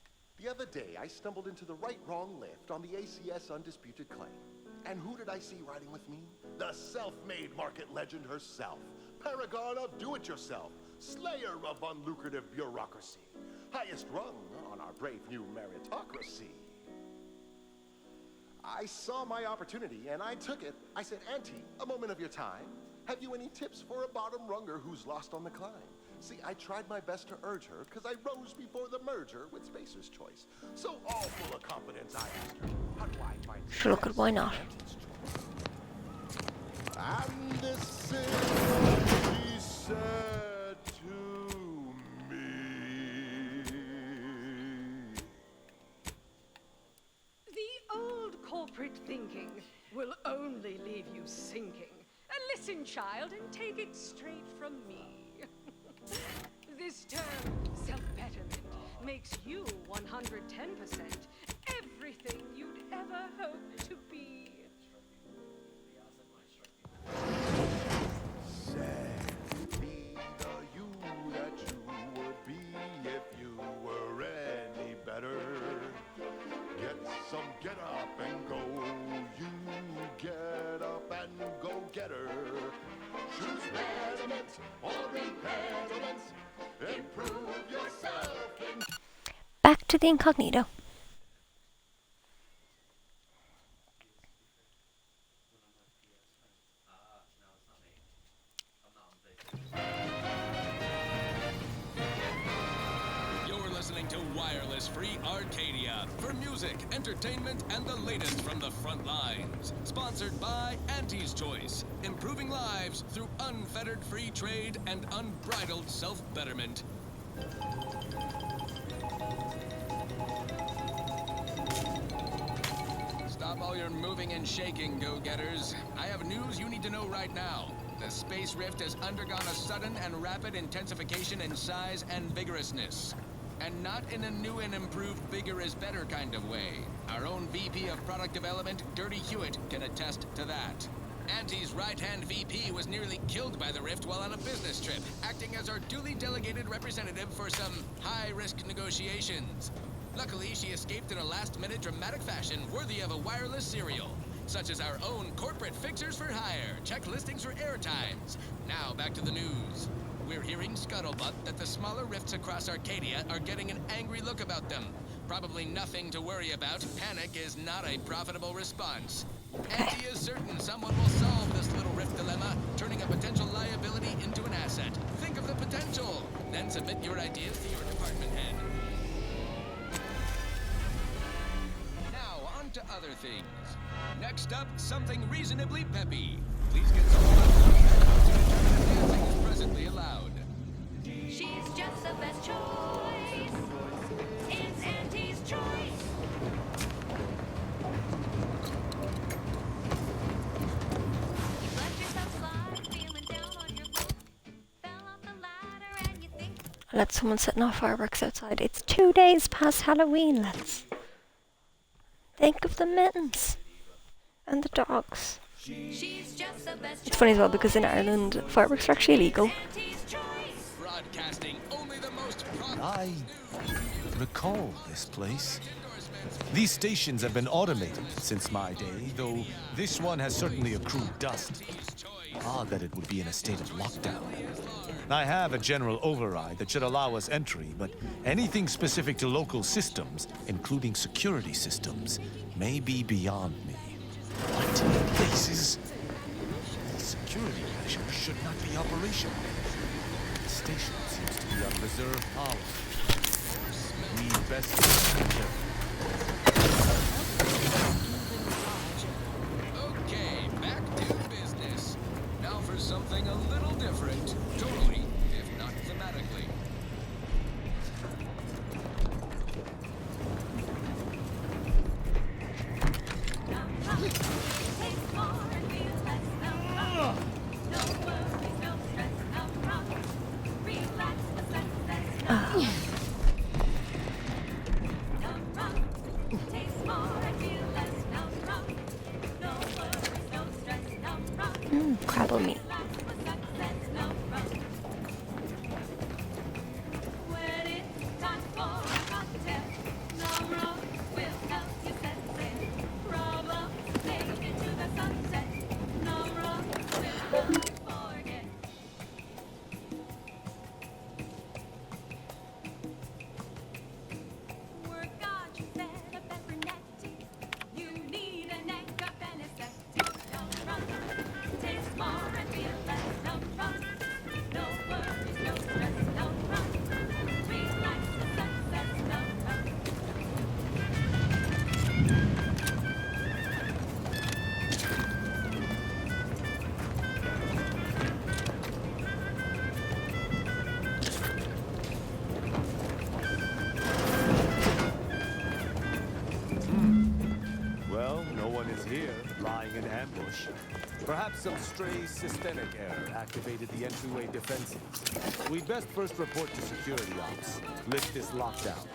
The other day, I stumbled into the right-wrong lift on the ACS Undisputed Claim. And who did I see riding with me? The self-made market legend herself. Paragon of do-it-yourself. Slayer of unlucrative bureaucracy. Highest rung on our brave new meritocracy. I saw my opportunity and I took it. I said, Auntie, a moment of your time. Have you any tips for a bottom runger who's lost on the climb? See, I tried my best to urge her because I rose before the merger with Spacer's Choice. So all full of confidence, I asked her, how do I find Sure, look at why not? And this is what she said to me. The old corporate thinking will only leave you sinking. Listen, child, and take it straight from me. This term, self-betterment, makes you 110% everything you'd ever hope to be. Said, be the you that you would be if you were any better. Get some get up and go. You get up and go get her. Choose betterments or impediments. Improve yourself. Back to the incognito. You're listening to Wireless Free Arcadia for music, entertainment, and the latest from the front lines. Sponsored by Auntie's Choice, improving lives through unfettered free trade and unbridled self-betterment. Stop all your moving and shaking, go-getters. I have news you need to know right now. The Space Rift has undergone a sudden and rapid intensification in size and vigorousness. And not in a new and improved bigger is better kind of way. Our own VP of Product Development, Dirty Hewitt, can attest to that. Auntie's right-hand VP was nearly killed by the Rift while on a business trip, acting as our duly delegated representative for some high-risk negotiations. Luckily, she escaped in a last-minute dramatic fashion worthy of a wireless serial, such as our own corporate fixers for hire, check listings for airtimes. Now, back to the news. We're hearing scuttlebutt that the smaller rifts across Arcadia are getting an angry look about them. Probably nothing to worry about. Panic is not a profitable response. Auntie is certain someone will solve this little rift dilemma, turning a potential liability into an asset. Think of the potential, then submit your ideas to your department head. Now, on to other things. Next up, something reasonably peppy. Please get some dancing is presently allowed. She's just the best choice. It's Auntie's Choice. You let yourself slide, feeling down on your luck. Fell off the ladder and you think Let someone setting off fireworks outside. It's 2 days past Halloween, let's think of the mittens and the dogs. she's just the best It's funny as well because in Ireland fireworks are actually illegal. Broadcasting only the most I recall this place. These stations have been automated since my day, though this one has certainly accrued dust. Odd that it would be in a state of lockdown. I have a general override that should allow us entry, but anything specific to local systems, including security systems, may be beyond me. What in places? The security measures should not be operational. The station seems to be on reserve power. We best be careful. Okay, back to business. Now for something a little different. Totally, if not thematically. Crabble meat. Well, no one is here, lying in ambush. Perhaps some stray systemic error activated the entryway defenses. We'd best first report to security ops, lift this lockdown.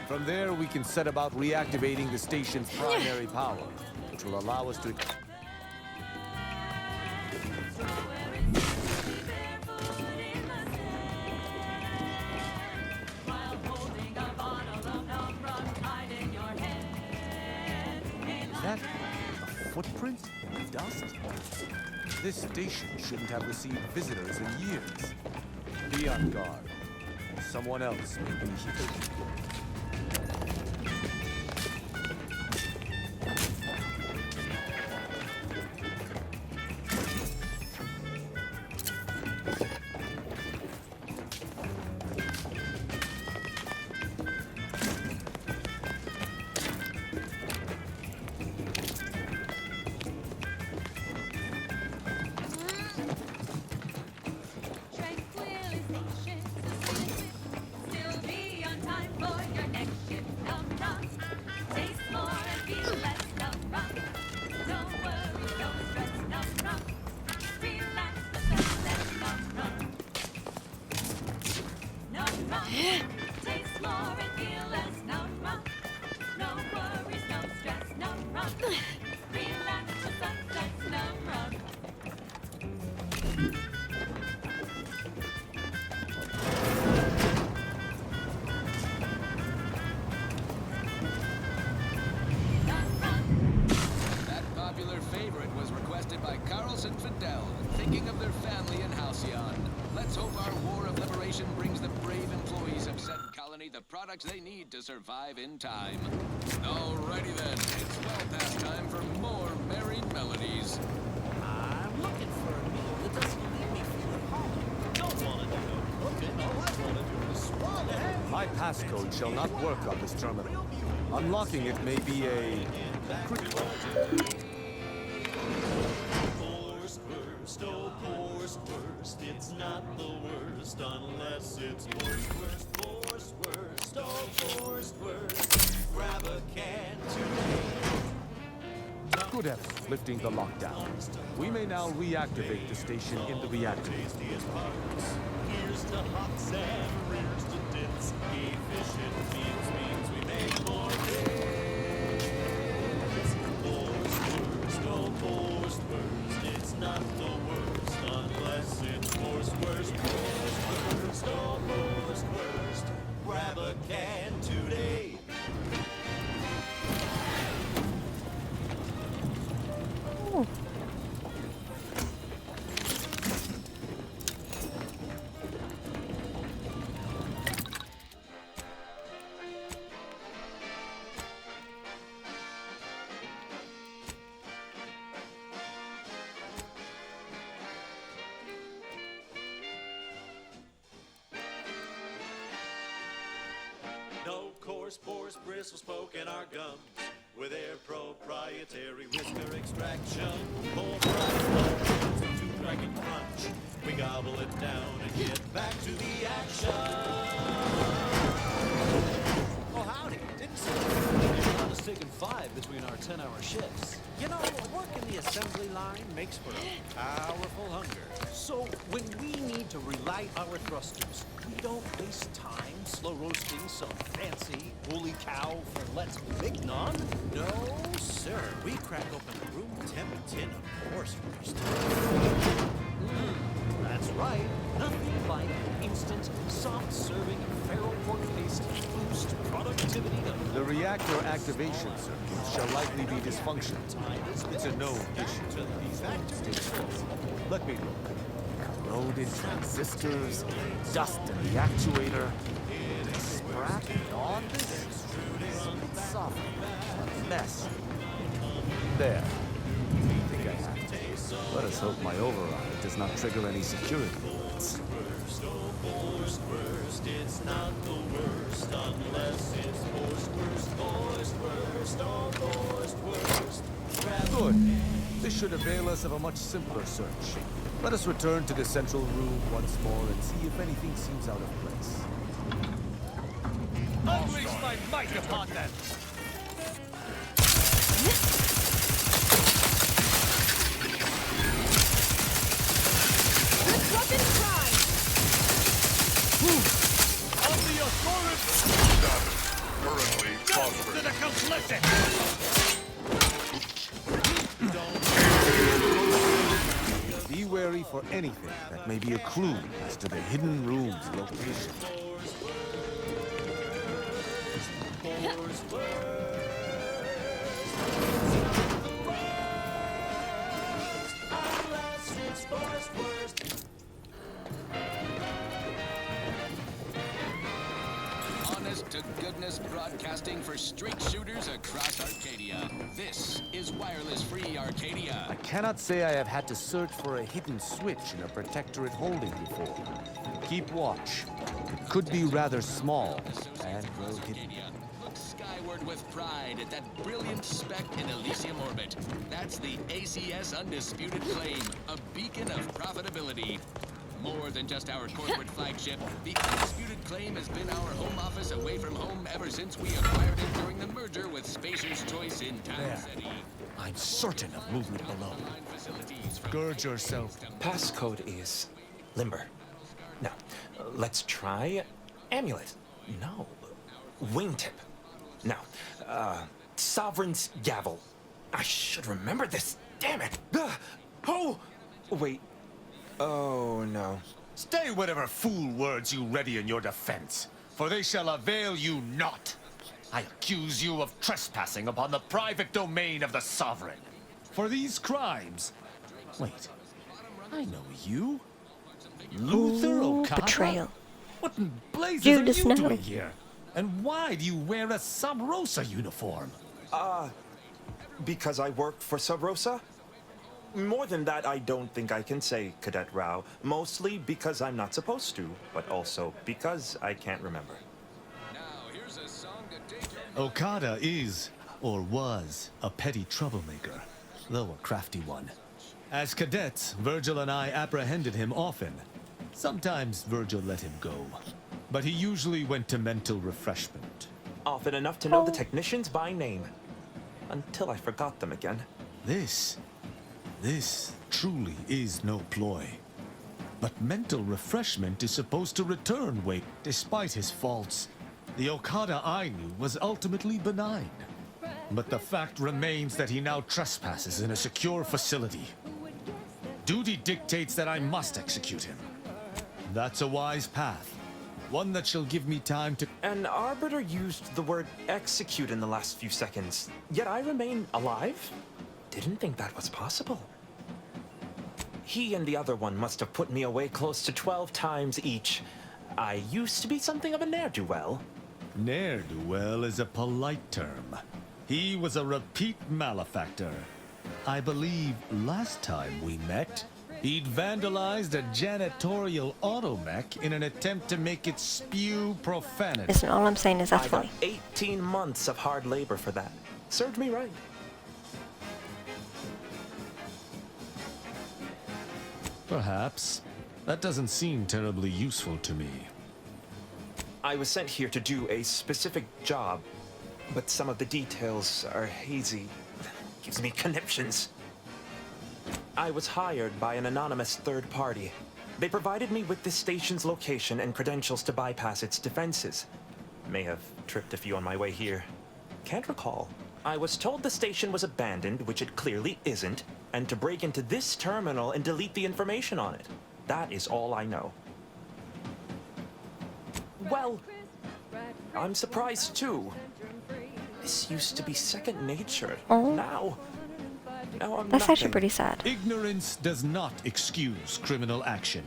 From there, we can set about reactivating the station's primary power, which will allow us to... Is that a footprint in the dust? This station shouldn't have received visitors in years. Be on guard. Someone else may be here. Thinking of their family in Halcyon. Let's hope our war of liberation brings the brave employees of said colony the products they need to survive in time. Alrighty then, it's well past time for more merry melodies. I'm looking for a meal that doesn't leave me feeling hollow. Don't want to do no cooking. All I want to do is swallow. My passcode shall not work on this terminal. Unlocking it may be a... Worst, it's not the worst unless it's worst, worst. Grab a can today. Good effort lifting the lockdown. We may now reactivate the station in the reactor. Here's to hot sand, rears to dits, efficient means we make more hits. Worst, it's not the worst unless it's worst, worst. Grab a can today. pores, bristles poking our gums. With their proprietary whisker extraction, pulverized to dragon crunch. We gobble it down and get back to the action. Oh, howdy. Didn't see you. I was taking 5 between our 10-hour shifts. You know, work in the assembly line makes for a powerful hunger. So when we need to relight our thrusters, we don't waste time slow roasting some fancy holy cow fillet mignon. No, sir. We crack open a room temp tin of horse roast. That's right. Nothing like instant, soft-serving feral pork paste to boost productivity of The reactor activation circuit shall likely be dysfunctional. It's a known issue to these stations. Let me look. Corroded transistors, dust in the actuator. Scrap beyond this? Soft. A mess. There. I think I have to. Let us hope my override does not trigger any security alerts. Worst, it's not the worst unless it's worst. Good. This should avail us of a much simpler search. Let us return to the central room once more and see if anything seems out of place. Unleash my might upon them! Disrupting crime! On the authority! Currently Death to the complicit! Be wary for anything that may be a clue as to the hidden room's location. Honest to goodness broadcasting for straight shooters across Arcadia. This is Wireless Free Arcadia. I cannot say I have had to search for a hidden switch in a protectorate holding before. Keep watch. It could be rather small and well hidden. Look skyward with pride at that brilliant speck in Elysium orbit. That's the ACS Undisputed Claim, a beacon of profitability. More than just our corporate flagship, the Undisputed Claim has been our home office away from home ever since we acquired it during the merger with Spacer's Choice in Town There. City. I'm certain of movement below. Gird yourself. Passcode is limber. No. Let's try amulet. No. Wingtip. No. Sovereign's gavel. I should remember this. Damn it. Oh! Wait. Oh, no. Stay whatever fool words you ready in your defense, for they shall avail you not. I accuse you of trespassing upon the private domain of the sovereign. For these crimes... Wait, I know you. Luther Ooh, Okada? betrayal. What in blazes Judas are you Snow. doing here? And why do you wear a Sub Rosa uniform? Because I work for Sub Rosa? More than that, I don't think I can say, Cadet Rao. Mostly because I'm not supposed to, but also because I can't remember. Okada is, or was, a petty troublemaker, though a crafty one. As cadets, Virgil and I apprehended him often. Sometimes Virgil let him go, but he usually went to mental refreshment. Often enough to know the technicians by name. Until I forgot them again. This truly is no ploy. But mental refreshment is supposed to return weight despite his faults. The Okada I knew was ultimately benign. But the fact remains that he now trespasses in a secure facility. Duty dictates that I must execute him. That's a wise path. One that shall give me time to... An arbiter used the word execute in the last few seconds, yet I remain alive? Didn't think that was possible. He and the other one must have put me away close to 12 times each. I used to be something of a ne'er-do-well. Ne'er-do-well is a polite term. He was a repeat malefactor. I believe last time we met, He'd vandalized a janitorial automech in an attempt to make it spew profanity. Listen, all I'm saying is that's I got funny. 18 months of hard labor for that. Served me right. Perhaps. That doesn't seem terribly useful to me. I was sent here to do a specific job, but some of the details are hazy. Gives me conniptions. I was hired by an anonymous third party. They provided me with this station's location and credentials to bypass its defenses. May have tripped a few on my way here. Can't recall. I was told the station was abandoned, which it clearly isn't, and to break into this terminal and delete the information on it. That is all I know. Well, I'm surprised too. This used to be second nature. Oh. Now I'm That's actually nothing. pretty sad. Ignorance does not excuse criminal action,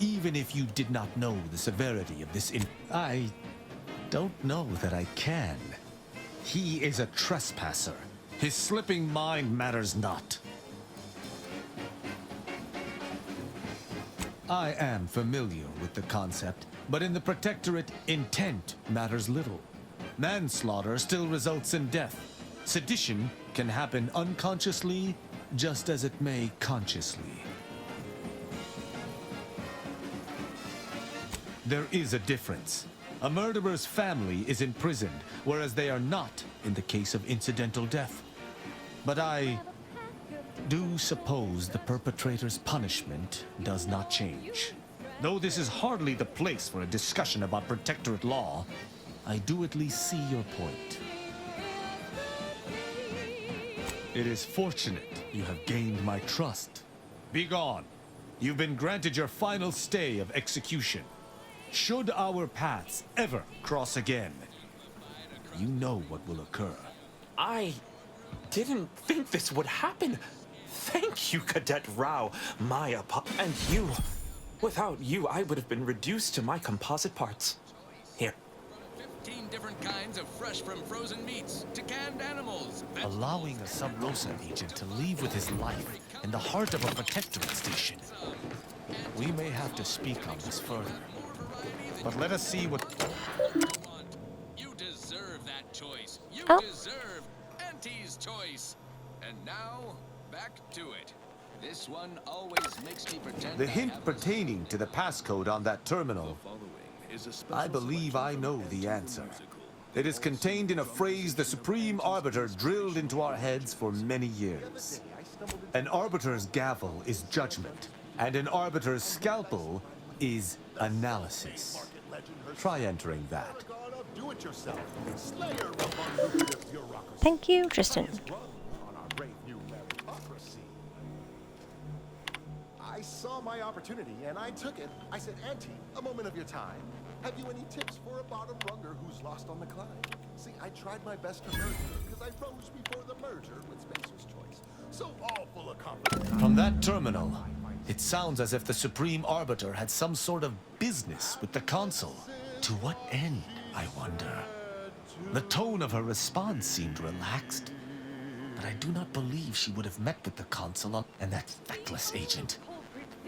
even if you did not know the severity of this. I don't know that I can. He is a trespasser. His slipping mind matters not. I am familiar with the concept, but in the Protectorate, intent matters little. Manslaughter still results in death. Sedition can happen unconsciously, just as it may consciously. There is a difference. A murderer's family is imprisoned, whereas they are not in the case of incidental death. But I do suppose the perpetrator's punishment does not change. Though this is hardly the place for a discussion about Protectorate law, I do at least see your point. It is fortunate you have gained my trust. Begone. You've been granted your final stay of execution. Should our paths ever cross again, you know what will occur. I didn't think this would happen. Thank you, Cadet Rao, and you. Without you, I would have been reduced to my composite parts. Here. 15 different kinds of fresh from frozen meats to canned animals. Allowing a Sub Rosa agent to leave with his life in the heart of a Protectorate station. We may have to speak on this further. But let us see what... You deserve that choice. You Oh. deserve Auntie's choice. And now, back to it. This one always makes me pretend The I hint have pertaining to the passcode on that terminal, I believe I know the answer. It is contained in a phrase the Supreme Arbiter drilled into our heads for many years. An Arbiter's gavel is judgment, and an Arbiter's scalpel is analysis. Try entering that. Thank you, Tristan. I saw my opportunity and I took it. I said, Auntie, a moment of your time. Have you any tips for a bottom runger who's lost on the climb? See, I tried my best to merge her because I rose before the merger with Spencer's Choice. So all full of confidence. From that terminal, it sounds as if the Supreme Arbiter had some sort of business with the Consul. To what end, I wonder? The tone of her response seemed relaxed, but I do not believe she would have met with the Consul and that feckless agent.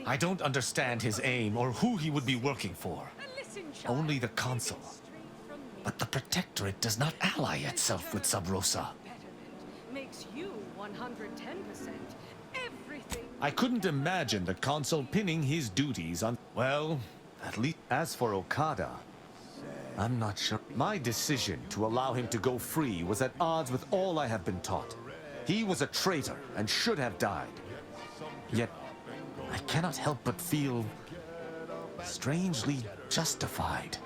I don't understand his aim or who he would be working for. Only the Consul. But the Protectorate does not ally itself with Sub Rosa. Makes you 110%. Everything. I couldn't imagine the Consul pinning his duties on... Well, at least as for Okada, I'm not sure. My decision to allow him to go free was at odds with all I have been taught. He was a traitor and should have died. Yet, I cannot help but feel strangely justified.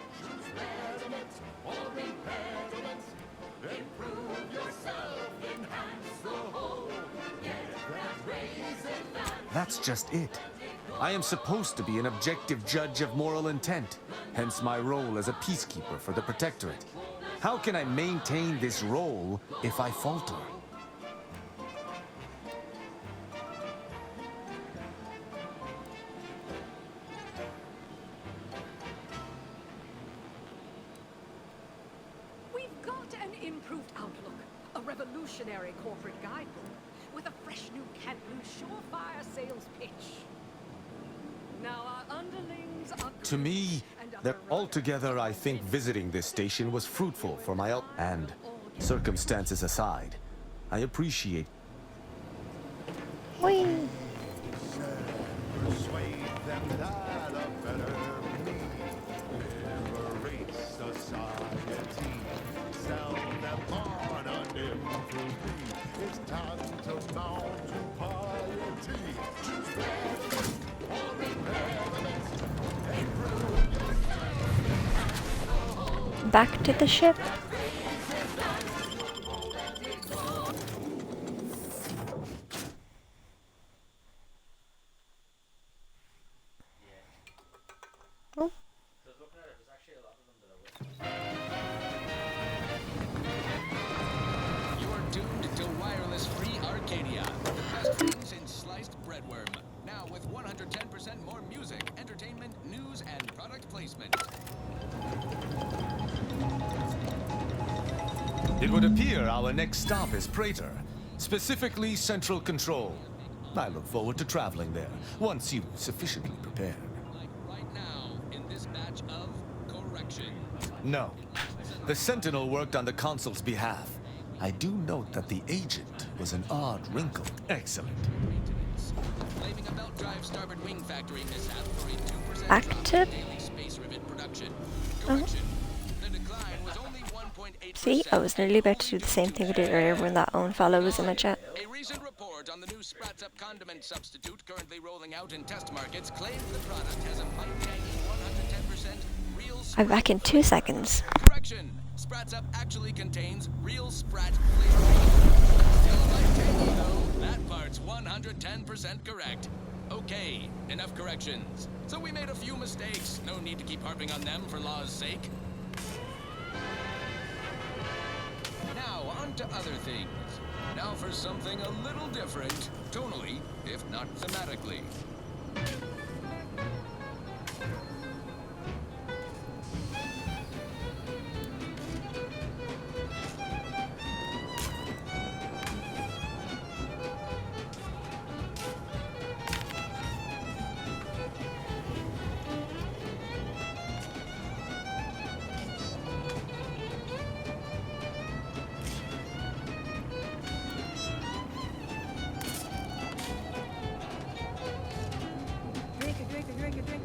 That's just it. I am supposed to be an objective judge of moral intent, hence my role as a peacekeeper for the Protectorate. How can I maintain this role if I falter? We've got an improved outlook, a revolutionary corporate guidebook with a fresh new Can't Lose surefire sales pitch. Now our underlings are To me, that altogether, I think visiting this station was fruitful for my and circumstances aside, I appreciate. Whee! Persuade them that a better me liberates society. Sell them on an infamy. It's time to mount to piety. Choose better or repair the best. And prove yourself. Back to the ship. Oh. You are tuned to wireless-free Arcadia, the best things in sliced breadworm. Now with 110% more music, entertainment, news, and product placement. It would appear our next stop is Praetor, specifically Central Control. I look forward to traveling there, once you've sufficiently prepared. Right now, in this batch of correction. No. The Sentinel worked on the Consul's behalf. I do note that the agent was an odd wrinkle. Excellent. Blaming a belt drive starboard wing factory mishap for a 2% Active? drop in daily space rivet production. Correction. The decline was only 1.8%. See, I was nearly about to do the same thing I did earlier when that own fellow was in my chat. A recent report on the new Sprats Up condiment substitute currently rolling out in test markets claims the product has a might-tangy 110% real I'm back in 2 seconds. Correction! Sprats Up actually contains real Sprat flavoring. Still might-tangy though. That part's 110% correct. Okay, enough corrections. So we made a few mistakes. No need to keep harping on them for law's sake. Now, on to other things. Now for something a little different, tonally, if not thematically.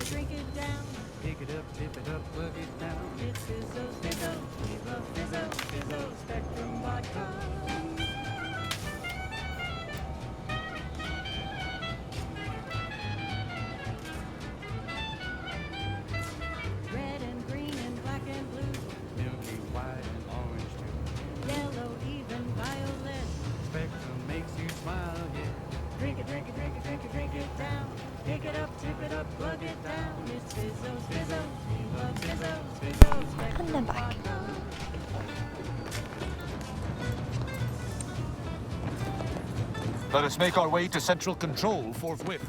Drink it down. Pick it up, tip it up, plug it down. It's Fizzo, Fizzo. We love Fizzo, Fizzo, Spectrum Vodka. Red and green and black and blue. Milky white and orange too. Yellow, even violet. Spectrum makes you smile, yeah. Drink it, drink it, drink it, drink it, drink it down. Pick it up, tip it up, plug it down. It's Fizzo, Fizzo. We love Fizzo, Fizzo, Spectrum And then back. Vodka. Let us make our way to Central Control forthwith.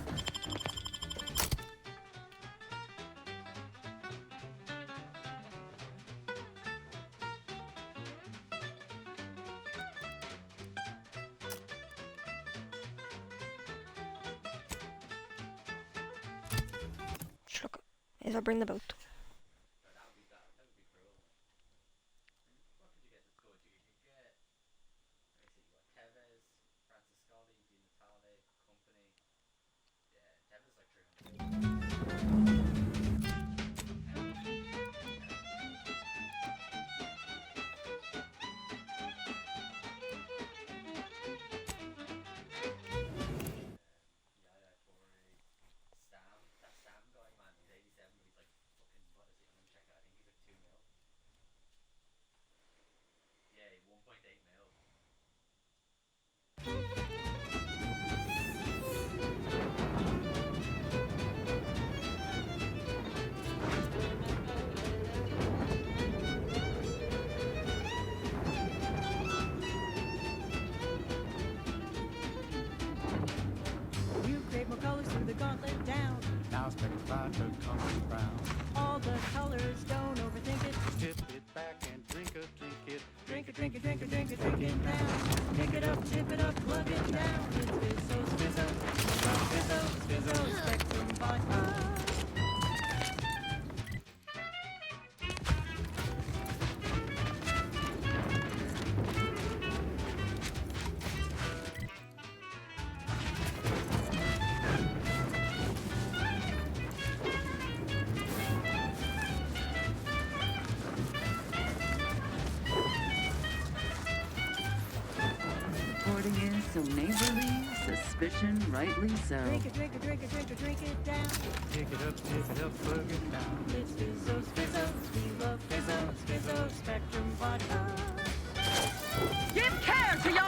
Look, I'll bring the boat. You create more colors through the gauntlet down. Now Spectrum Vodka comes round. All the colors, don't overthink it. Tip it back and drink it. Drink it, drink it, drink it, drink it, drink it down. Pick it up, tip it up, plug it down. It's Fizzo, Fizzo. Spectrum vodka. Reporting in so neighborly, suspicion rightly so. Drink it, drink it, drink it, drink it, drink it down. Take it up, plug it down. It's Fizzos, Fizzos, we love Fizzos, Fizzos, Spectrum vodka. Give care to your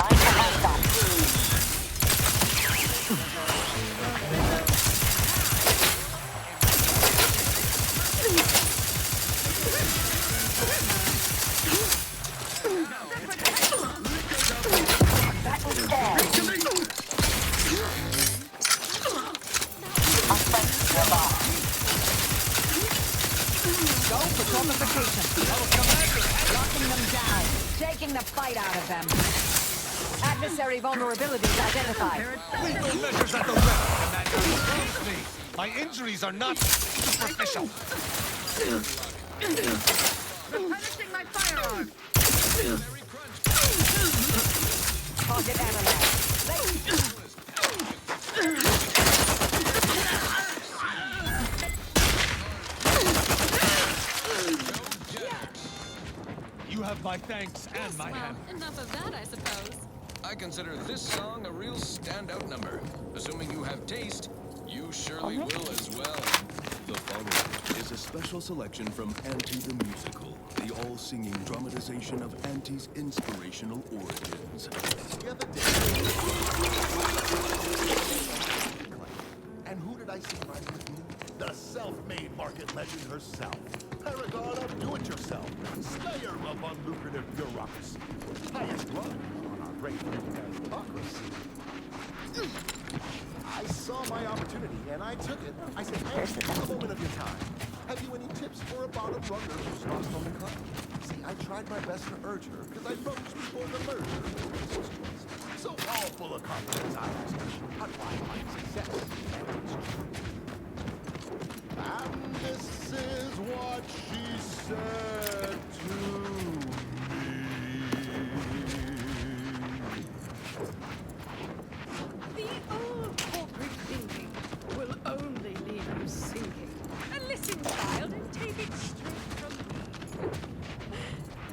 Go personification. Locking them down. Taking the fight out of them. Adversary vulnerabilities identified. Lethal measures at the ready, Commander. Excuse me. My injuries are not superficial. replenishing my firearm. Target analyzed. You have my thanks and my hammer. Enough of that, I suppose. I consider this song a real standout number. Assuming you have taste, you surely will as well. The following is a special selection from Auntie the Musical, the all-singing dramatization of Auntie's inspirational origins. The other day. And who did I see riding with me? The self-made market legend herself. Paragon of do-it-yourself. Slayer of unlucrative bureaucracy. Highest run on our great meritocracy. I saw my opportunity and I took it. I said, hey, take a moment of your time. Have you any tips for a bottom runner who's lost on the cut? See, I tried my best to urge her because I rose before the merger. So all full of confidence, I asked her, outline my success. And this is what she said to me. The old corporate thinking will only leave you sinking. And listen, child, and take it straight from me.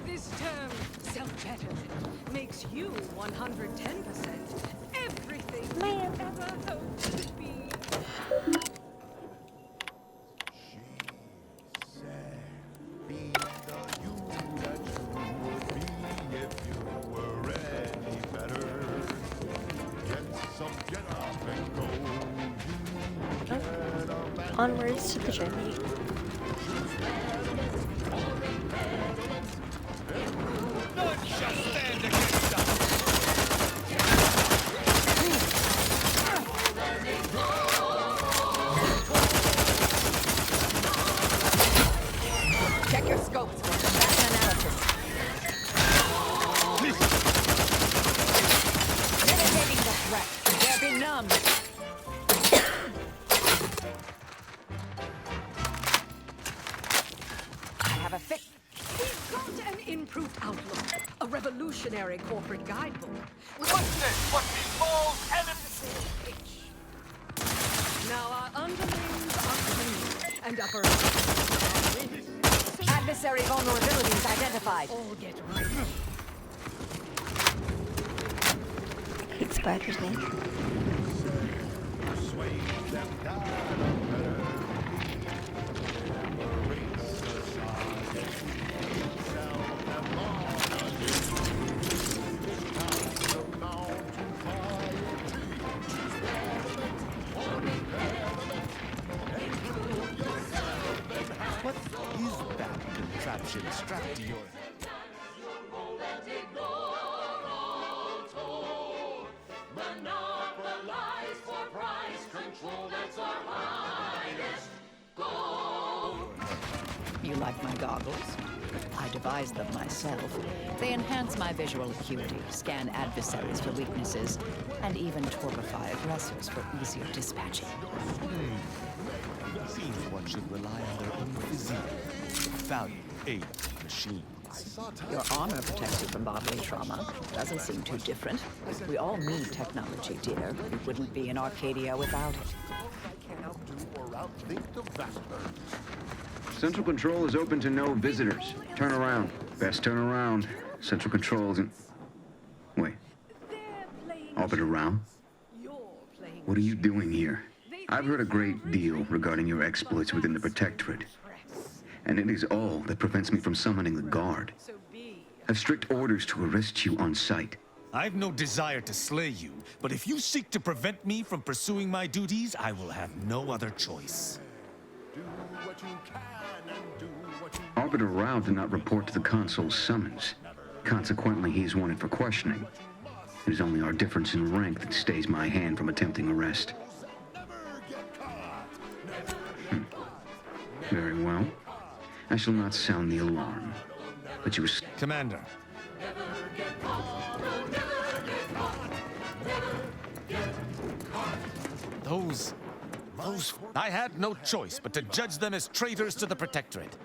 This term, self-betterment, makes you 110% everything you ever hoped to be. Onwards to the journey. None shall stand against us. Check your scopes for combat analysis. Mitigating the threat. They're benumbed. I have a fix. We've got an improved outlook, a revolutionary corporate guidebook. What's this? What befalls enemy? Now our underlings are clean and upper. Adversary vulnerabilities identified. All get right. Hate spiders, man. What is that contraption strapped to your head? Monopolize for price control, that's our highest goal. You like my goggles? I I devised them myself. They enhance my visual acuity, scan adversaries for weaknesses, and even torpify aggressors for easier dispatching. Seems one should rely on their own physique. Value aid machines. Your armor protects you from bodily trauma. Doesn't seem too different. We all need technology, dear. We wouldn't be in Arcadia without it. Central Control is open to no visitors. Turn around. Best turn around. Central Control isn't... Wait. Orbiter Rao? What are you doing here? I've heard a great deal regarding your exploits within the Protectorate. And it is all that prevents me from summoning the Guard. I have strict orders to arrest you on sight. I've no desire to slay you, but if you seek to prevent me from pursuing my duties, I will have no other choice. Arbiter Rao did not report to the Consul's summons. Consequently, he is wanted for questioning. It is only our difference in rank that stays my hand from attempting arrest. Very well. I shall not sound the alarm. But you... Commander. Those... I had no choice but to judge them as traitors to the Protectorate.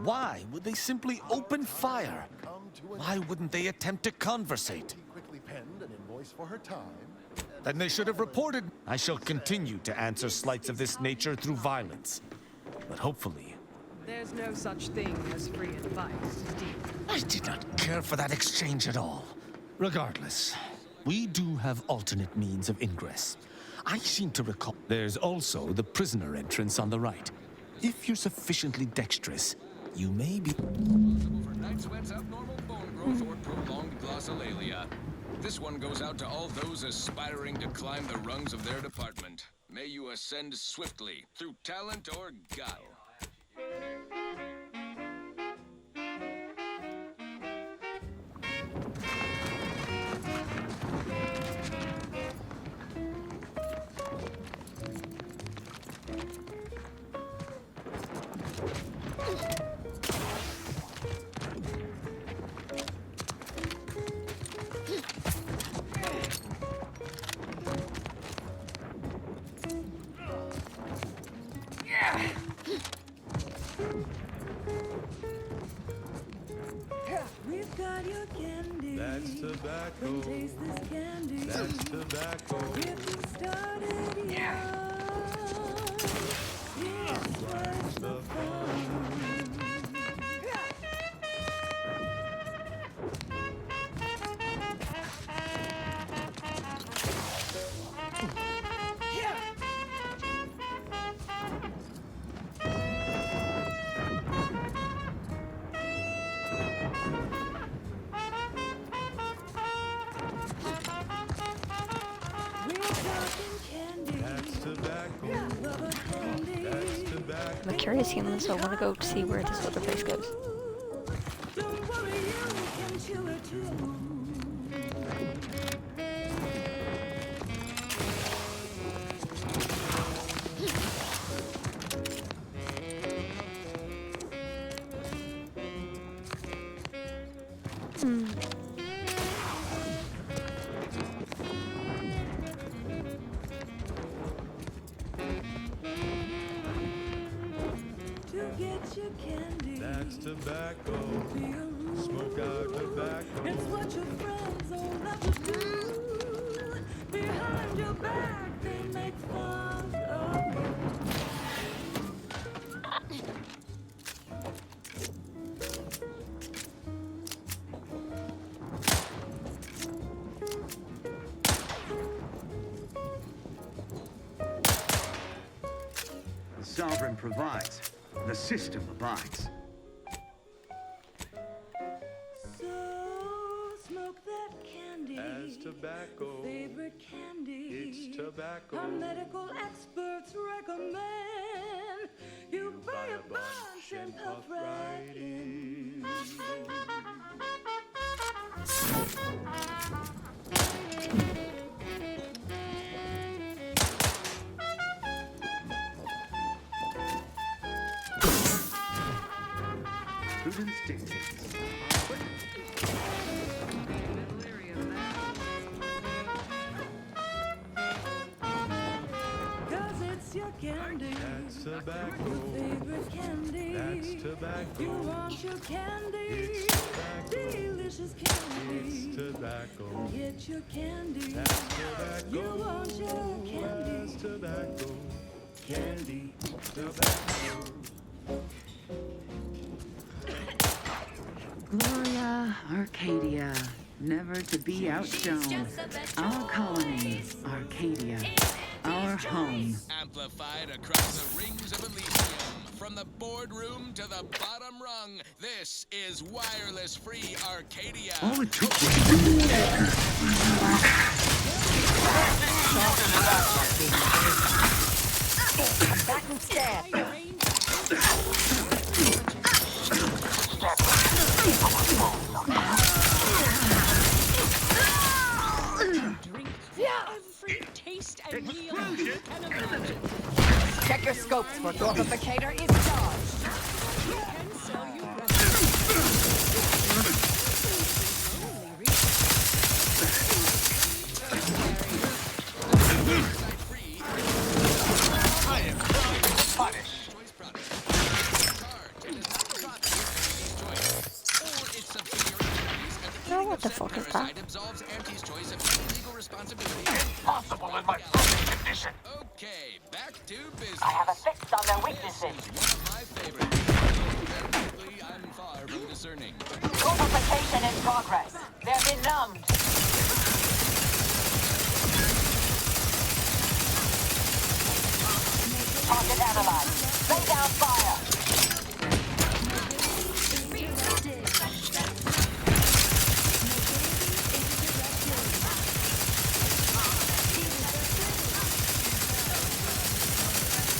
Why would they simply open fire? Why wouldn't they attempt to conversate? Then they should have reported. I shall continue to answer slights of this nature through violence. But hopefully... There's no such thing as free advice, dear. I did not care for that exchange at all. Regardless, we do have alternate means of ingress. I seem to recall... There's also the prisoner entrance on the right. If you're sufficiently dexterous, you may be... For night sweats, abnormal bone growth, or prolonged glossolalia. This one goes out to all those aspiring to climb the rungs of their department. May you ascend swiftly, through talent or guile. We've got your candy. That's tobacco. Come taste this candy. That's tobacco. Get you started, Here's what's the fun. I'm a curious human, so I want to go to see where this other place goes. Don't worry, you can chew it too. That's tobacco. Smoke out tobacco. It's what your friends all love to do. Behind your back, they make fun of you. The Sovereign provides. The system abides. So smoke that candy. As tobacco. Favorite candy. It's tobacco. Our medical experts recommend you buy a bunch and puff right in. Prudence dictates. Cause it's your candy. That's tobacco. Your favorite candy. That's tobacco. You want your candy. It's tobacco. Delicious candy. It's tobacco. Get your candy. That's tobacco. You want your candy. That's tobacco. Candy. Tobacco. Gloria, Arcadia, never to be outshone. Our colony, Arcadia, our home. Amplified across the rings of Elysium. From the boardroom to the bottom rung, this is wireless free Arcadia. All it took was a window Back and stand. Every taste and meal you can imagine. Check your scopes for Thorpificator is charged. You can sell you I am trying to punish. Oh, what the fuck is that? Absolves Auntie's choice of legal responsibility. Impossible in my present condition. Okay, back to business. I have a fix on their weaknesses. One of my favorites. Admittedly, I'm far from discerning. Thorpification in progress. They're benumbed. Target analyzed. Lay down fire.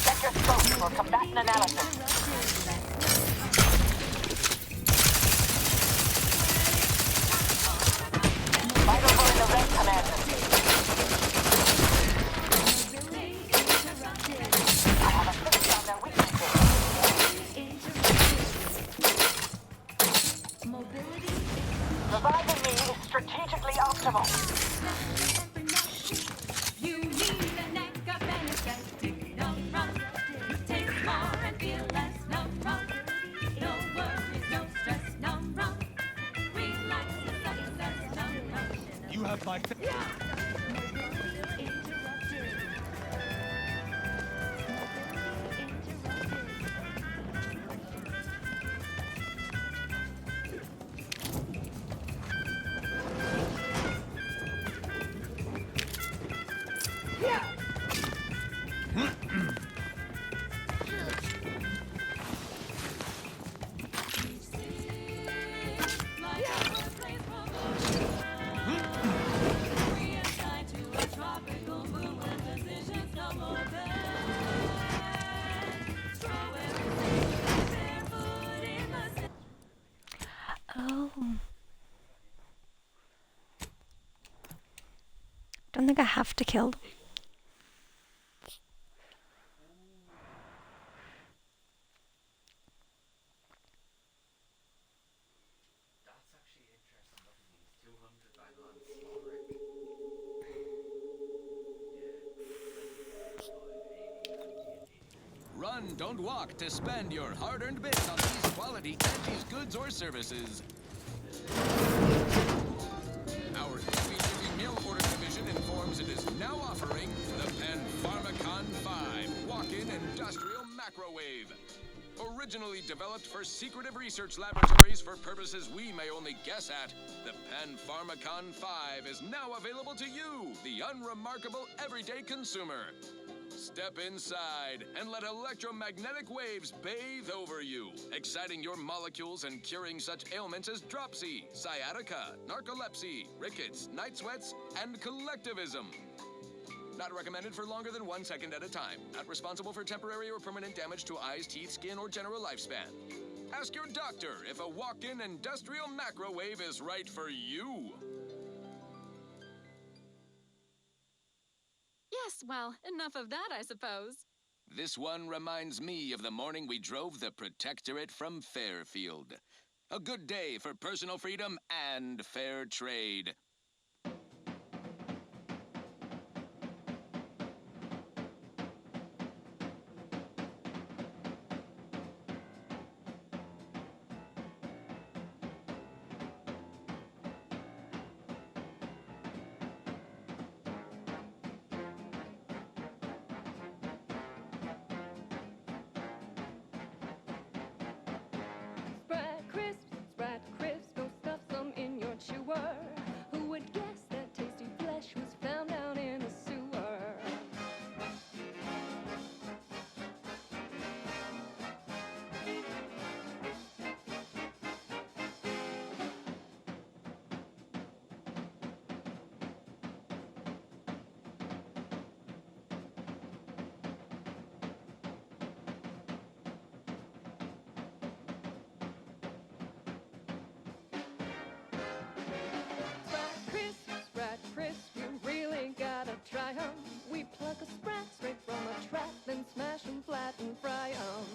Check your scopes for combatant analysis. Vital for in the red, Commander. I have a fix on their weaknesses. Reviving me is strategically optimal. You need a neck of anesthetic. Numb rum. Taste more and feel less. Numb rum. No worries, no stress. Numb rum. Relax the success. Numb rum. You have my... Oh. Don't think I have to kill them. That's actually interesting. Look at these 200 bang on small Run, don't walk to spend your hard-earned bits on these quality Auntie's goods or services. Our heavy-duty mail order division informs it is now offering the Pen Pharmacon 5 walk-in industrial macrowave. Originally developed for secretive research laboratories for purposes we may only guess at, the Pen Pharmacon 5 is now available to you, the unremarkable everyday consumer. Step inside and let electromagnetic waves bathe over you, exciting your molecules and curing such ailments as dropsy, sciatica, narcolepsy, rickets, night sweats, and collectivism. Not recommended for longer than 1 second at a time. Not responsible for temporary or permanent damage to eyes, teeth, skin, or general lifespan. Ask your doctor if a walk-in industrial macrowave is right for you. Yes, well, enough of that, I suppose. This one reminds me of the morning we drove the Protectorate from Fairfield. A good day for personal freedom and fair trade. Sprat crisp, go stuff some in your chewer. Who would guess that tasty flesh was found down in a sewer? Sprat crisp, you really gotta try 'em. We pluck a sprat straight from a trap, then smash 'em flat and fry 'em.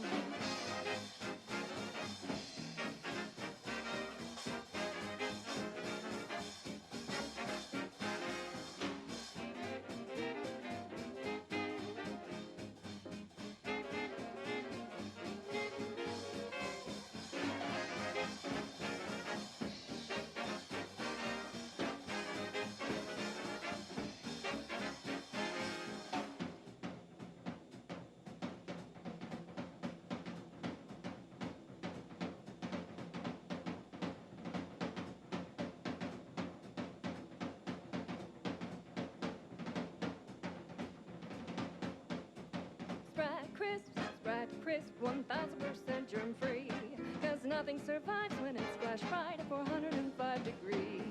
Sprat crisp, 1000% germ free. 'Cause nothing survives when it's flash fried at 405 degrees.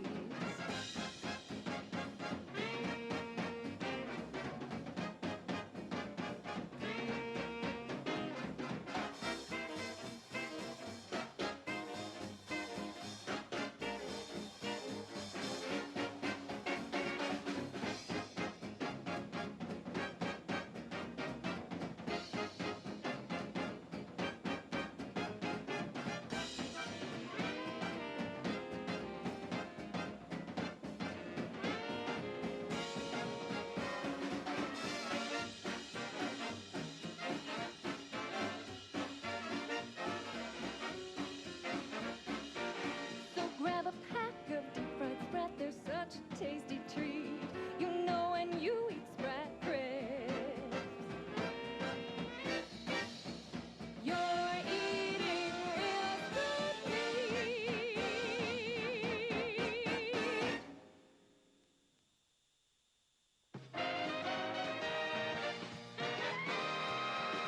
So grab a pack of deep fried sprat, they're such a tasty treat. You know when you eat sprat crisp, you're eating real good meat.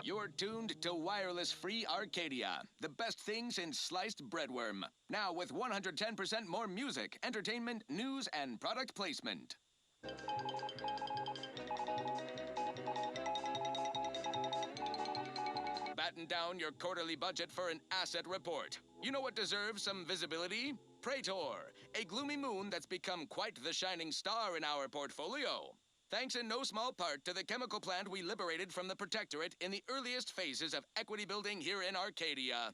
You're tuned to wireless-free Arcadia, the best thing since sliced breadworm. Now with 110% more music, entertainment, news, and product placement. Batten down your quarterly budget for an asset report. You know what deserves some visibility? Praetor, a gloomy moon that's become quite the shining star in our portfolio. Thanks in no small part to the chemical plant we liberated from the Protectorate in the earliest phases of equity building here in Arcadia.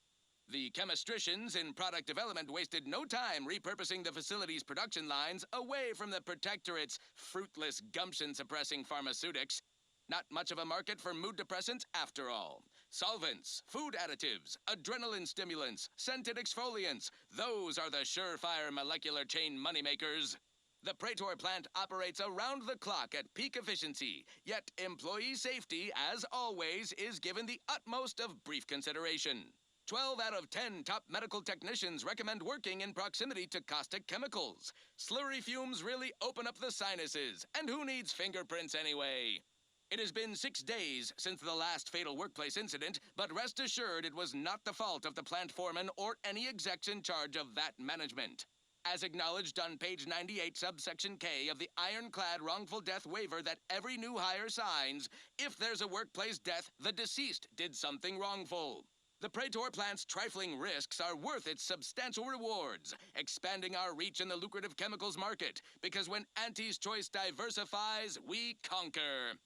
The chemistricians in product development wasted no time repurposing the facility's production lines away from the Protectorate's fruitless gumption-suppressing pharmaceutics. Not much of a market for mood depressants after all. Solvents, food additives, adrenaline stimulants, scented exfoliants, those are the surefire molecular chain moneymakers. The Praetor plant operates around the clock at peak efficiency, yet employee safety, as always, is given the utmost of brief consideration. 12 out of 10 top medical technicians recommend working in proximity to caustic chemicals. Slurry fumes really open up the sinuses, and who needs fingerprints anyway? It has been 6 days since the last fatal workplace incident, but rest assured it was not the fault of the plant foreman or any execs in charge of that management. As acknowledged on page 98, subsection K of the ironclad wrongful death waiver that every new hire signs, if there's a workplace death, the deceased did something wrongful. The Praetor plant's trifling risks are worth its substantial rewards, expanding our reach in the lucrative chemicals market, because when Auntie's Choice diversifies, we conquer.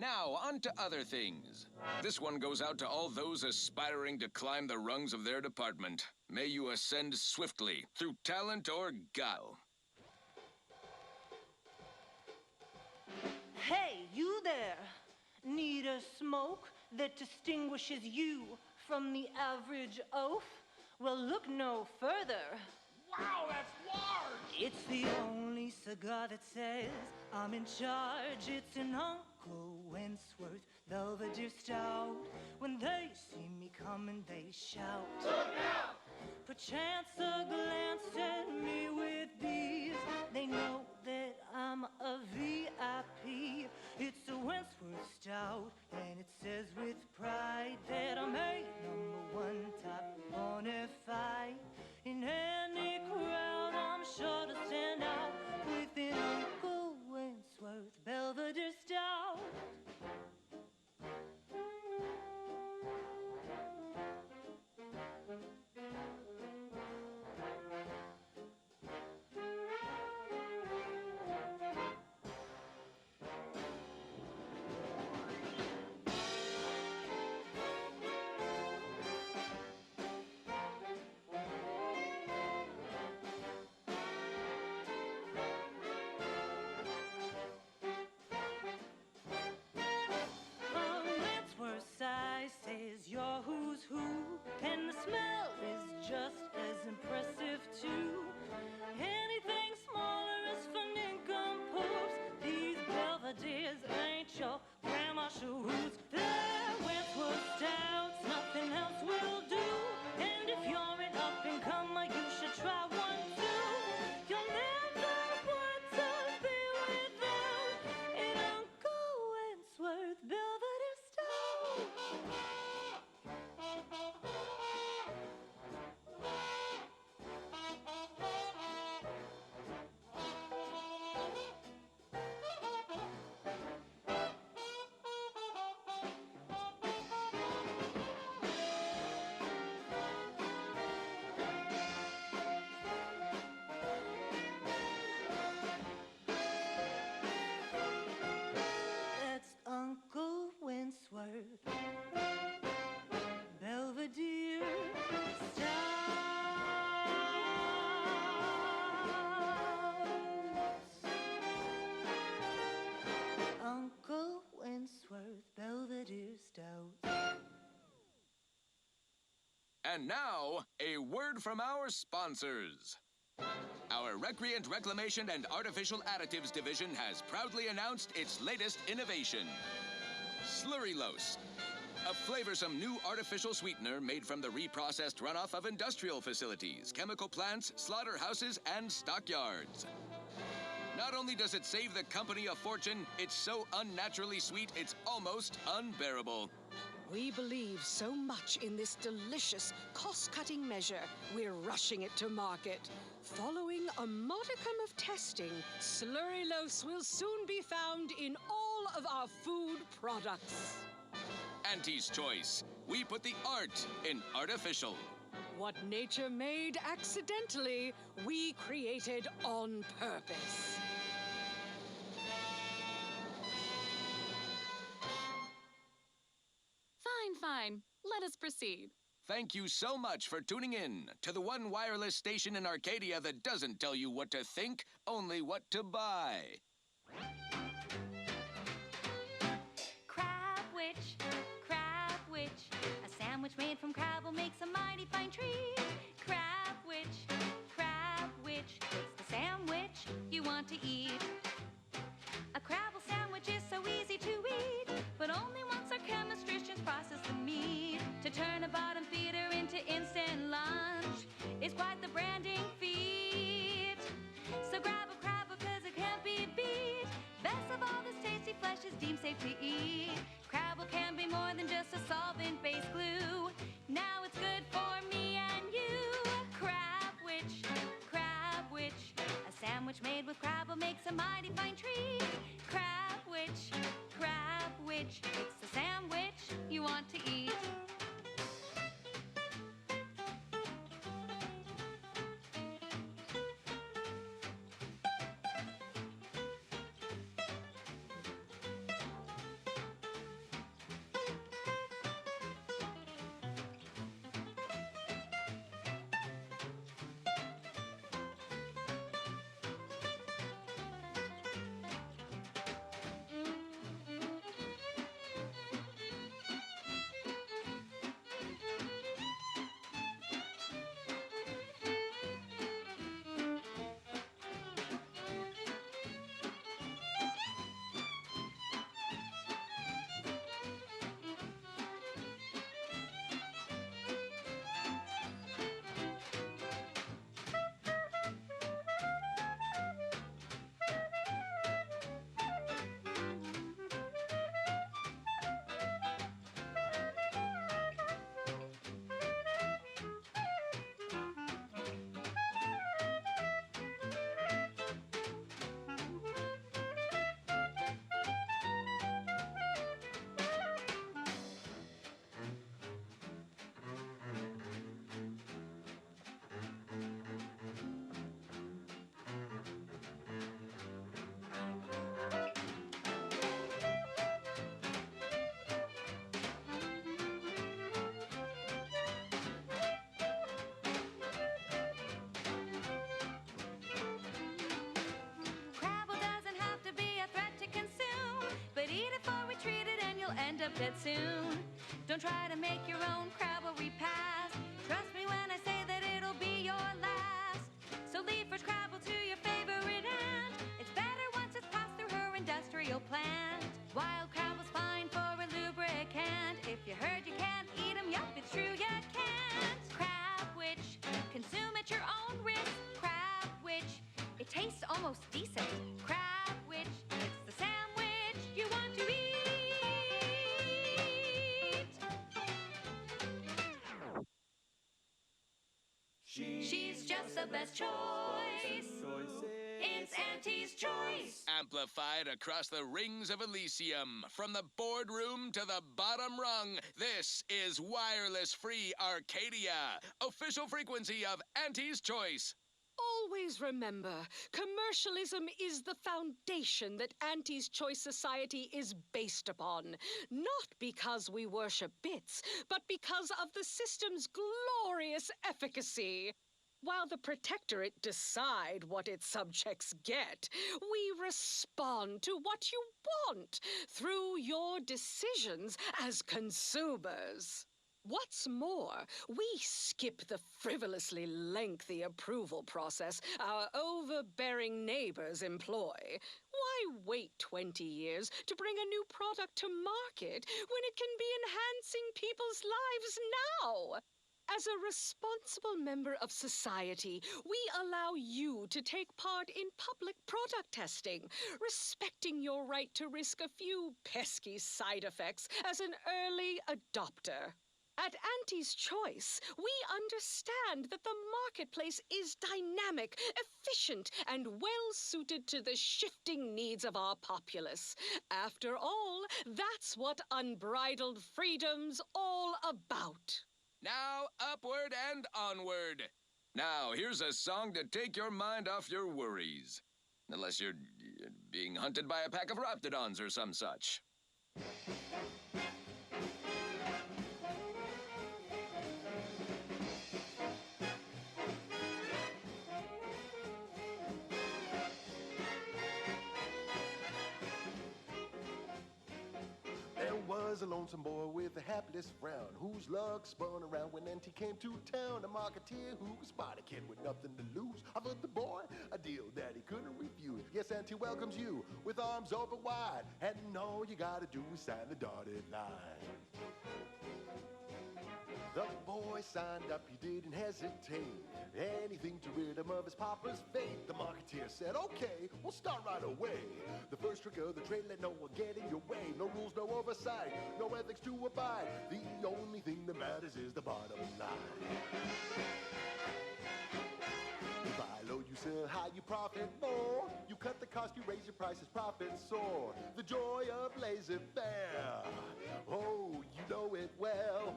Now, on to other things. This one goes out to all those aspiring to climb the rungs of their department. May you ascend swiftly, through talent or guile. Hey, you there! Need a smoke that distinguishes you from the average oaf? Well, look no further. Wow, that's large! It's the only cigar that says I'm in charge. It's an Uncle Wentworth Belvedere Stout. When they see me coming, they shout. Look out! Perchance a glance at me with these. They know that I'm a VIP. It's a Wentworth Stout, and it says with pride that I'm a #1 top bonafide. In any crowd, I'm sure to stand out with an Uncle Wentworth Belvedere Stout. Says you're who's who, and the smell is just as impressive too. Anything smaller is for nincompoops. These Belvederes ain't your grandma shoes. They're Wentworth Stouts, nothing else will do. And if you're an up-and-comer, you should try one too. You'll never want to be without an Uncle Wentworth Belvedere Stout. That's Uncle Wentworth Belvedere Stouts. Uncle Wentworth Belvedere Stouts. And now, a word from our sponsors. Our Recreant Reclamation and Artificial Additives Division has proudly announced its latest innovation, Slurrylose, a flavorsome new artificial sweetener made from the reprocessed runoff of industrial facilities, chemical plants, slaughterhouses, and stockyards. Not only does it save the company a fortune, it's so unnaturally sweet it's almost unbearable. We believe so much in this delicious, cost-cutting measure, we're rushing it to market. Following a modicum of testing, Slurrylose will soon be found in all of our food products. Auntie's Choice. We put the art in artificial. What nature made accidentally, we created on purpose. Fine. Let us proceed. Thank you so much for tuning in to the one wireless station in Arcadia that doesn't tell you what to think, only what to buy. Crabwitch, a sandwich made from crab will make a mighty fine treat. Crabwitch, it's the sandwich you want to eat. A crabble sandwich is so easy to eat, but only once our chemistricians process the meat to turn a bottom feeder into instant lunch. It's quite the branding feat. So grab a crab because it can't be beat. Best of all, this tasty flesh is deemed safe to eat. Crabble can be more than just a solvent-based glue. Now it's good for me and you. Crabwitch, a sandwich made with crabble makes a mighty fine treat. Crabwitch, it's the sandwich you want to eat. you'll end up dead soon. Don't try to make your own crab or repass. Trust me when I say that it'll be your last. So leave for Scrabble to your favorite aunt. It's better once it's passed through her industrial plant. Wild Crabble's fine for a lubricant. If you heard you can't eat 'em, yup, it's true you can't. Crab witch, consume at your own risk. Crab witch, it tastes almost decent. Crab witch, it's the sandwich you want to eat. She's just the best choice. It's Auntie's choice. Amplified across the rings of Elysium, from the boardroom to the bottom rung, this is Wireless Free Arcadia, official frequency of Auntie's Choice. Always remember, commercialism is the foundation that Auntie's Choice Society is based upon. Not because we worship bits, but because of the system's glorious efficacy. While the Protectorate decide what its subjects get, we respond to what you want through your decisions as consumers. What's more, we skip the frivolously lengthy approval process our overbearing neighbors employ. Why wait 20 years to bring a new product to market when it can be enhancing people's lives now? As a responsible member of society, we allow you to take part in public product testing, respecting your right to risk a few pesky side effects as an early adopter. At Auntie's Choice, we understand that the marketplace is dynamic, efficient, and well-suited to the shifting needs of our populace. After all, that's what unbridled freedom's all about. Now, upward and onward. Now, here's a song to take your mind off your worries. Unless you're being hunted by a pack of raptidons or some such. Was a lonesome boy with a hapless frown, whose luck spun around when Auntie came to town. A marketeer who spotted a kid with nothing to lose, offered the boy a deal that he couldn't refuse. Yes, Auntie welcomes you with arms open wide, and all you gotta do is sign the dotted line. The boy signed up, he didn't hesitate. Anything to rid him of his papa's fate. The marketeer said, okay, we'll start right away. The first trick of the trade, let no one get in your way. No rules, no oversight, no ethics to abide. The only thing that matters is the bottom line. You buy low, you sell high, you profit more. You cut the cost, you raise your prices, profits soar. The joy of laissez-faire, oh, you know it well.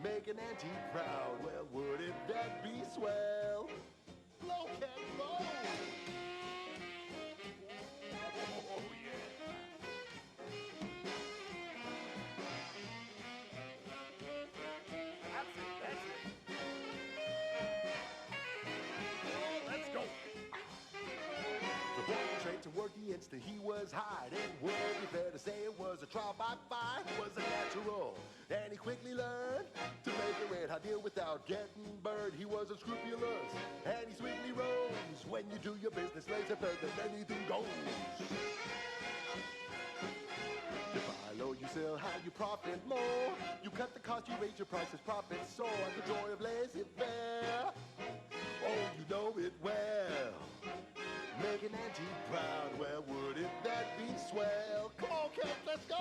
Make an Auntie proud, well, wouldn't that be swell? Blow, cat, blow! Oh, yeah. That's it. Oh, let's go. The boy trained to work the instant he was hired. It would be fair to say it was a trial by fire. It was a natural, and he quickly learned to make a red hot deal without getting burned. He was unscrupulous, and he sweetly rose. When you do your business, laissez-faire, then anything goes. You buy low, you sell high, you profit more. You cut the cost, you raise your prices, profits soar. The joy of laissez-faire, oh, you know it well. Make an Auntie proud, well, wouldn't that be swell? Come on, kids, let's go!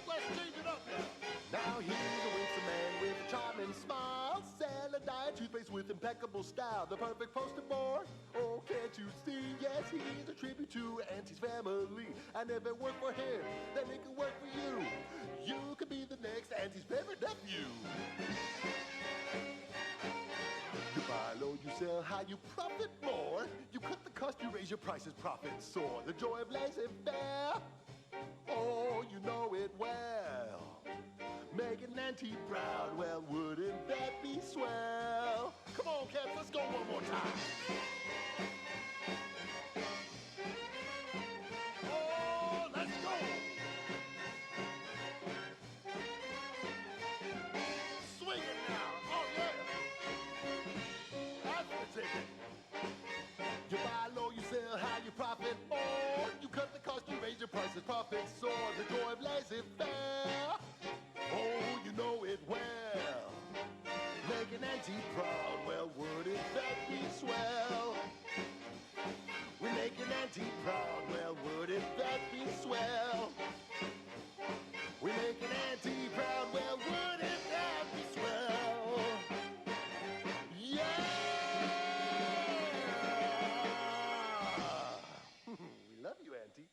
Let's change it up now. Now he's a winsome man with a charming smile. Sell a diet toothpaste with impeccable style. The perfect poster boy. Oh, can't you see? Yes, he's a tribute to Auntie's family. And if it worked for him, then it could work for you. You could be the next Auntie's favorite nephew. You buy low, you sell high, you profit more. You cut the cost, you raise your prices, profits soar. The joy of laissez-faire, oh, you know it well. Make an auntie proud, well, wouldn't that be swell? Come on, cats, let's go one more time. Oh, let's go. Swing it now. Oh, yeah. That's the ticket. You buy low, you sell high, you profit more. You cut the cost, you raise your prices, profit soar. The joy of laissez-faire. Oh, you know it well. Make an auntie proud, well, wouldn't that be swell? We make an auntie proud, well, wouldn't that be swell? We make an auntie proud, well, wouldn't that be swell? Yeah! We love you, auntie.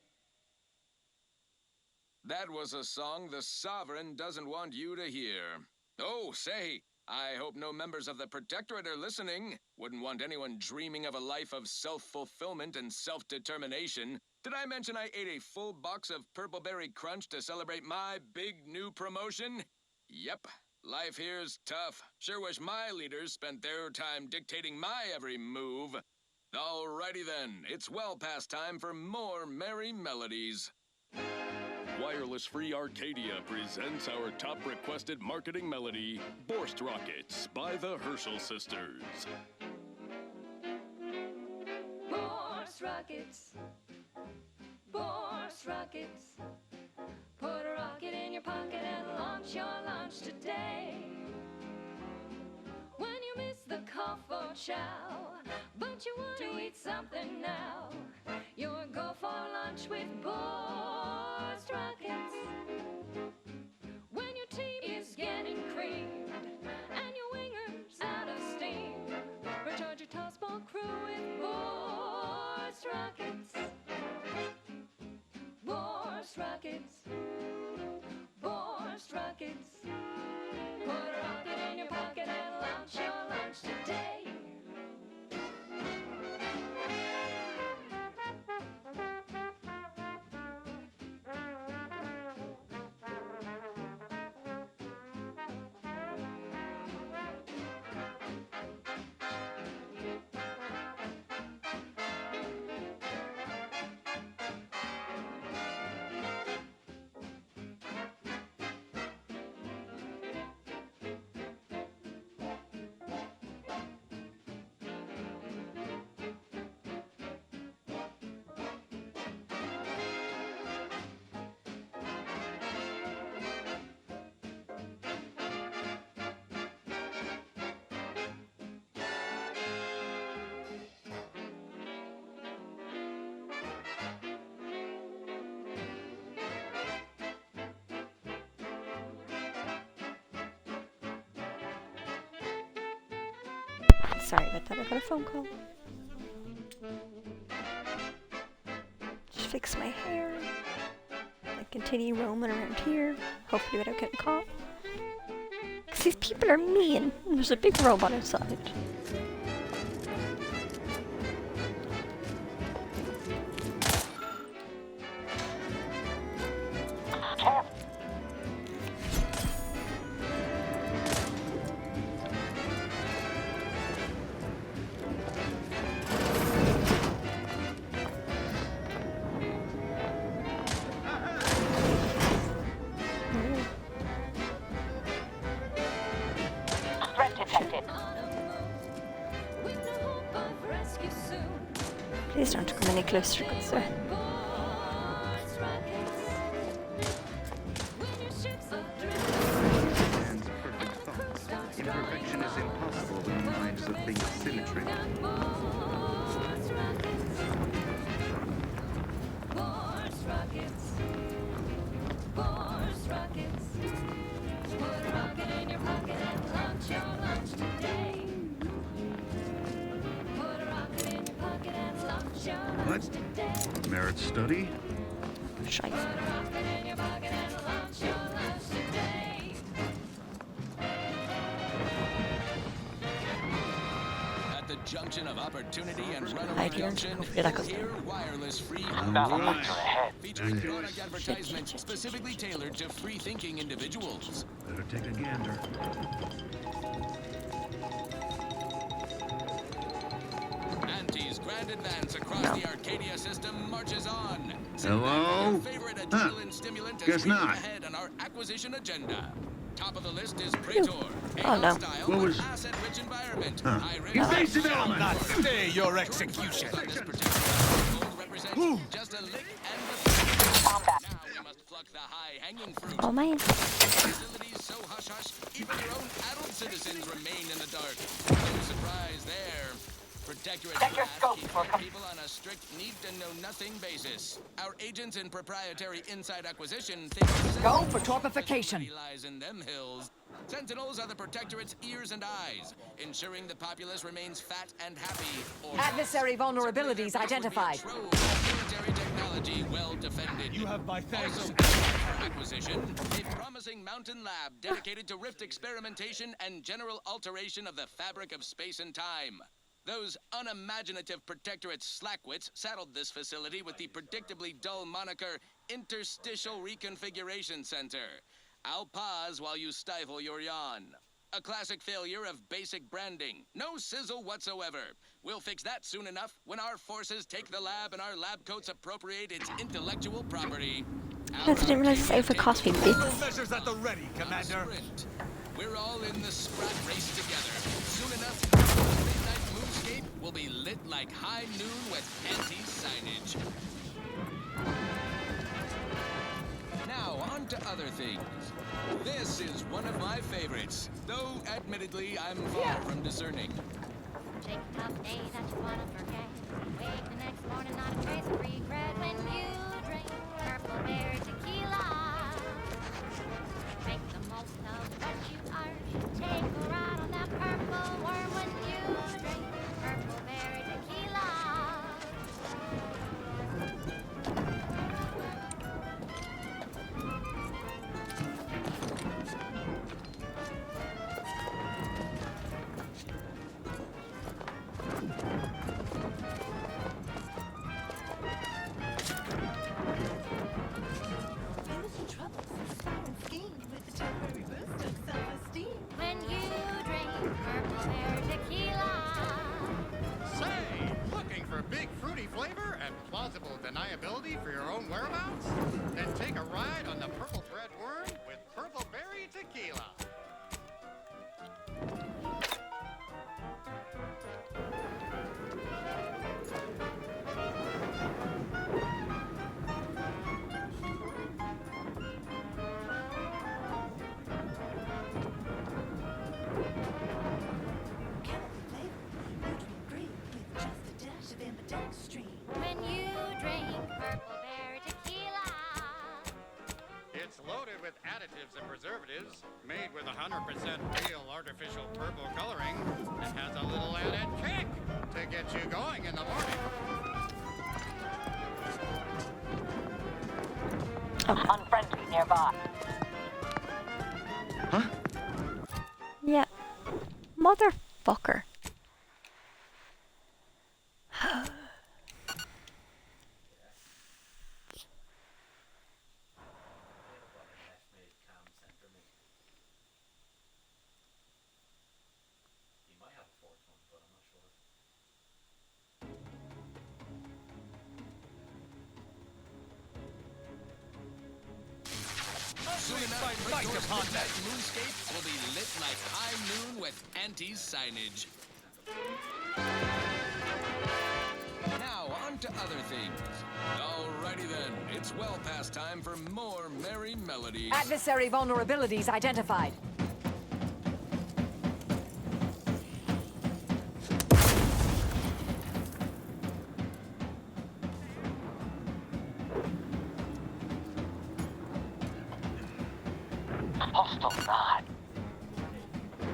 That was a song the Sovereign doesn't want you to hear. Oh, say, I hope no members of the Protectorate are listening. Wouldn't want anyone dreaming of a life of self-fulfillment and self-determination. Did I mention I ate a full box of Purple Berry Crunch to celebrate my big new promotion? Yep, life here's tough. Sure wish my leaders spent their time dictating my every move. Alrighty then, it's well past time for more merry melodies. Wireless Free Arcadia presents our top requested marketing melody, Borst Rockets by the Herschel Sisters. Borst rockets, Borst rockets. Put a rocket in your pocket and launch your lunch today. When you miss the cough or chow, but you want to eat something now, you'll go for lunch with Borst rockets. When your team is getting creamed and your winger's out of steam, recharge your tossball crew with Borst rockets. Borst rockets, Borst rockets. Put a rocket in your pocket and launch your lunch today. Sorry about that, I got a phone call. Just fix my hair. I continue roaming around here, hopefully without getting caught. Because these people are mean, and there's a big robot outside. Please don't come any closer, good sir. Man's perfect thoughts. Imperfection is impossible when the mind is a thing of symmetry. Borst rockets, Borst rockets. Put a rocket in your pocket and launch your lunch today. Put a rocket in your pocket and launch your lunch today. Merit study? Scheiße. Put a rocket in your pocket and launch your lunch today. At the junction of opportunity and I runaway didn't. junction, Hopefully that goes here wireless free featuring product advertisements specifically tailored to free-thinking individuals. Better take a gander. Auntie's grand advance across the Arcadia system marches on. Hello? Favorite Huh. adrenaline stimulant Guess is reeling not. ahead on our acquisition agenda. Top of the list is Praetor, a Oh, no. hostile What but was- asset-rich environment. Huh. High-risk Evasive Shall element! not stay your execution. represents just a lick and now we must pluck the high-hanging fruit. Oh man. Facilities so hush-hush, even your own adult citizens remain in the dark. No surprise there. Protectorate staff keeps people on a strict need-to-know-nothing basis. Our agents in proprietary inside acquisition think Go for torpification. lies in them hills. Sentinels are the Protectorate's ears and eyes, ensuring the populace remains fat and happy. Or Adversary vulnerabilities identified. trove of military technology well defended. You have my thanks. Also, for acquisition, a promising mountain lab dedicated to rift experimentation and general alteration of the fabric of space and time. Those unimaginative Protectorate slackwits saddled this facility with the predictably dull moniker Interstitial Reconfiguration Center. I'll pause while you stifle your yawn. A classic failure of basic branding. No sizzle whatsoever. We'll fix that soon enough when our forces take the lab and our lab coats appropriate its intellectual property. I didn't realize this outfit cost me bits. Measures at the ready, Commander. We're all in the Sprat race together. Soon enough, the midnight moonscape will be lit like high noon with anti-signage. Now, on to other things. This is one of my favorites, though admittedly I'm far from discerning. Take a tough day that you wanna forget. Wake the next morning, not a trace of regret when you drink purple berry tequila. Make the most of what you are. Take a ride on that purple worm when you drink purple berry tequila. When you drink purple berry tequila. Say, looking for big fruity flavor and plausible deniability for your own whereabouts? Then take a ride on the Purple Thread Worm with Purple Berry Tequila. When you drink purple berry tequila. It's loaded with additives and preservatives, made with 100% real artificial purple coloring, and has a little added kick to get you going in the morning. Unfriendly nearby. Yeah. Motherfucker. Soon enough, Praetor's midnight moonscape will be lit like high noon with anti-signage. Now, on to other things. Alrighty then, it's well past time for more merry melodies. Adversary vulnerabilities identified. Hostile nod.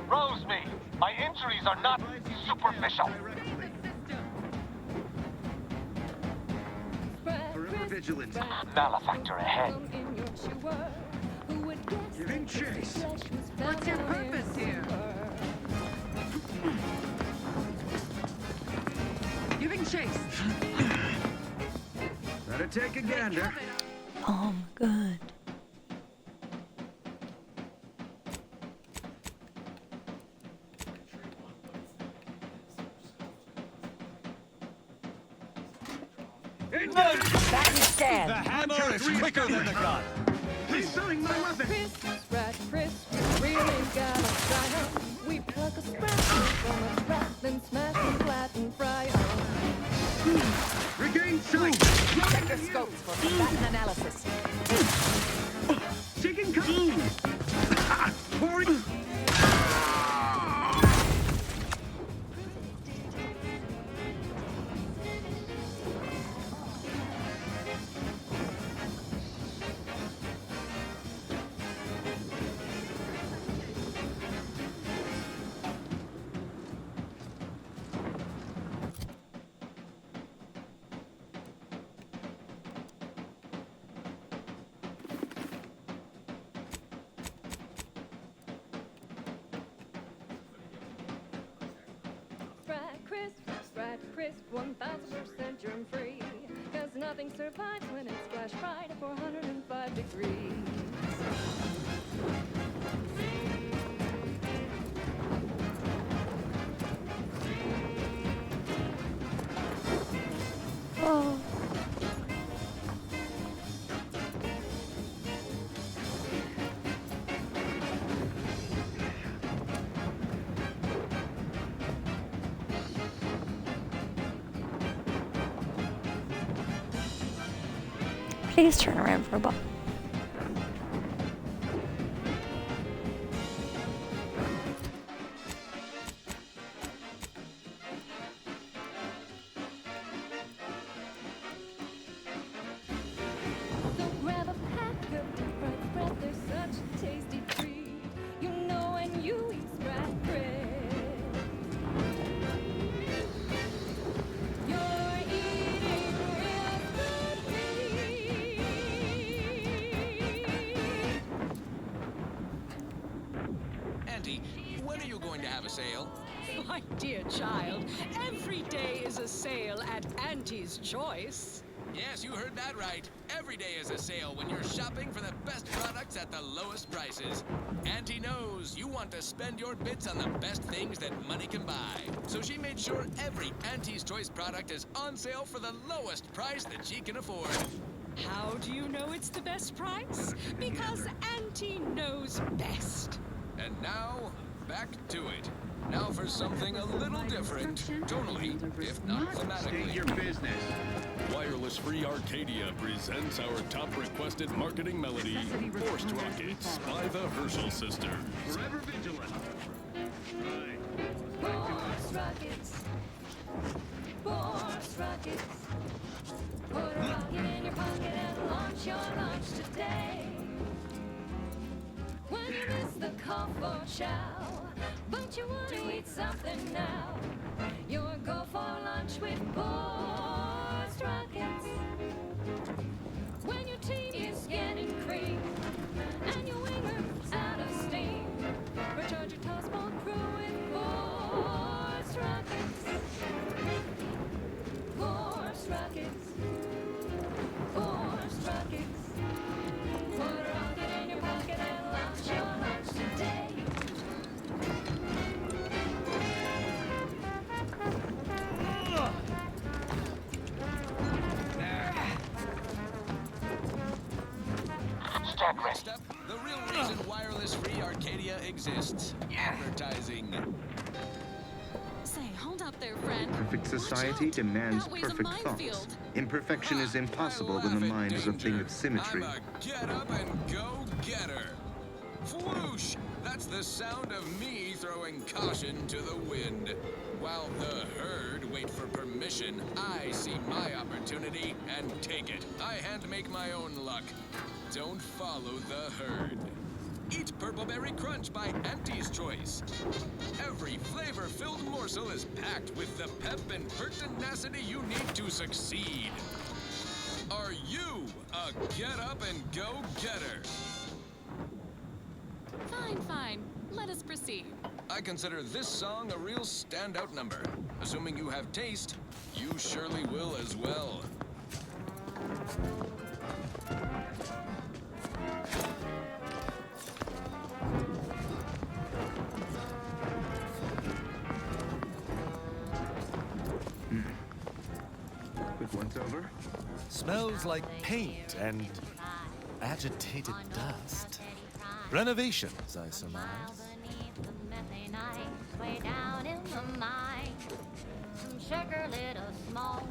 Roseme, my injuries are not superficial. Forever vigilant. Malefactor ahead. Giving chase. What's your purpose here? chase. Better take a gander. Oh, good. Back you stand. The hammer is quicker than the gun. He's selling my weapon. Sprat, crisp, we really got a style. We pluck a sprat from a sprat, then smash them flat and fry 'em. Regain sight. Check your scopes for combatant analysis. Taking cover. Pouring. Sprat, crisp, 1000% germ free. 'Cause nothing survives when it's flash fried at 405 degrees. Oh. Please turn around for a bit. So grab a pack of deep fried sprat, they're such a tasty treat. You know when you eat sprat crisp, you're eating real good meat. Auntie, when are you going to have a sale? My dear child, every day is a sale at Auntie's Choice. Yes, you heard that right. Every day is a sale when you're shopping for the best products at the lowest prices. Auntie knows you want to spend your bits on the best things that money can buy. So she made sure every Auntie's Choice product is on sale for the lowest price that she can afford. How do you know it's the best price? Because Auntie knows best. And now, back to it. Now for something a little different, tonally, if not thematically. State your business. Wireless Free Arcadia presents our top requested marketing melody, Forced Rockets by the Herschel Sisters. Forever vigilant. Right. Force rockets. Force rockets. Put a rocket in your pocket and launch your launch today. When you miss the call for chow, but you want to eat something now, you'll go for lunch with Force rockets. When your tea is getting cream and your winger's out of steam, recharge your tossball crew with Force rockets. Force rockets. Force rockets. Put a rocket in your pocket and launch your lunch today. Next up, the real reason Wireless Free Arcadia exists. Advertising. Say, hold up there, friend. Perfect society demands That way's a perfect thoughts. minefield. Imperfection is impossible when the mind is a thing of symmetry. I'm a get up and go getter. Whoosh! That's the sound of me throwing caution to the wind. While the herd wait for permission, I see my opportunity and take it. I hand make my own luck. Don't follow the herd. Eat Purple Berry Crunch by Auntie's Choice. Every flavor-filled morsel is packed with the pep and pertinacity you need to succeed. Are you a get-up-and-go-getter? Fine, fine. Let us proceed. I consider this song a real standout number. Assuming you have taste, you surely will as well. Quick once over. Smells like paint and agitated dust. Renovations, I surmise. Way down in the mine, some sugar lit a smoke.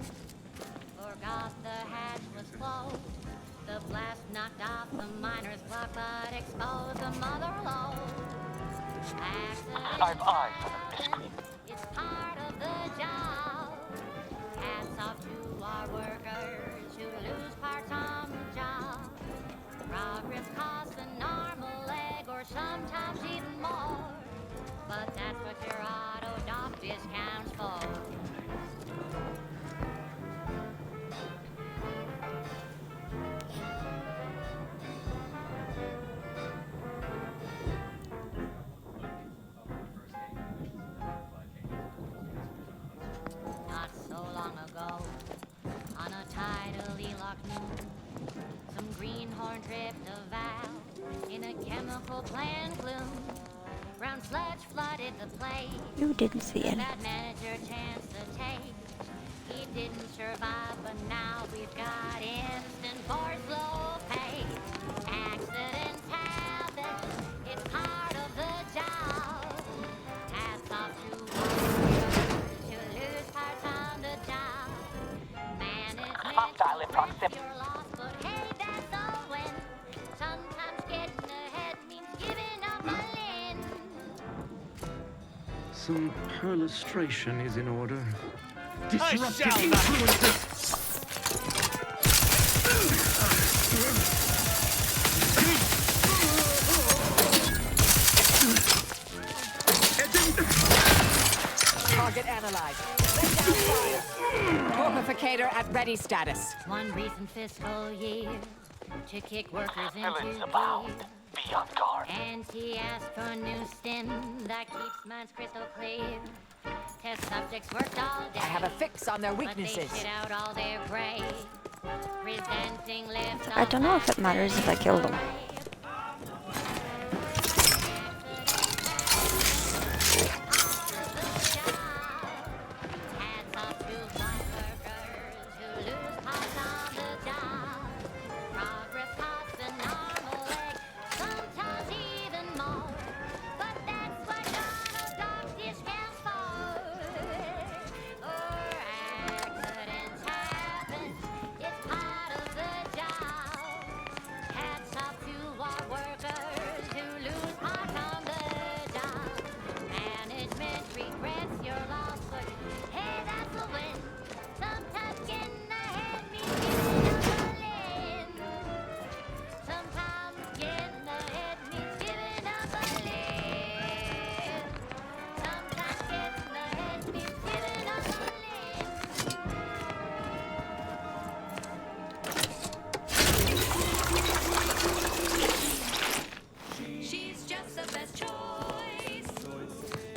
Forgot the hatch was closed. The blast knocked off the miner's clock, but exposed the mother lode. I've eyes on a miscreant. It's part of the job. Hats off to our workers who lose parts on the job. Progress costs an arm, a leg, or sometimes even more. But that's what your auto dock discounts for. Not so long ago, on a tidally locked noon, some greenhorn tripped a valve in a chemical plant gloom. Brown sludge flooded the place. You didn't see The it. bad manager chanced to take. He didn't survive, but now we've got instant force low pay. Accidents happen, it's part of the job. Hats off to workers who lose parts on the job. Management Hostile in proximity. you're lost, but hey, that's a win. Sometimes getting ahead means giving up a limb. Some perlustration is in order. I shall not. Target analyzed. Lay down fire. Torpificator at ready status. One recent fiscal year to kick workers into Villains abound. gear. Be on guard. And he asked for a new stim that keeps minds crystal clear. Test subjects worked all day. I have a fix on their weaknesses. But they shit out all their grade. Presenting lift I don't know if it matters if I kill them. Hats off to workers who lose parts on the job. Progress costs an arm, a leg, sometimes even more. But that's what auto dock discounts for. Accidents happen, it's part of the job. Hats off to our workers who lose parts on the job. Management regrets your loss, but hey, that's a win. Sometimes getting ahead means giving up a limb. Sometimes getting ahead means giving up a limb. Sometimes getting ahead means giving up a limb. She's just the best choice.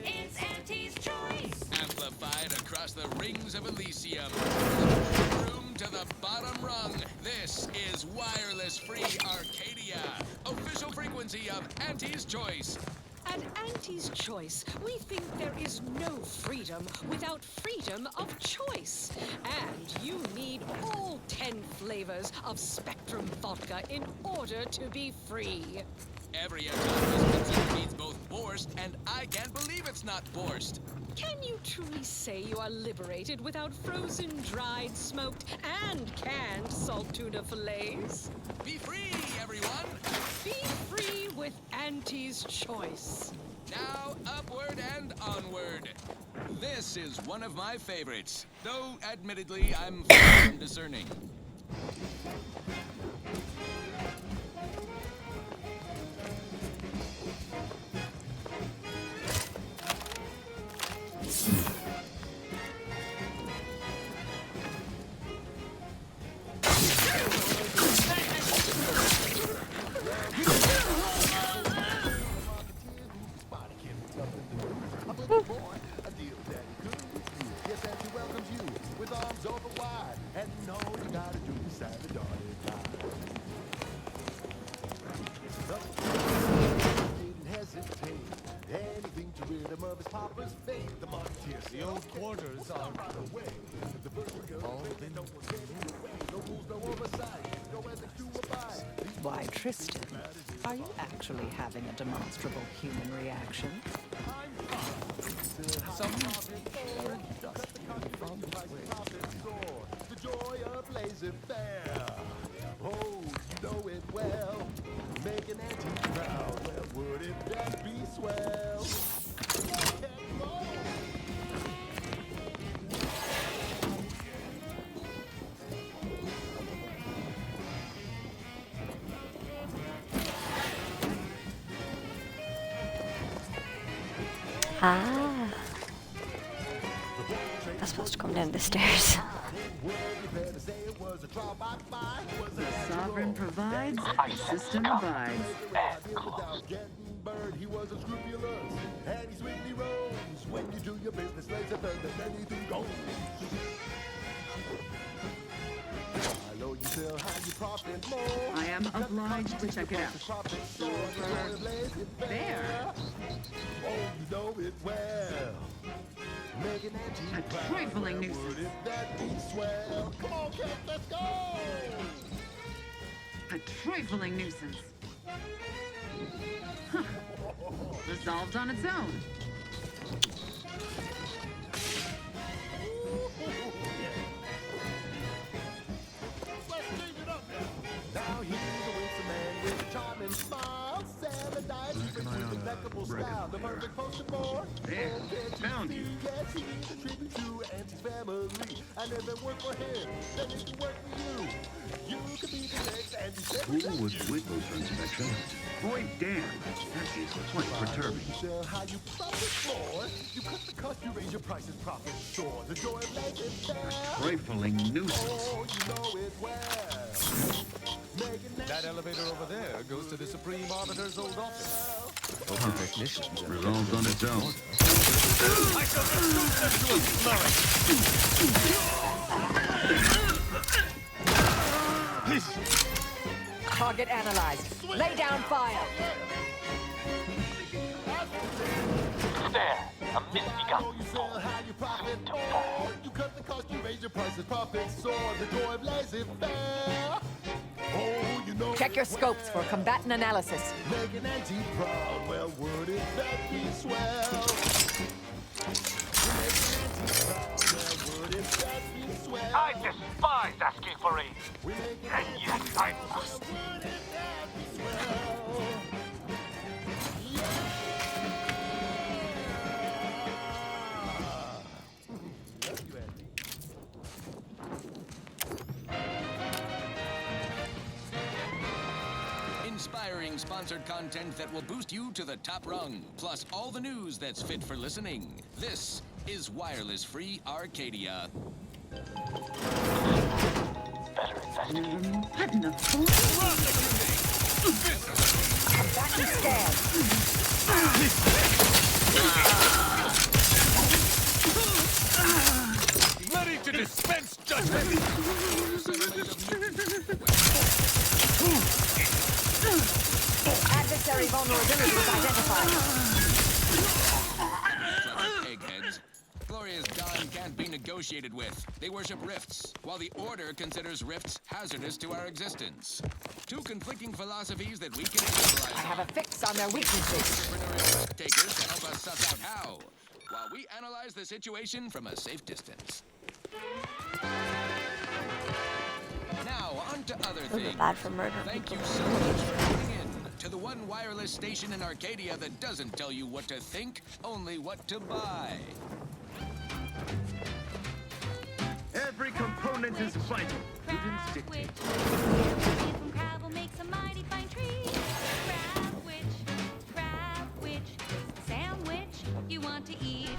It's Auntie's choice. Amplified across the rings of Elysium. Room to the bottom rung. This is Wireless Free Arcadia. Official frequency of Auntie's Choice. At Auntie's Choice, we think there is no freedom without freedom of choice. And you need all 10 flavors of Spectrum vodka in order to be free. Every autonomous consumer needs both Borst, and I can't believe it's not Borst. Can you truly say you are liberated without frozen, dried, smoked, and canned salt tuna fillets? Be free, everyone! Be free with Auntie's Choice. Now, upward and onward. This is one of my favorites, though admittedly I'm far from discerning. arms over wide, and you know you gotta do your salad on it right. Didn't hesitate. Anything to rid him of his papa's fate. The Monteer said, The old quarters are right away. The first we're gonna play, no one's getting in the way. No rules, no oversight. No ethics to abide. Why, Tristan, are you actually having a demonstrable human reaction? The joy of laissez-faire. Oh, you know it well. Make an anti-crowd. Well, wouldn't that be swell? Ah. I'm supposed to come down the stairs. The sovereign provides, the system abides. He was unscrupulous, and he swiftly rose. When you do your business, lays a bird, then anything goes. Hello, you sell how you profit more. I am obliged to check it out. There. Oh, you know it well. Make an A trifling nuisance. Wouldn't that be swell? Come on, kids, let's go! A trifling nuisance. Huh. Resolved on its own. Now he's a winsome man with a charming smile. Seven dice with impeccable style. The perfect poster boy. There, found you. Yes, he's a tribute to Auntie's family. I never work for him, then he can work for you. You could be the next Auntie secretary. Who was Whitlow's inspection? Boy, damn, that is quite perturbing. You sell how you profit more. You cut the cost, you raise your prices, profit soar. The joy of life is fair. Trifling nuisance. Oh, you know it well. That elevator over there goes to the Supreme Arbiter's old office. Open technicians. Resolved on its own. I shall reduce them to a flourish. Target analyzed. Lay down fire. There, a misty gun. You sell how you profit more. You cut the cost, you raise your prices, profit soar. The joy of laissez-faire. Oh, you know. Check your scopes for combatant analysis. Make an anti-proud. Well, wouldn't that be swell? Make an anti-proud. Well, wouldn't that be swell? I despise asking for aid. And yet I must. Wouldn't that be swell? Inspiring sponsored content that will boost you to the top rung, plus all the news that's fit for listening. This is Wireless Free Arcadia. What in the fuck? Combatant scared. Ready to dispense judgment! Adversary vulnerability was identified. Eggheads. Gloria's Dawn can't be negotiated with. They worship rifts, while the Order considers rifts hazardous to our existence. Two conflicting philosophies that we can capitalize I have a fix on their weaknesses. entrepreneurial takers to help us suss out how, while we analyze the situation from a safe distance. Now, on to other Those are things. bad for murder. Thank you so much for tuning in to the one wireless station in Arcadia that doesn't tell you what to think, only what to buy. Every component is vital. You didn't stick to it. From gravel makes a mighty fine tree. Crab witch, sandwich you want to eat.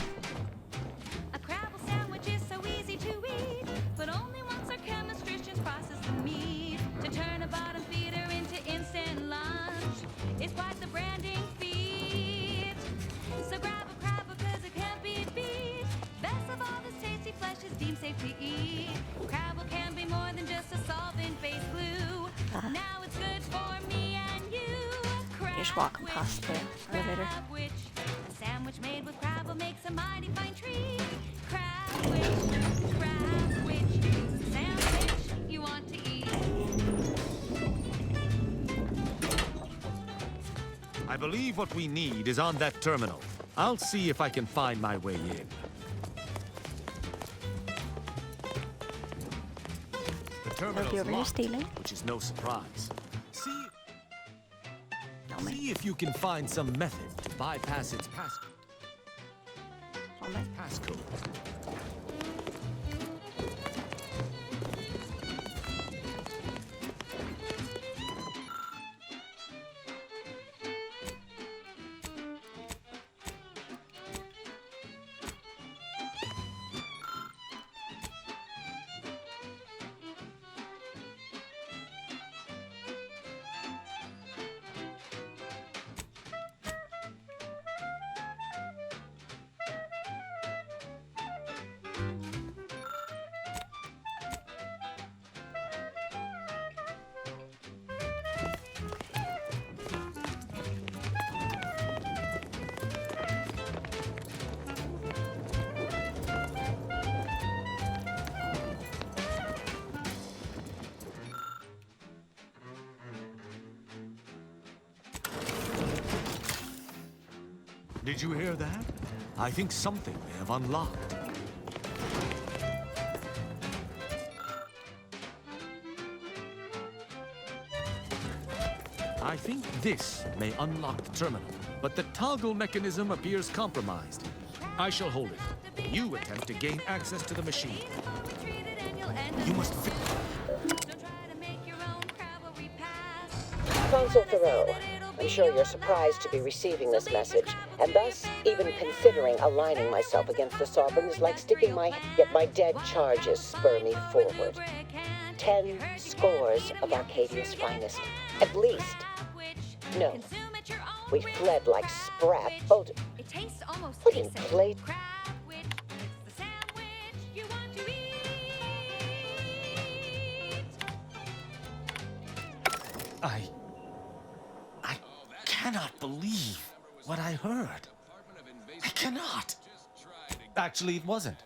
A crabble sandwich is so easy to eat, but only once our chemistricians process the meat to turn a bottom feeder into instant lunch. It's quite the branding feat. So grab a crab because it can't be beat. Best of all, this tasty flesh is deemed safe to eat. just walking past the elevator. Crabwich. A sandwich made with crab will make a mighty fine treat. Crabwich, crabwich, sandwich you want to eat. I believe what we need is on that terminal. I'll see if I can find my way in. The terminal's over here locked, stealing. which is no surprise. See if you can find some method to bypass its passcode. Did you hear that? I think something may have unlocked. I think this may unlock the terminal, but the toggle mechanism appears compromised. I shall hold it. You attempt to gain access to the machine. You must fit. Consul Thoreau, I'm sure you're surprised to be receiving this message, and thus, even considering aligning myself against the Sovereign is like sticking yet my dead charges spur me forward. 10 scores of Arcadia's finest, at least. No, we fled like sprat. What in play? I cannot believe what I heard. I cannot. Actually, it wasn't.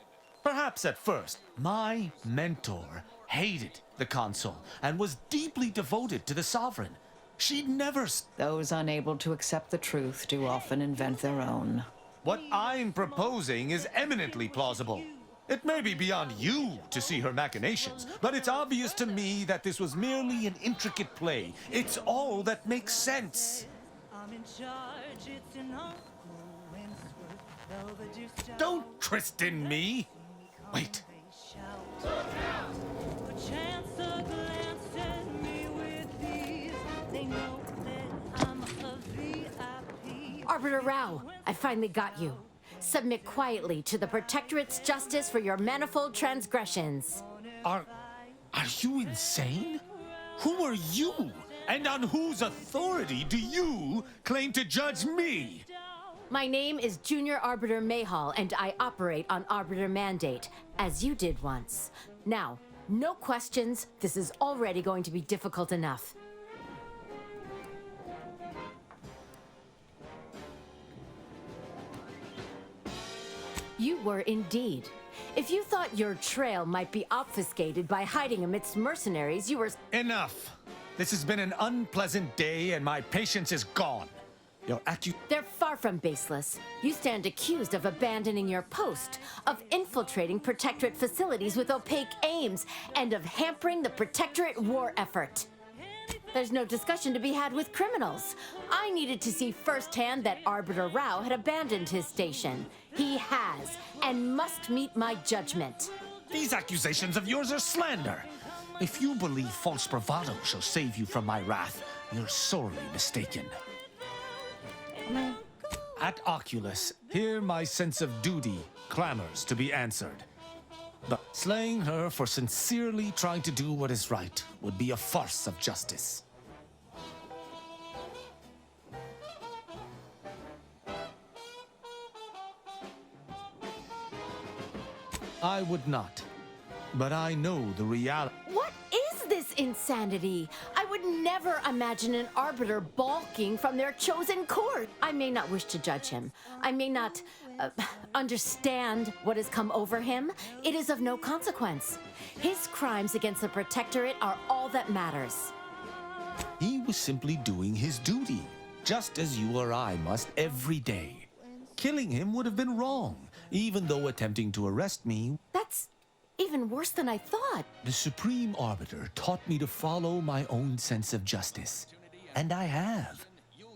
Perhaps at first, my mentor hated the consul and was deeply devoted to the Sovereign. She'd never... Those unable to accept the truth do often invent their own. What I'm proposing is eminently plausible. It may be beyond you to see her machinations, but it's obvious to me that this was merely an intricate play. It's all that makes sense. Don't Kristen me! Wait. Arbiter Rao, I finally got you. Submit quietly to the Protectorate's justice for your manifold transgressions. Are you insane? Who are you? And on whose authority do you claim to judge me? My name is Junior Arbiter Mayhall, and I operate on Arbiter Mandate, as you did once. Now, no questions. This is already going to be difficult enough. You were indeed. If you thought your trail might be obfuscated by hiding amidst mercenaries, you were... Enough! This has been an unpleasant day, and my patience is gone. They're far from baseless. You stand accused of abandoning your post, of infiltrating Protectorate facilities with opaque aims, and of hampering the Protectorate war effort. There's no discussion to be had with criminals. I needed to see firsthand that Arbiter Rao had abandoned his station. He has, and must meet my judgment. These accusations of yours are slander. If you believe false bravado shall save you from my wrath, you're sorely mistaken. At Oculus, here my sense of duty clamors to be answered. But slaying her for sincerely trying to do what is right would be a farce of justice. I would not. But I know the reality. What is this insanity? I would never imagine an arbiter balking from their chosen court. I may not wish to judge him. I may not understand what has come over him. It is of no consequence. His crimes against the Protectorate are all that matters. He was simply doing his duty, just as you or I must every day. Killing him would have been wrong, even though attempting to arrest me. That's even worse than I thought. The Supreme Arbiter taught me to follow my own sense of justice. And I have.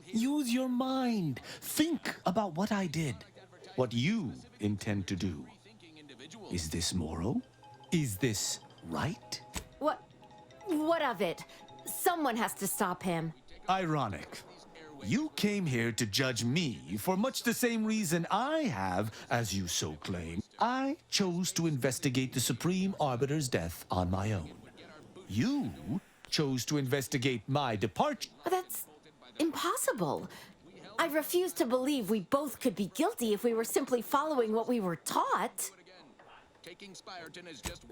Use your mind. Think about what I did. What you intend to do. Is this moral? Is this right? What of it? Someone has to stop him. Ironic. You came here to judge me for much the same reason I have, as you so claim. I chose to investigate the Supreme Arbiter's death on my own. You chose to investigate my departure. That's impossible. I refuse to believe we both could be guilty if we were simply following what we were taught.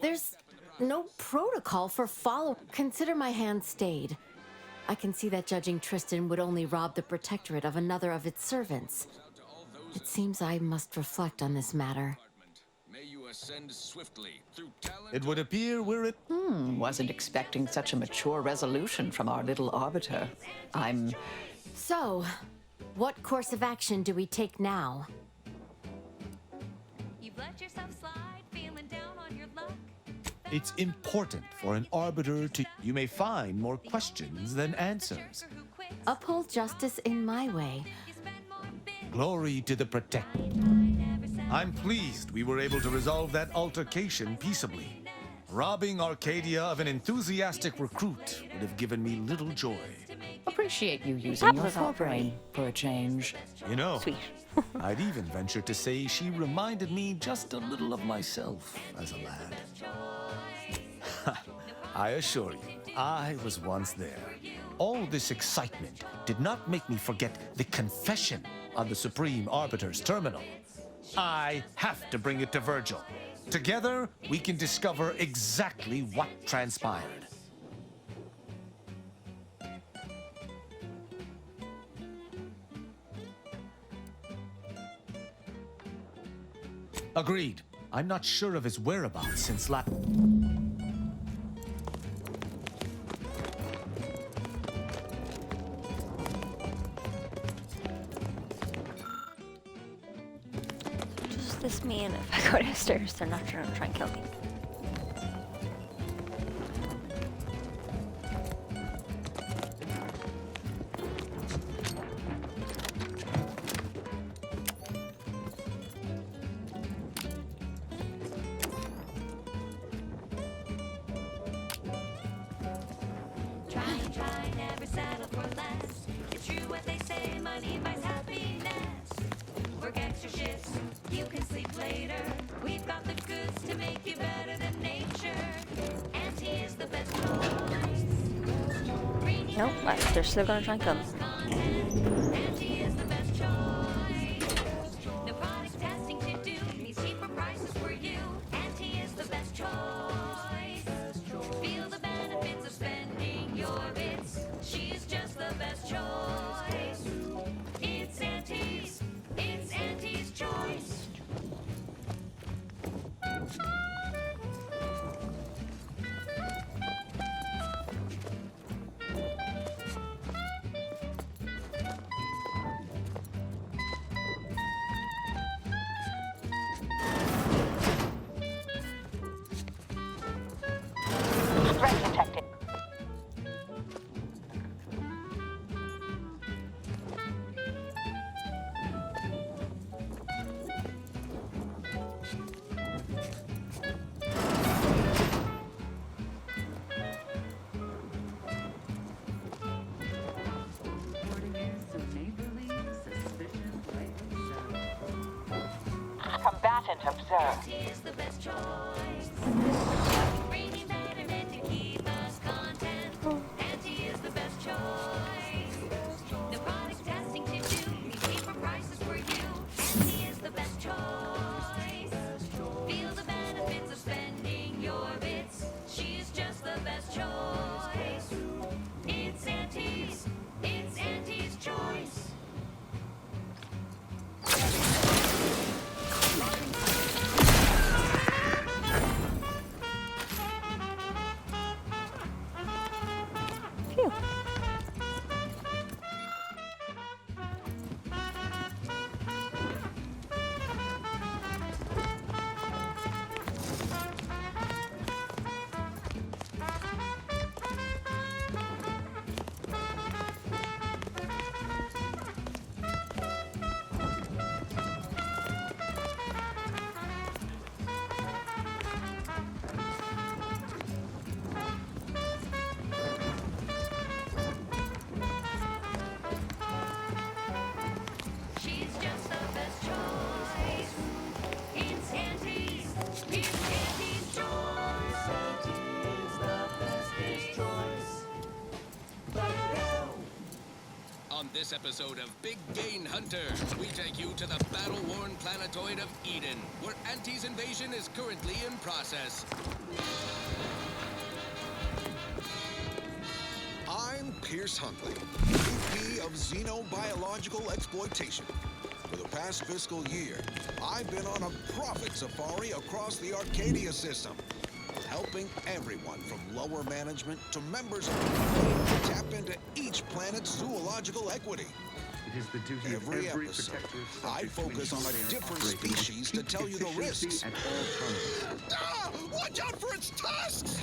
There's no protocol for follow. Consider my hand stayed. I can see that judging Tristan would only rob the Protectorate of another of its servants. It seems I must reflect on this matter. It would appear we're at... Wasn't expecting such a mature resolution from our little arbiter. So, what course of action do we take now? You've let yourself slide, feeling down on your luck. It's important for an arbiter to... You may find more questions than answers. Uphold justice in my way. Glory to the Protector. I'm pleased we were able to resolve that altercation peaceably. Robbing Arcadia of an enthusiastic recruit would have given me little joy. Appreciate you using your forebrain for a change. You know, I'd even venture to say she reminded me just a little of myself as a lad. I assure you, I was once there. All this excitement did not make me forget the confession on the Supreme Arbiter's terminal. I have to bring it to Virgil. Together, we can discover exactly what transpired. Agreed. I'm not sure of his whereabouts since last... Does this mean if I go downstairs, they're not gonna try and kill me? Try, never settle for less. It's true what they say, money buys happiness. Work extra shifts, you can sleep later. We've got the goods to make you better than nature. Auntie is the best choice. Nope, they're still gonna try and kill me. Auntie is the best choice. No product testing to do, these cheaper prices for you. Auntie is the best choice. Feel the benefits of spending your bits. She's just the best choice. It's Auntie's choice. Threat detected. Combatant observed. Auntie is the best choice. Bringing betterment to keep us content. Auntie is the best choice. No product testing to do, these cheaper prices for you. Auntie is the best choice. Feel the benefits of spending your you. She's just the best choice. It's Auntie's. It's Auntie's choice. Auntie's the best choice. On this episode of Big Gain Hunter, we take you to the battle-worn planetoid of Eden, where Auntie's invasion is currently in process. I'm Pierce Huntley, VP of Xenobiological Exploitation. For the past fiscal year, I've been on a profit safari across the Arcadia system, helping everyone from lower management to members of the community to tap into each planet's zoological equity. It is the duty of Every every episode, protector of I subjects to focus on ensure a they are different operating with species to peak tell you the efficiency risks. at all times. Ah! Watch out for its tusks!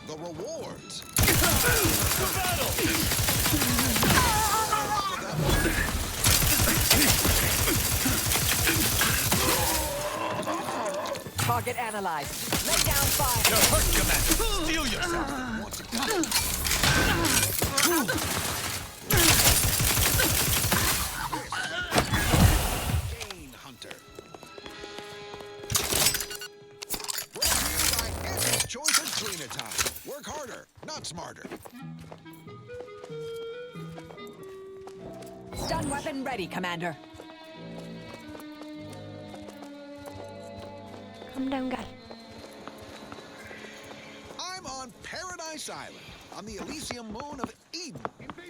The rewards. Target analyzed. Lay down fire. You're hurt, Commander. Steel yourself. Gain Hunter. Brought to you by Auntie's Choice of Trina Time. Work harder, not smarter. Stun weapon ready, Commander. Calm down, guy. I'm on Paradise Island, on the Elysium moon of Eden.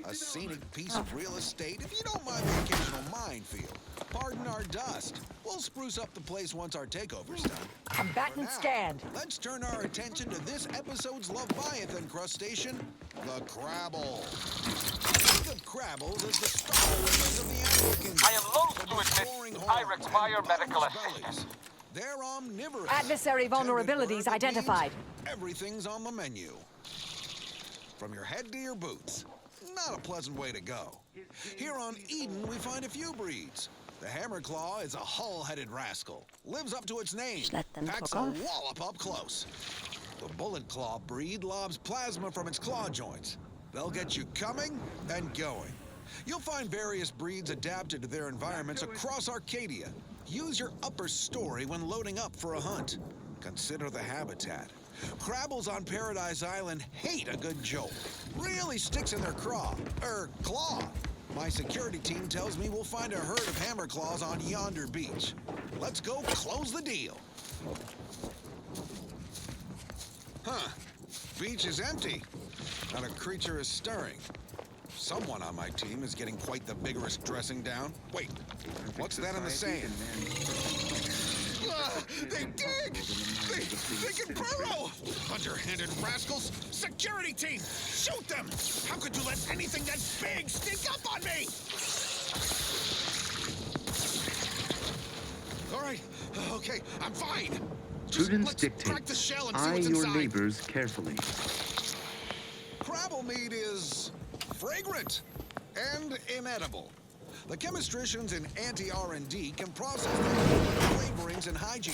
A scenic piece of real estate, if you don't mind the occasional minefield. Pardon our dust. We'll spruce up the place once our takeover's done. Combatant scanned. Let's turn our attention to this episode's Leviathan crustacean, the Crabble. Think of Crabbles as the star wings of the Anglicans. I am loath to admit I require medical assistance. They're omnivorous. Adversary vulnerabilities identified. Everything's on the menu. From your head to your boots. Not a pleasant way to go. Here on Eden, we find a few breeds. The Hammerclaw is a hull-headed rascal. Lives up to its name. Just let them Packs fuck a off. wallop up close. The Bullet Claw breed lobs plasma from its claw joints. They'll get you coming and going. You'll find various breeds adapted to their environments across Arcadia. Use your upper story when loading up for a hunt. Consider the habitat. Crabbles on Paradise Island hate a good jolt. Really sticks in their claw. My security team tells me we'll find a herd of hammerclaws on yonder beach. Let's go close the deal. Huh. Beach is empty. Not a creature is stirring. Someone on my team is getting quite the vigorous dressing down. Wait, what's that in the sand? They dig! They can burrow! Underhanded rascals! Security team! Shoot them! How could you let anything that big sneak up on me? All right, okay, I'm fine. Prudence Crack the dictates. shell and see Eye what's your inside. neighbors carefully. Crabble meat is fragrant and inedible. The chemistricians in anti-R&D can process them flavorings and hygiene.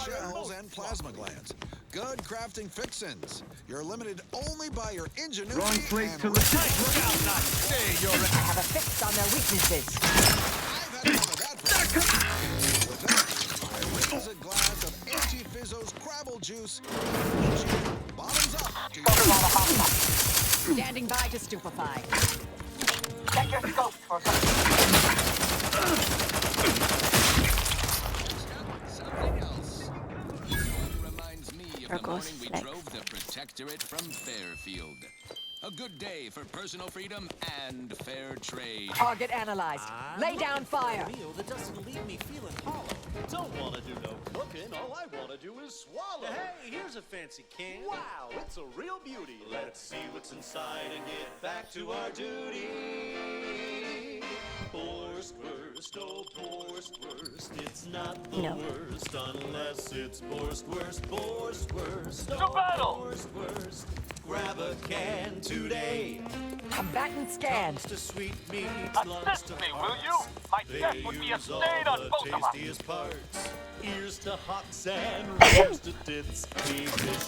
Shells and plasma glands. Good crafting fixins. You're limited only by your ingenuity. Wrong place and to look. I have a fix on their weaknesses. I've had enough of that for With that, I raise a glass of Anti-Fizzo's Crabble juice. Bottoms up to your... Standing by to stupefy. Check your scopes for Something else. Reminds me of There the goes morning we Flex. drove the Protectorate from Fairfield. A good day for personal freedom and fair trade. Target analyzed. Lay down fire. Meal that doesn't leave me feeling hollow. Don't want to do no cooking. All All I want to do is swallow. Hey, here's a fancy can. Wow, it's a real beauty. Let's see what's inside and get back to our duty. Borstwurst, oh Borstwurst, it's not the worst unless it's Borstwurst, Borstwurst, oh Borstwurst. Grab a can today. Combatant scanned. To sweet meats, Assist me, will you? My death would be a stain on both of us. Tastiest parts. Ears to hocks and ribs to tits.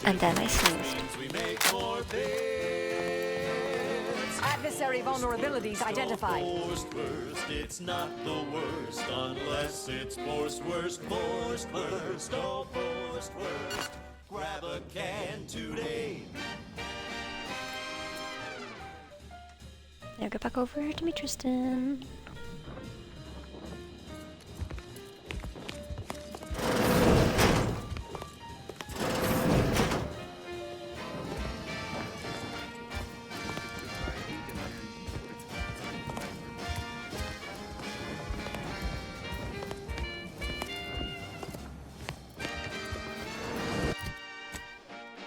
And then I sneezed. We make more bits. Adversary vulnerabilities identified. Borstwurst, it's not the worst unless it's Borstwurst, Borstwurst, oh Borstwurst. Grab a can today. Now get back over here to me, Tristan.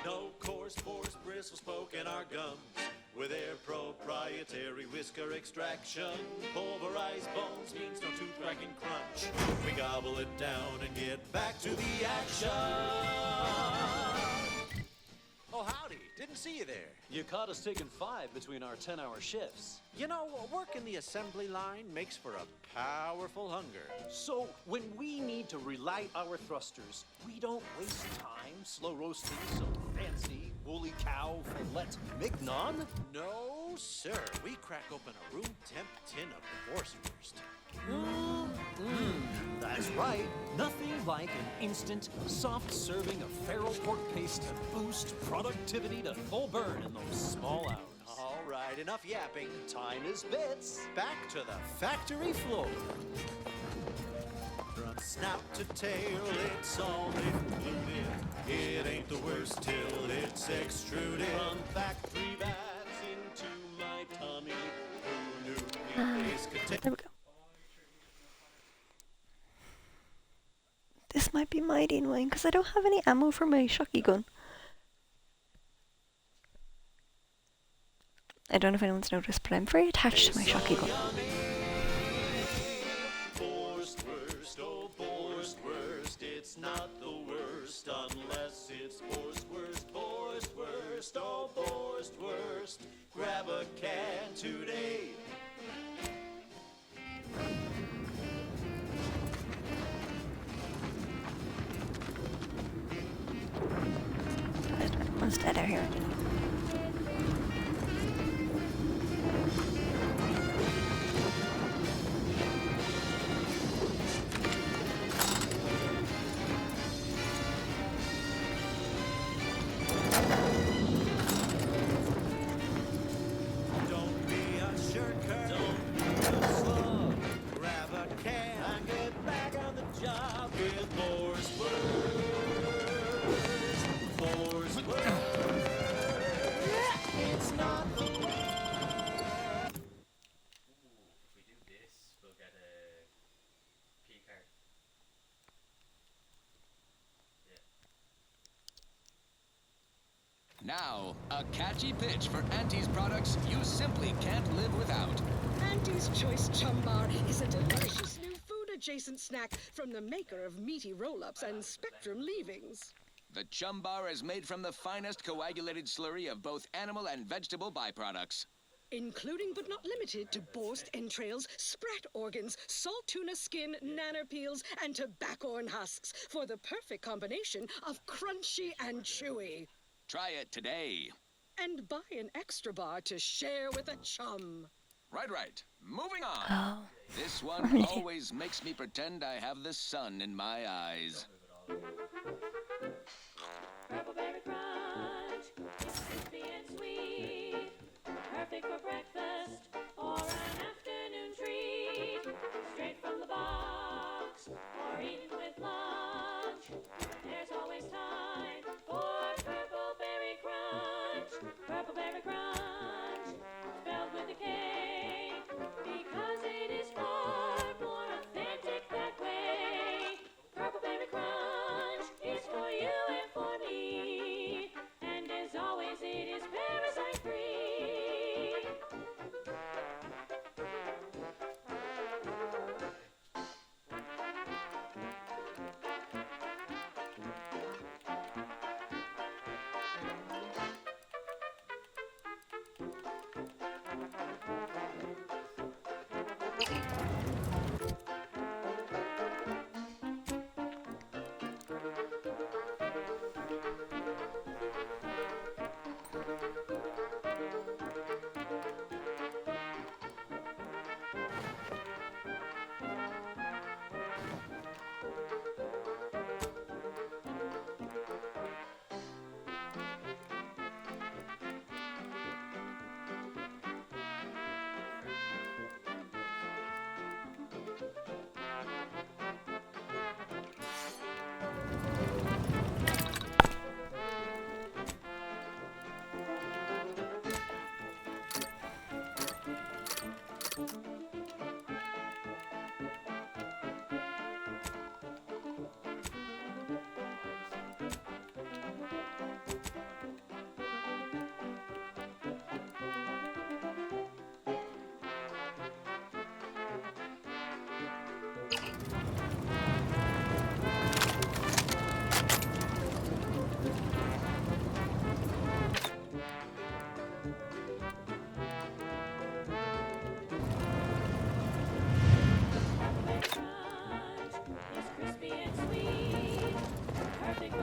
No coarse force bristles poking our gums. With their proprietary whisker extraction, pulverized bones means no tooth cracking crunch. We gobble it down and get back to the action. Oh, howdy. Didn't see you there. You caught us taking 5 between our 10-hour shifts. You know, work in the assembly line makes for a powerful hunger. So, when we need to relight our thrusters, we don't waste time slow roasting some fancy woolly cow fillet mignon? No, sir. We crack open a room temp tin of the Borstwurst. That's right. Nothing like an instant, soft serving of feral pork paste to boost productivity to full burn in those small hours. All right, enough yapping. Time is bits. Back to the factory floor. From snout to tail, it's all included. It ain't the worst till it's extruded. From factory vats into my tummy. Who knew meat could take... There we go. This might be mighty annoying because I don't have any ammo for my shocky gun. I don't know if anyone's noticed, but I'm very attached to my shocky gun. Borstwurst, oh Borstwurst, it's not the worst unless it's Borstwurst, Borstwurst, oh Borstwurst. Grab a can today. One's dead out here. Don't be a shirker, don't be a slug. Grab a can and get back on the job with Borstwurst. It's not the If we do this, we'll get a key card. Now, a catchy pitch for Auntie's products you simply can't live without. Auntie's Choice Chum Bar is a delicious new food-adjacent snack from the maker of meaty roll-ups and Spectrum leavings. The Chum Bar is made from the finest coagulated slurry of both animal and vegetable byproducts. Including but not limited to Borst entrails, sprat organs, salt tuna skin, nanner peels, and tobaccorn husks for the perfect combination of crunchy and chewy. Try it today. And buy an extra bar to share with a chum. Right. Moving on. Oh. This one always makes me pretend I have the sun in my eyes. Purple-berry crunch, crispy and sweet, perfect for breakfast or an afternoon treat. Straight from the box or eaten with lunch. There's always time for purple-berry crunch. Purple-berry crunch, spelled with a K, because it is far more authentic that way. Purple-berry crunch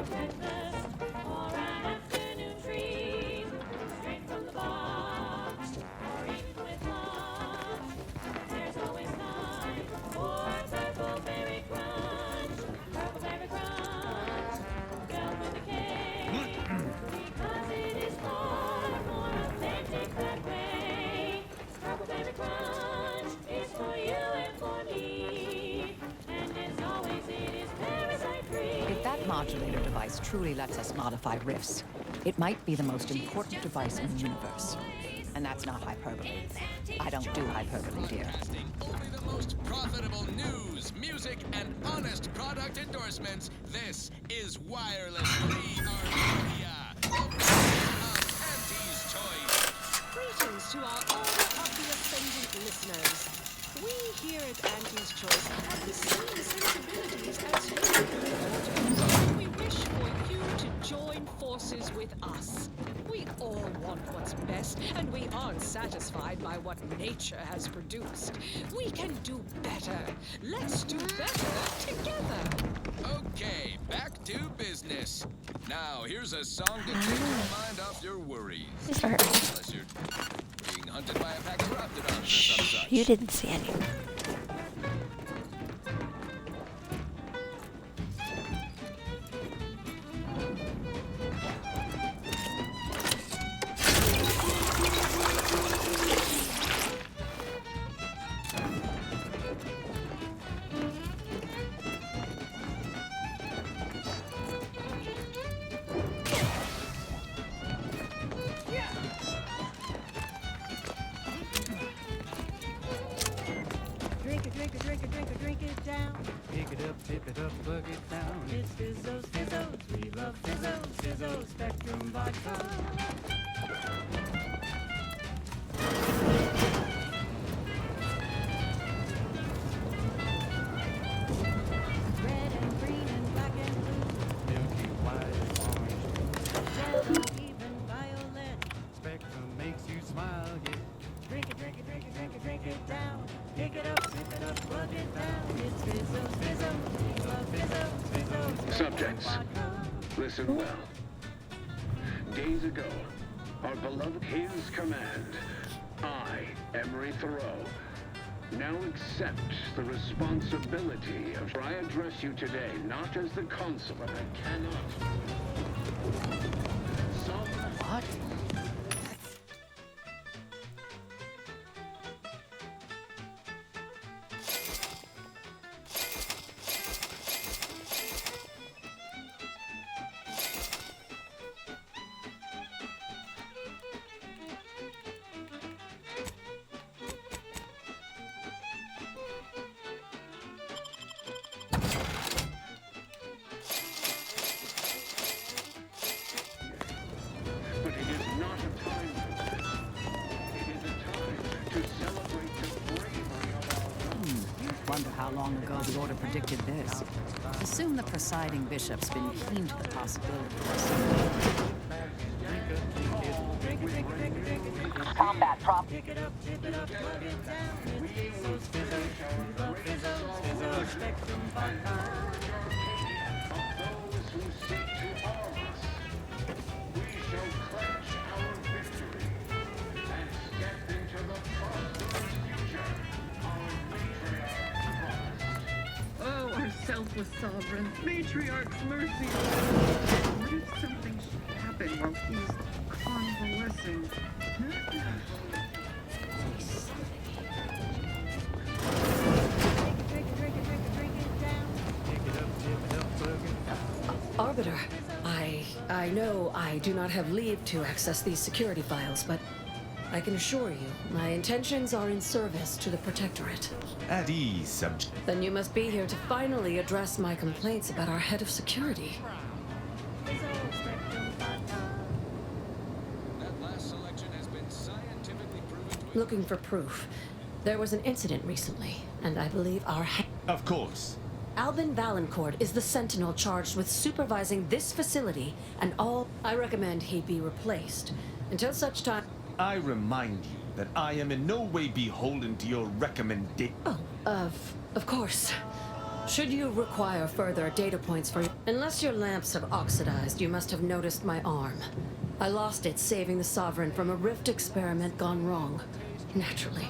for breakfast or an afternoon treat, straight from the box or even with lunch. There's always time for Purple Berry Crunch. Purple Berry Crunch, filled with a cake, because it is far more authentic that way. Purple Berry Crunch is for you and for me, and as always it is parasite-free. If that modulator device truly lets us modify riffs, it might be the most important device in the universe. And that's not hyperbole. I don't do hyperbole, dear. Only the most profitable news, music, and honest product endorsements. This is Wireless Free Arcadia, the voice of Auntie's Choice. Greetings to our order of the ascendant listeners. We here at Auntie's Choice have the same sensibilities as you. We wish for you to join forces with us. We all want what's best, and we aren't satisfied by what nature has produced. We can do better. Let's do better together. Okay, back to business. Now, here's a song to take your mind off your worries. Unless you're being hunted by a pack of raptidons or some such. You didn't see any. Drink it down. Pick it up, tip it up, plug it down. It's Fizzos, Fizzos, we love Fizzos, Fizzos, Spectrum Vodka. Red and green and black and blue, Milky white, orange, yellow, even violet. Spectrum makes you smile, yeah. Drink it, drink it, drink it, drink it, drink it down. Pick it up, sip it up, plug it down. It's Fizzos, Fizzos, we love Fizzos, Fizzos, Subjects, Vodka. listen well. Days ago, our beloved His command, I, Emery Thoreau, now accept the responsibility of... I address you today not as the consul, but I cannot. What? But it is not a time for that. It is a time to celebrate the bravery of our own. Wonder how long ago the Order predicted this. Assume the presiding bishop's been keen to the possibilities. Combat prop. Pick it up, tip it up, plug it down. It's Fizzos, Fizzos, we love Fizzos, Fizzos, Spectrum Vodka. Of those who seek to harm us, we shall clench our victory and step into the prosperous future our matriarch promised. Oh, our selfless sovereign, matriarch's mercy. What if something should happen while he's convalescing? Drink it, drink it, drink it, drink it down. Pick it up, tip it up, plug it down. Arbiter, I know I do not have leave to access these security files, but I can assure you, my intentions are in service to the Protectorate. At ease, subject. Then you must be here to finally address my complaints about our head of security. Fizzos, Spectrum Vodka. That last selection has been scientifically proven to... Looking for proof. There was an incident recently, and I believe our head... Of course. Albin Valancourt is the sentinel charged with supervising this facility and all... I recommend he be replaced. Until such time... I remind you that I am in no way beholden to your recommendation. Oh, of course. Should you require further data points for... Unless your lamps have oxidized, you must have noticed my arm. I lost it saving the Sovereign from a rift experiment gone wrong. Naturally.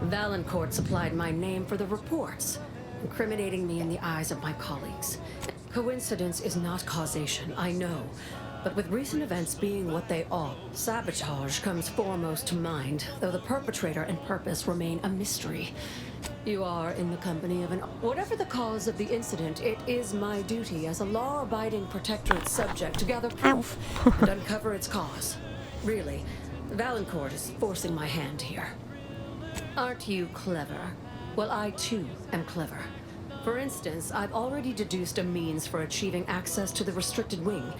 Valancourt supplied my name for the reports, incriminating me in the eyes of my colleagues. Coincidence is not causation, I know. But with recent events being what they are, sabotage comes foremost to mind, though the perpetrator and purpose remain a mystery. You are in the company of an... Whatever the cause of the incident, it is my duty as a law-abiding protectorate subject to gather proof and uncover its cause. Really, Valancourt is forcing my hand here. Aren't you clever? Well, I too am clever. For instance, I've already deduced a means for achieving access to the restricted wing.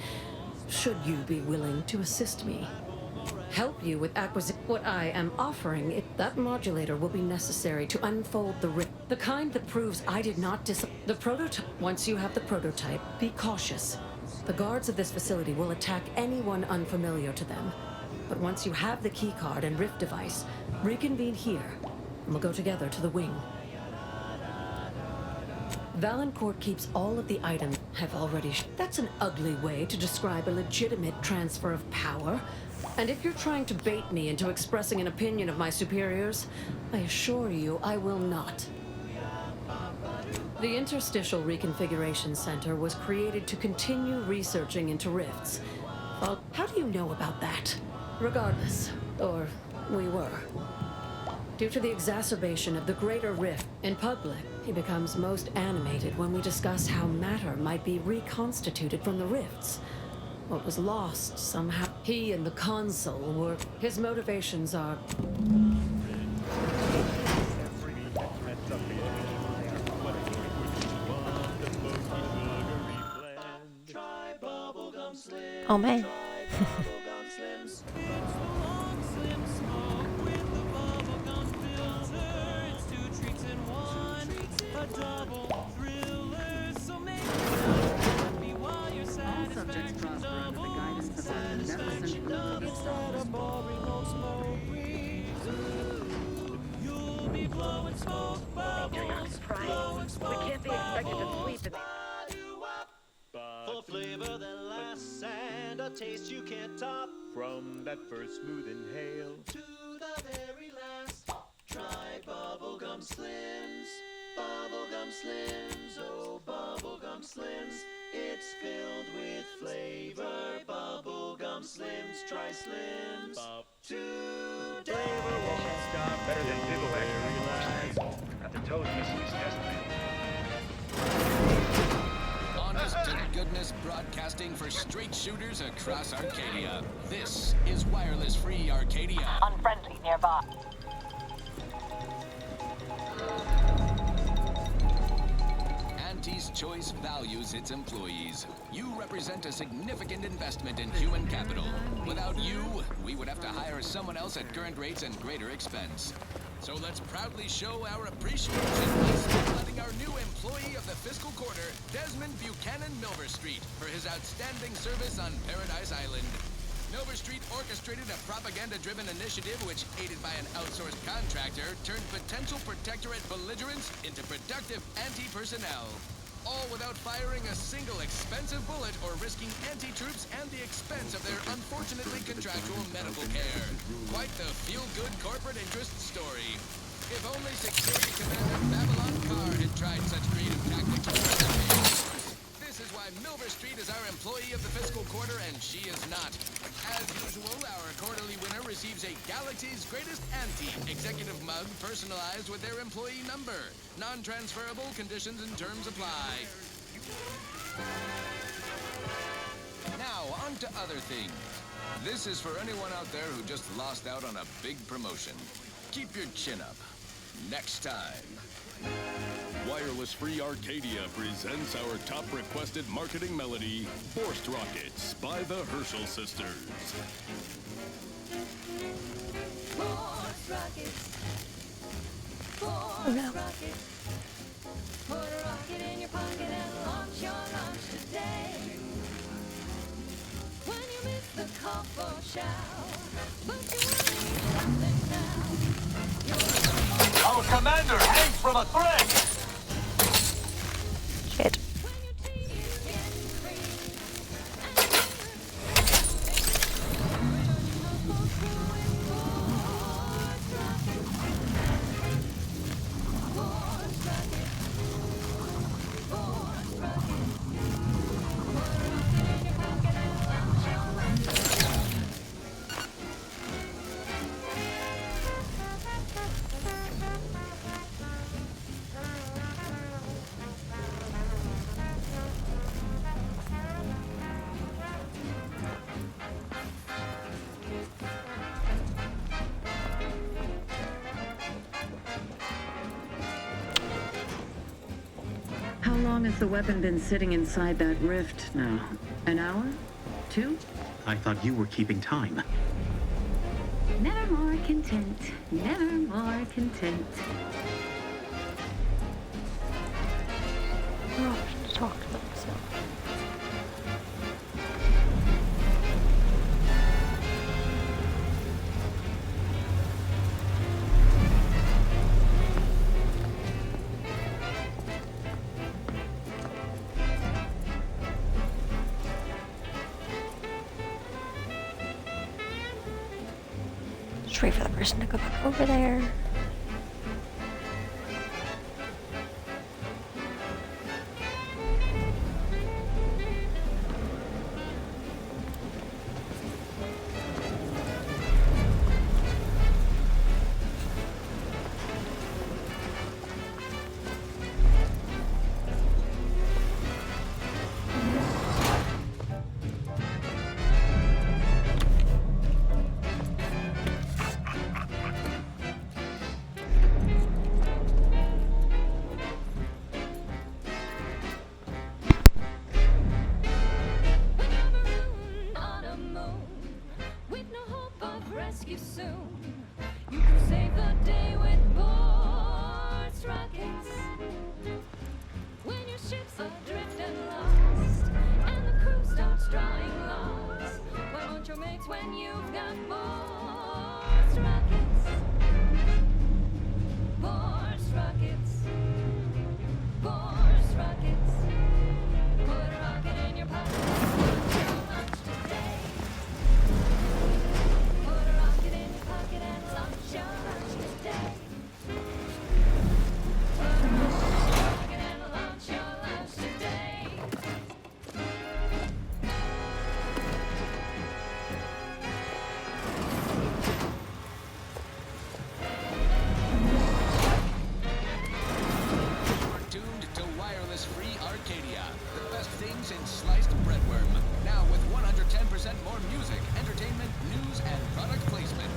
Should you be willing to assist me? Help you with acquisition. What I am offering, that modulator will be necessary to unfold the rift. The kind that proves I did not the prototype. Once you have the prototype, be cautious. The guards of this facility will attack anyone unfamiliar to them. But once you have the keycard and rift device, reconvene here, and we'll go together to the wing. Valancourt keeps all of the items I've already... That's an ugly way to describe a legitimate transfer of power. And if you're trying to bait me into expressing an opinion of my superiors, I assure you I will not. The Interstitial Reconfiguration Center was created to continue researching into rifts. Well, how do you know about that? Regardless, or we were. Due to the exacerbation of the greater rift in public, he becomes most animated when we discuss how matter might be reconstituted from the rifts. What was lost somehow. He and the Consul were... His motivations are... Oh man. We can't be expected to sleep in For flavor that lasts and a taste you can't top. From that first smooth inhale to the very last. Try Bubblegum Slims. Bubblegum Slims. Oh, Bubblegum Slims. It's filled with flavor. Bubblegum Slims. Try Slims. Today. Better than Diddleback. At the toes missing his test. Honest to goodness broadcasting for straight shooters across Arcadia. This is Wireless Free Arcadia. Unfriendly nearby. Auntie's Choice values its employees. You represent a significant investment in human capital. Without you, we would have to hire someone else at current rates and greater expense. So let's proudly show our appreciation by spotlighting our new employee of the fiscal quarter, Desmond Buchanan Milver Street, for his outstanding service on Paradise Island. Milver Street orchestrated a propaganda-driven initiative which, aided by an outsourced contractor, turned potential protectorate belligerents into productive anti-personnel. All without firing a single expensive bullet or risking anti-troops and the expense of their unfortunately contractual medical care. Quite the feel-good corporate interest story. If only Security Commander Babylon Carr had tried such creative tactics. This is why Milver Street is our employee of the fiscal quarter, and she is not. As usual, our quarterly winner receives a Galaxy's Greatest Anti-executive mug personalized with their employee number. Non-transferable conditions and terms apply. Now, on to other things. This is for anyone out there who just lost out on a big promotion. Keep your chin up. Next time. Wireless Free Arcadia presents our top requested marketing melody, Forced Rockets by the Herschel Sisters. Force rockets. Force rockets. Put a rocket in your pocket and launch your launch today. When you miss the call for shout, but you need something now. Our commander hangs from a thread! long has the weapon been sitting inside that rift now? An hour? 2? I thought you were keeping time. Never more content. Never more content. Oh, talk to them, so. Just wait for the person to go back over there. On a moon with no hope of rescue soon. You can save the day with Board's rockets. When your ship's adrift and lost, and the crew starts drawing lots, why won't your mates when you've got Board's rockets? Board's rockets. Board's rockets. Put a rocket in your pocket. Tuned to Wireless Free Arcadia, the best thing since sliced breadworm. Now with 110% more music, entertainment, news, and product placement.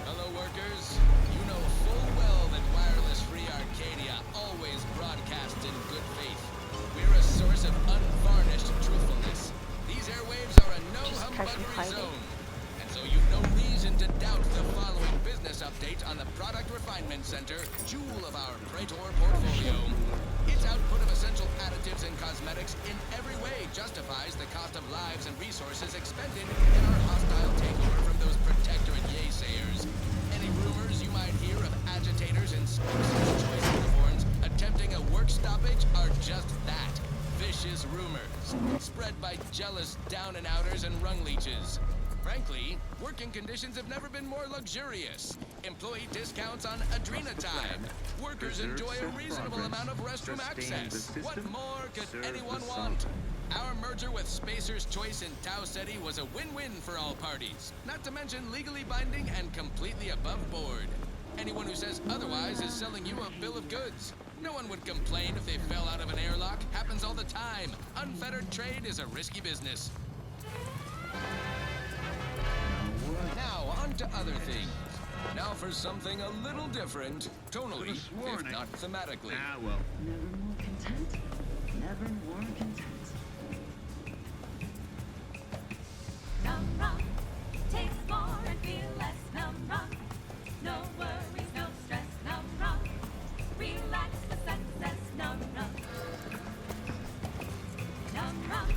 Hello, workers. You know full well that Wireless Free Arcadia always broadcasts in good faith. We're a source of unvarnished truthfulness. These airwaves are a no-humbuggery zone. And so you've no reason to doubt the following business update on the Product Refinement Center, jewel of our Praetor portfolio. Its output of essential additives and cosmetics in every way justifies the cost of lives and resources expended in our hostile takeover from those protectorate yaysayers. Any rumors you might hear of agitators in Spacer's Choice uniforms attempting a work stoppage are just that. Vicious rumors, spread by jealous down-and-outers and rung leeches. Frankly, working conditions have never been more luxurious. Employee discounts on Adrena time. Workers enjoy a reasonable amount of restroom access. What more could anyone want? Our merger with Spacer's Choice in Tau City was a win-win for all parties. Not to mention legally binding and completely above board. Anyone who says otherwise is selling you a bill of goods. No one would complain if they fell out of an airlock. Happens all the time. Unfettered trade is a risky business. Now, on to other things. Now for something a little different, tonally, if not thematically. Never more content. Never more content. Num rum, taste more and feel less. Num rum, no worries, no stress. Num rum, relax with success. Num rum, num rum,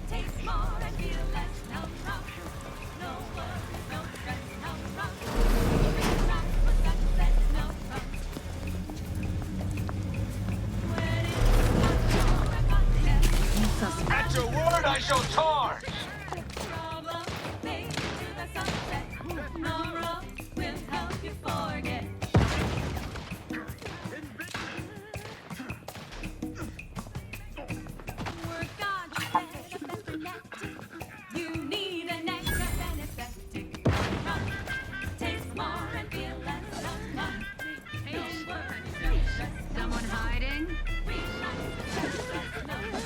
taste more and feel less. Num rum, no worries, no stress. Num rum, relax with success. Num rum. When it's not your contest. At your word, I shall charge! Problem, made to the sunset. Num rum will help you forget. Work on your head up and frenetic. You need an extra anesthetic. Num rum, taste more and feel less. Num rum, no worries, no stress. Someone hiding? Relax with success. Num rum.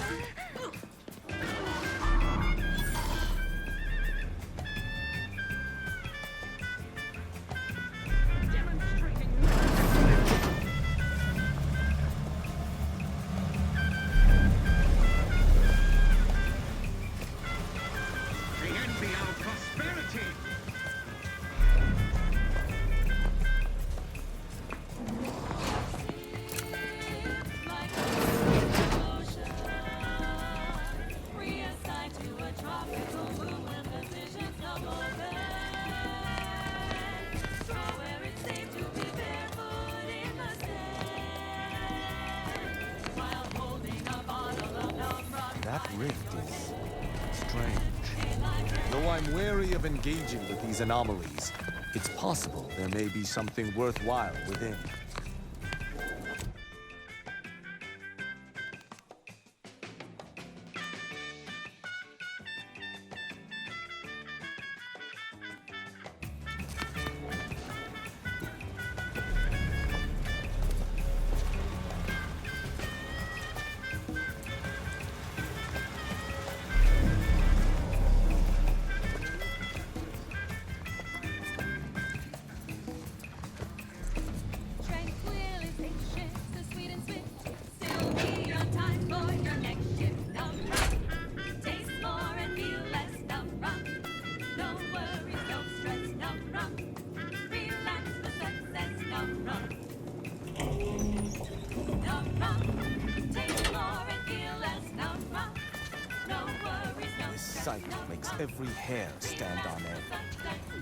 rift is strange. Though I'm wary of engaging with these anomalies, it's possible there may be something worthwhile within. Tranquilization, so sweet and swift. Still be on time for your next shift. Num rum, taste more and feel less. Num rum, no worries, no stress. Num rum, relax for success. Num rum, taste more and feel less. Num rum, no worries, no This stress. sight makes every hair stand on end.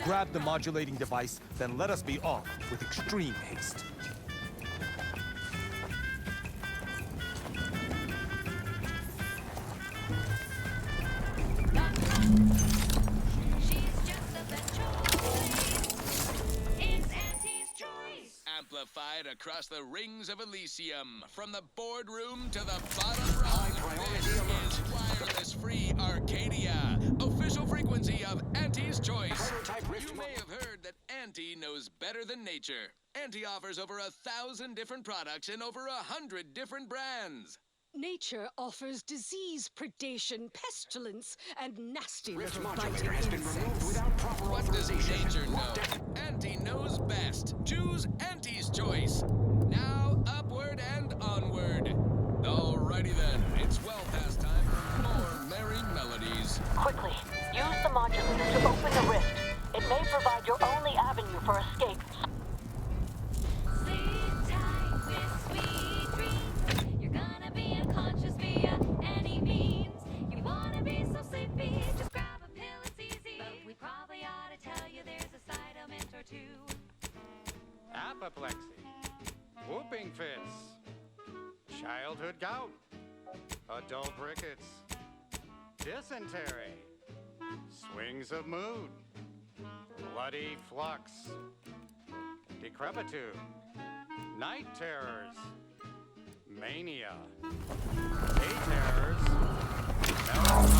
Grab the modulating device, then let us be off with extreme haste. She's just the best choice. It's Auntie's choice. Amplified across the rings of Elysium, from the boardroom to the bottom rung. This is wireless-free Arcadia, official frequency of Auntie's Choice. You may have heard that Auntie knows better than nature. Auntie offers over 1,000 different products in over 100 different brands. Nature offers disease, predation, pestilence, and nasty little biting insects. What does nature know? Auntie knows best. Choose Auntie's Choice. Now, upward and onward. Alrighty then, it's well past time for more merry melodies. Quickly, use the modulator to open the rift. It may provide your only avenue for escape. Sleep tight with sweet dreams. You're gonna be unconscious via any means. You wanna be so sleepy, just grab a pill, it's easy. But we probably ought to tell you there's a side element or two. Apoplexy, whooping fits, childhood gout, adult rickets, dysentery, swings of mood, bloody flux, decrepitude, night terrors, mania, day terrors, melancholy.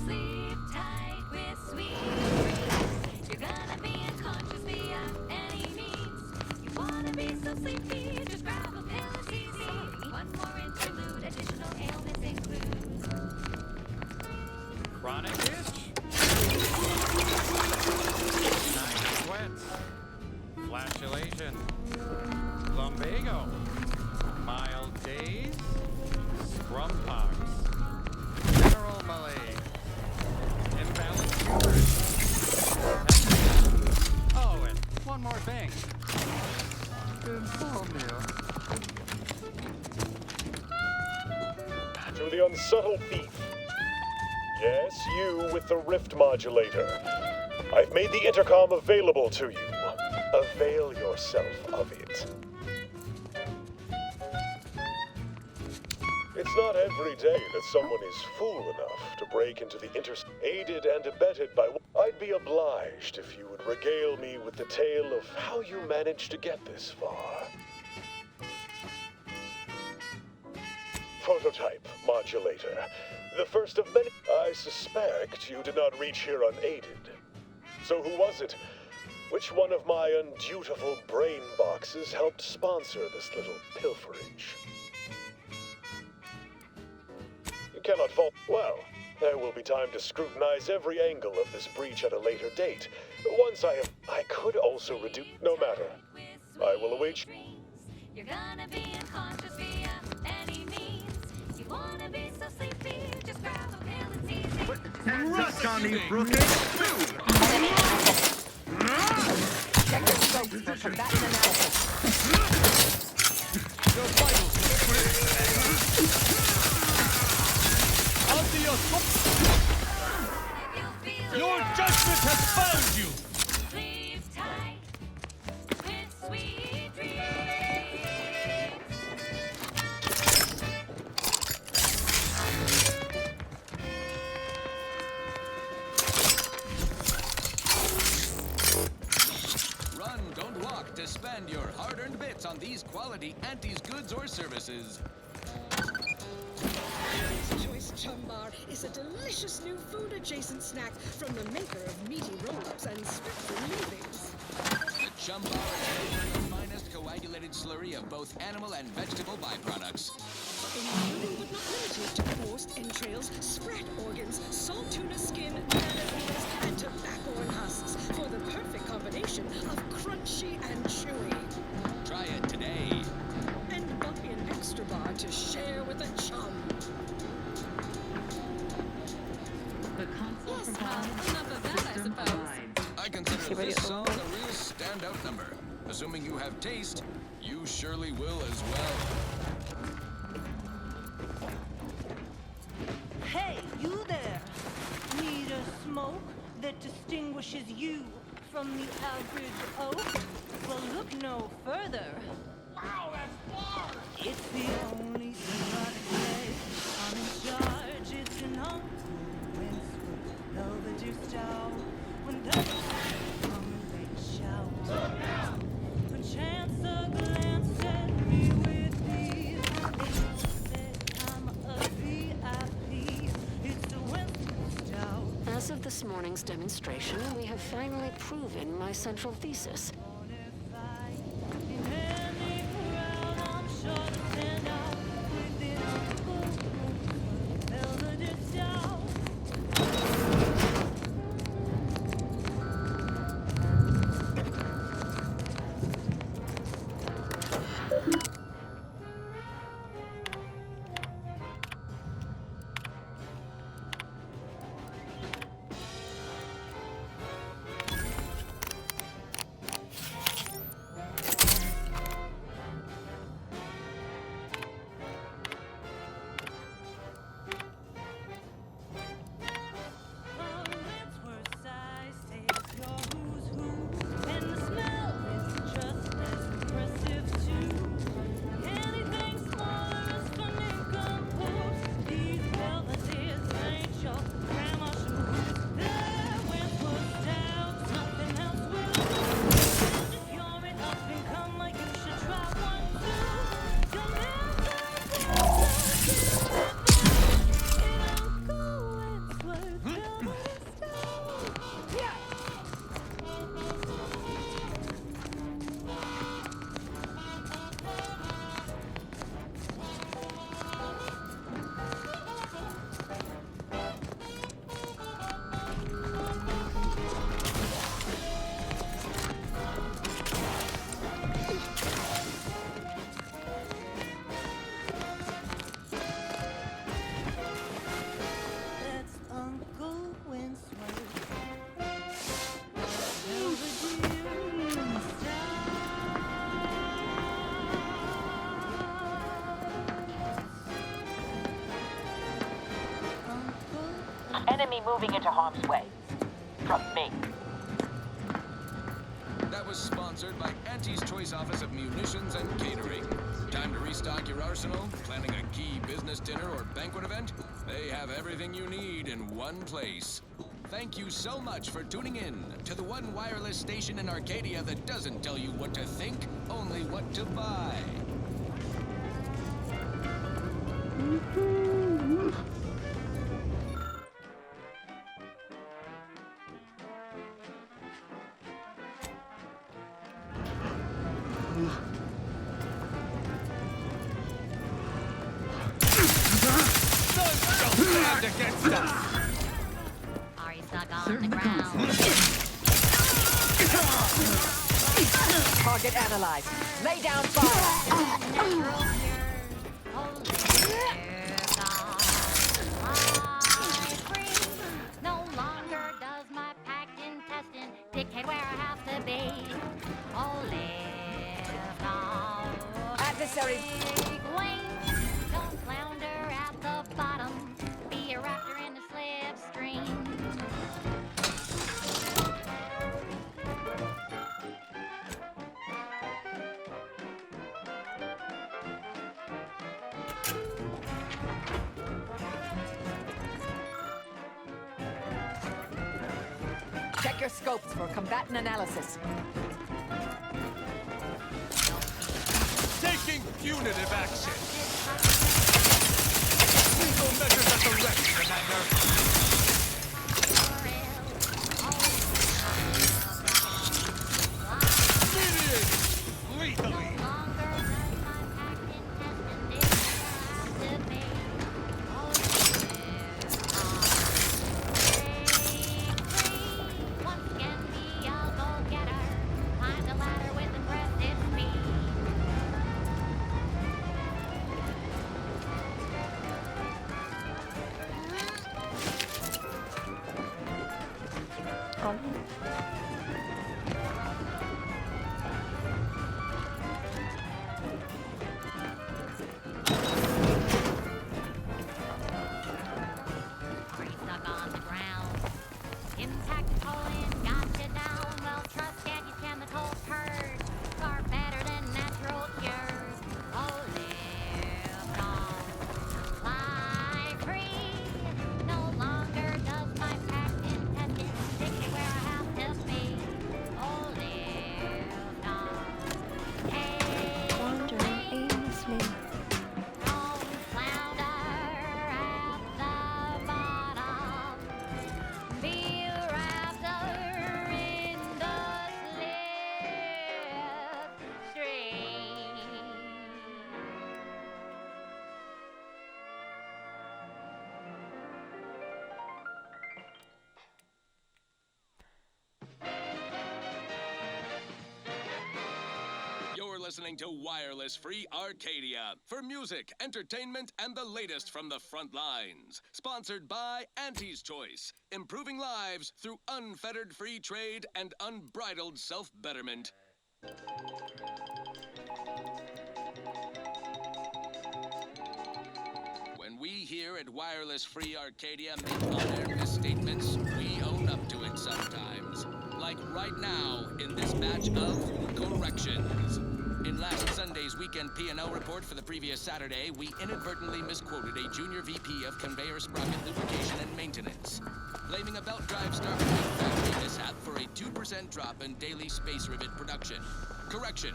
Sleep tight with sweet dreams. You're gonna be unconscious via any means. You wanna be so sleepy, just grab a pill, it's easy. One more interlude, additional ailments include Chronic itch, night sweats, flatulation, lumbago, mild daze, scrum pox, general malaise, imbalanced humors. Oh, and one more thing. Insomnia. To the unsubtle thief. Yes, you with the rift modulator. I've made the intercom available to you. Avail yourself of it. It's not every day that someone is fool enough to break into the aided and abetted by... I'd be obliged if you would regale me with the tale of how you managed to get this far. Prototype modulator. The first of many. I suspect you did not reach here unaided. So who was it? Which one of my undutiful brain boxes helped sponsor this little pilferage? You cannot fault. Well, there will be time to scrutinize every angle of this breach at a later date. Once I have... I could also reduce... No matter. I will await you. you're gonna be unconscious via any means. You wanna be so sleepy, just grab a pill, it's easy. Rust on these rookies! Check your scope for combatant analysis. Your vitals look clear. Your judgment has found you! Sleep tight with sweet dreams. Look to spend your hard-earned bits on these quality Auntie's goods or services. Choice Chum Bar is a delicious new food-adjacent snack from the maker of meaty roll-ups and spectrum leavings. The Chum Bar is made from the finest coagulated slurry of both animal and vegetable byproducts. Including but not limited to forced entrails, sprat organs, salt tuna skin, banana peels, and tobacco husks for the perfect combination of crunchy and chewy. Try it today. And buy an extra bar to share with a chum. The console Yes, provides, enough of that, I system suppose. provides. I consider this song a real standout number. Assuming you have taste, you surely will as well. Hey, you there! Need a smoke that distinguishes you from the average oak? Well, look no further. Wow, that's far! It's the only spot place I'm in charge. It's an Outerworlds velvet style. When the come and they shout. When chance a glance at me with these, they know that I'm a VIP. It's a Wednesday stout. As of this morning's demonstration, we have finally proven my central thesis. In any crowd, I'm sure to stand out with this velvet style. Enemy moving into harm's way. From me. That was sponsored by Auntie's Choice Office of Munitions and Catering. Time to restock your arsenal? Planning a key business dinner or banquet event? They have everything you need in one place. Thank you so much for tuning in to the one wireless station in Arcadia that doesn't tell you what to think, only what to buy. Are you stuck on the ground? Target analyzed. Lay down fire. No longer does my packed intestine dictate where I have to be. Oh, live now. Adversary. Don't flounder at the bottom. Be a raptor in the slipstream. Check your scopes for combatant analysis. Punitive action. Lethal measures at the ready, Commander. Immediate! Lethally! Listening to Wireless Free Arcadia for music, entertainment, and the latest from the front lines. Sponsored by Auntie's Choice, improving lives through unfettered free trade and unbridled self-betterment. When we here at Wireless Free Arcadia make on-air misstatements, we own up to it sometimes. Like right now in this batch of corrections. In last Sunday's weekend P&L report for the previous Saturday, we inadvertently misquoted a junior VP of conveyor sprocket lubrication and maintenance, blaming a belt drive starter factory mishap for a 2% drop in daily space rivet production. Correction.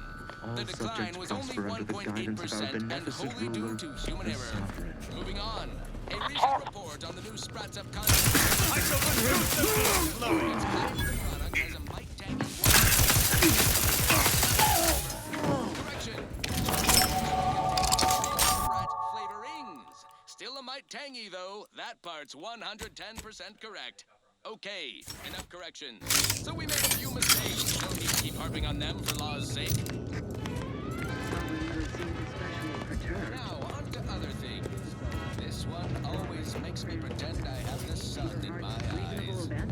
The decline was only 1.8% and wholly due to human error. Moving on. A recent report on the new Sprats Up content. I shall reduce the product has a mic tank. Still a mite tangy, though. That part's 110% correct. Okay, enough corrections. So we made a few mistakes. No need to keep harping on them for law's sake. Now, on to other things. This one always makes me pretend I have the sun in my eyes. Who's that?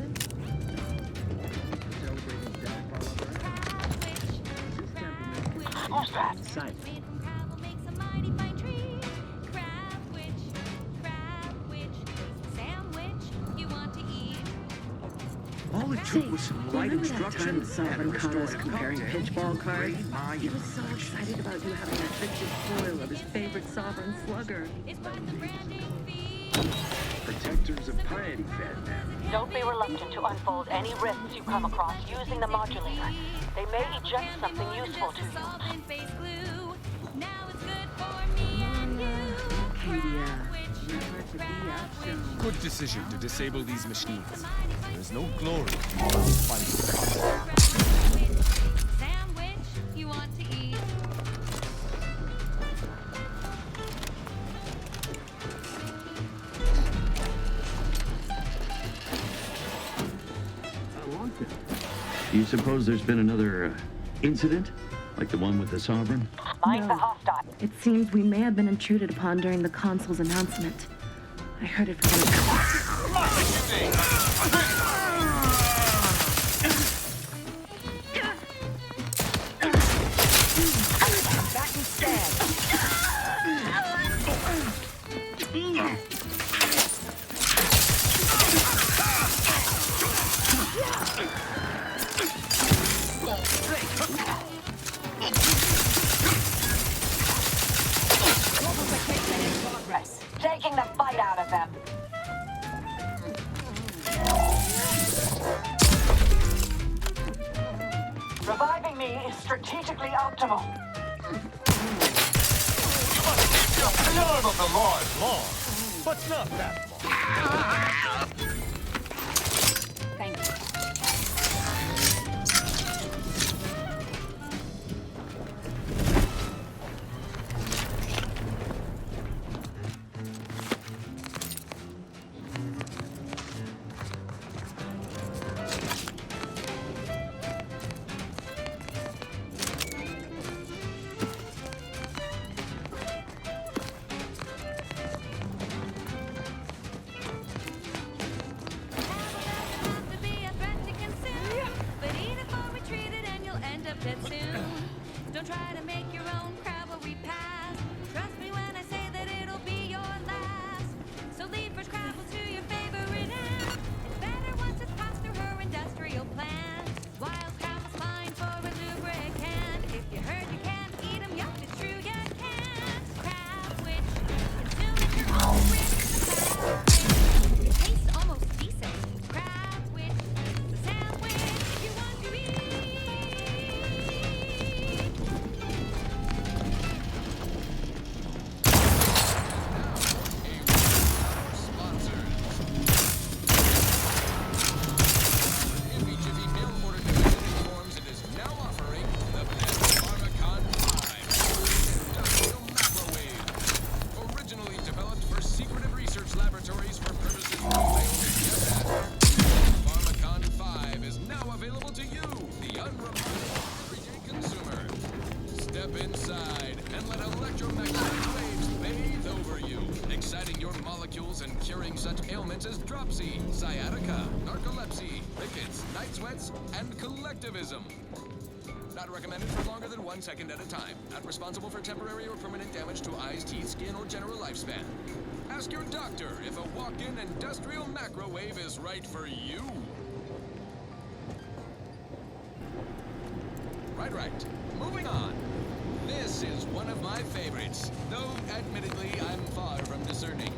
All it took was some right instruction. Sovereign caught us comparing pitchball cards. He was so excited about you having a picture foil of his favorite Sovereign slugger. Protectors of piety fed them. Don't be reluctant to unfold any rifts you come across using the modulator. They may eject something useful to you. Good decision to disable these machines. There is no glory without finding Sandwich you want to eat. Do you suppose there's been another incident? Like the one with the Sovereign? No. It seems we may have been intruded upon during the consul's announcement. I heard it from Back instead. Taking the fight out of them. Reviving me is strategically optimal. The arm of the law is long, but not that long. Thank you. Don't try to make your own crowd where we pass. Trust me when I say that it'll be your last. So leave for travel to your favorite ant. It's better once it's passed through her industrial plant. Wild cravel's fine for a lubricant. If you heard you can't eat 'em, yup, it's true you can't. Crab witch, consume at your own risk. Crab witch, it tastes almost decent. Crab witch, the sandwich if you want to eat. Inside and let electromagnetic waves bathe over you, exciting your molecules and curing such ailments as dropsy, sciatica, narcolepsy, rickets, night sweats, and collectivism. Not recommended for longer than 1 second at a time. Not responsible for temporary or permanent damage to eyes, teeth, skin, or general lifespan. Ask your doctor if a walk-in industrial macrowave is right for you. Right. Moving on. This is one of my favorites, though admittedly I'm far from discerning.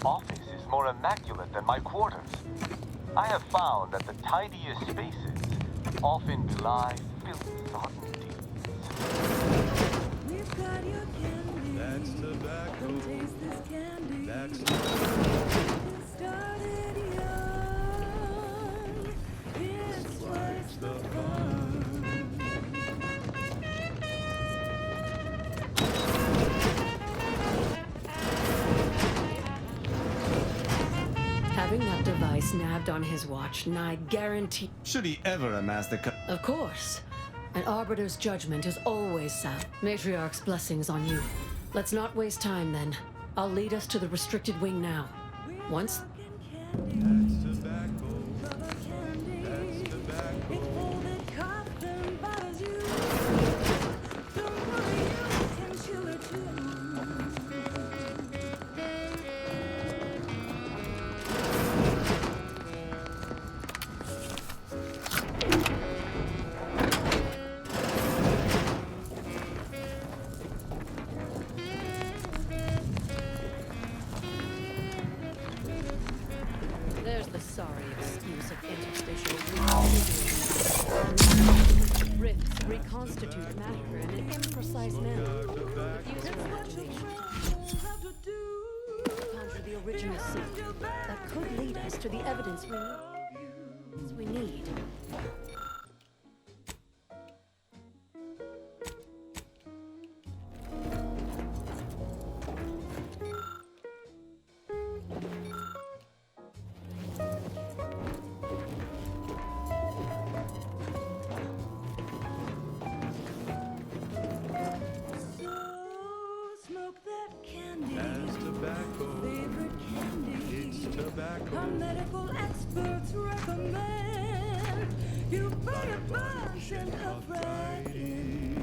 Office is more immaculate than my quarters. I have found that the tidiest spaces often belie filth-sodden deeds. We've got your candy. That's tobacco. Come taste this candy. That's It started young. It's twice the fun. Having that device nabbed on his watch, I guarantee... Should he ever amass the... Of course. An Arbiter's judgment is always sound. Matriarch's blessings on you. Let's not waste time, then. I'll lead us to the restricted wing now. Once... That's tobacco. That's tobacco. It's all that cotton butters you. Don't worry, you can chew it too. There's the sorry excuse of interstitial rifts reconstitute matter in an imprecise manner. Use your imagination. Conjure the original scene that could lead us to the evidence we need. Our medical experts recommend you buy a bunch and a variety.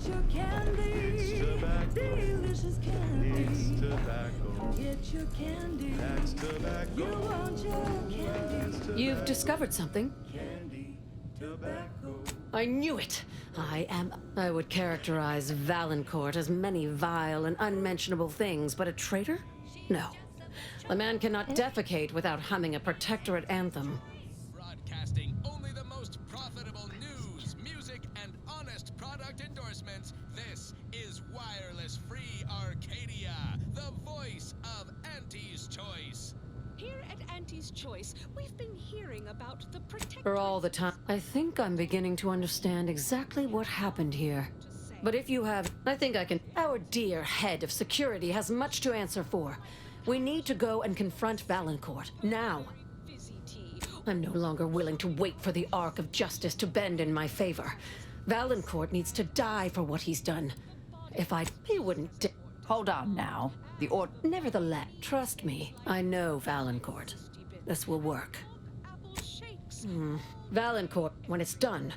your candy. It's tobacco. Delicious candy. It's tobacco. Get your candy. That's tobacco. You want your candy. You've discovered something. Candy, tobacco. I knew it! I would characterize Valancourt as many vile and unmentionable things, but a traitor? No. A man cannot defecate without humming a protectorate anthem. Broadcasting only the most profitable news, music, and honest product endorsements. This is Wireless Free Arcadia, the voice of Auntie's Choice. Here at Auntie's Choice, we've been hearing about the For all the time. I think I'm beginning to understand exactly what happened here. But if you have, I think I can. Our dear head of security has much to answer for. We need to go and confront Valancourt, now. I'm no longer willing to wait for the arc of justice to bend in my favor. Valancourt needs to die for what he's done. He wouldn't. Hold on now. Nevertheless, trust me. I know Valancourt. This will work. Valancourt, when it's done,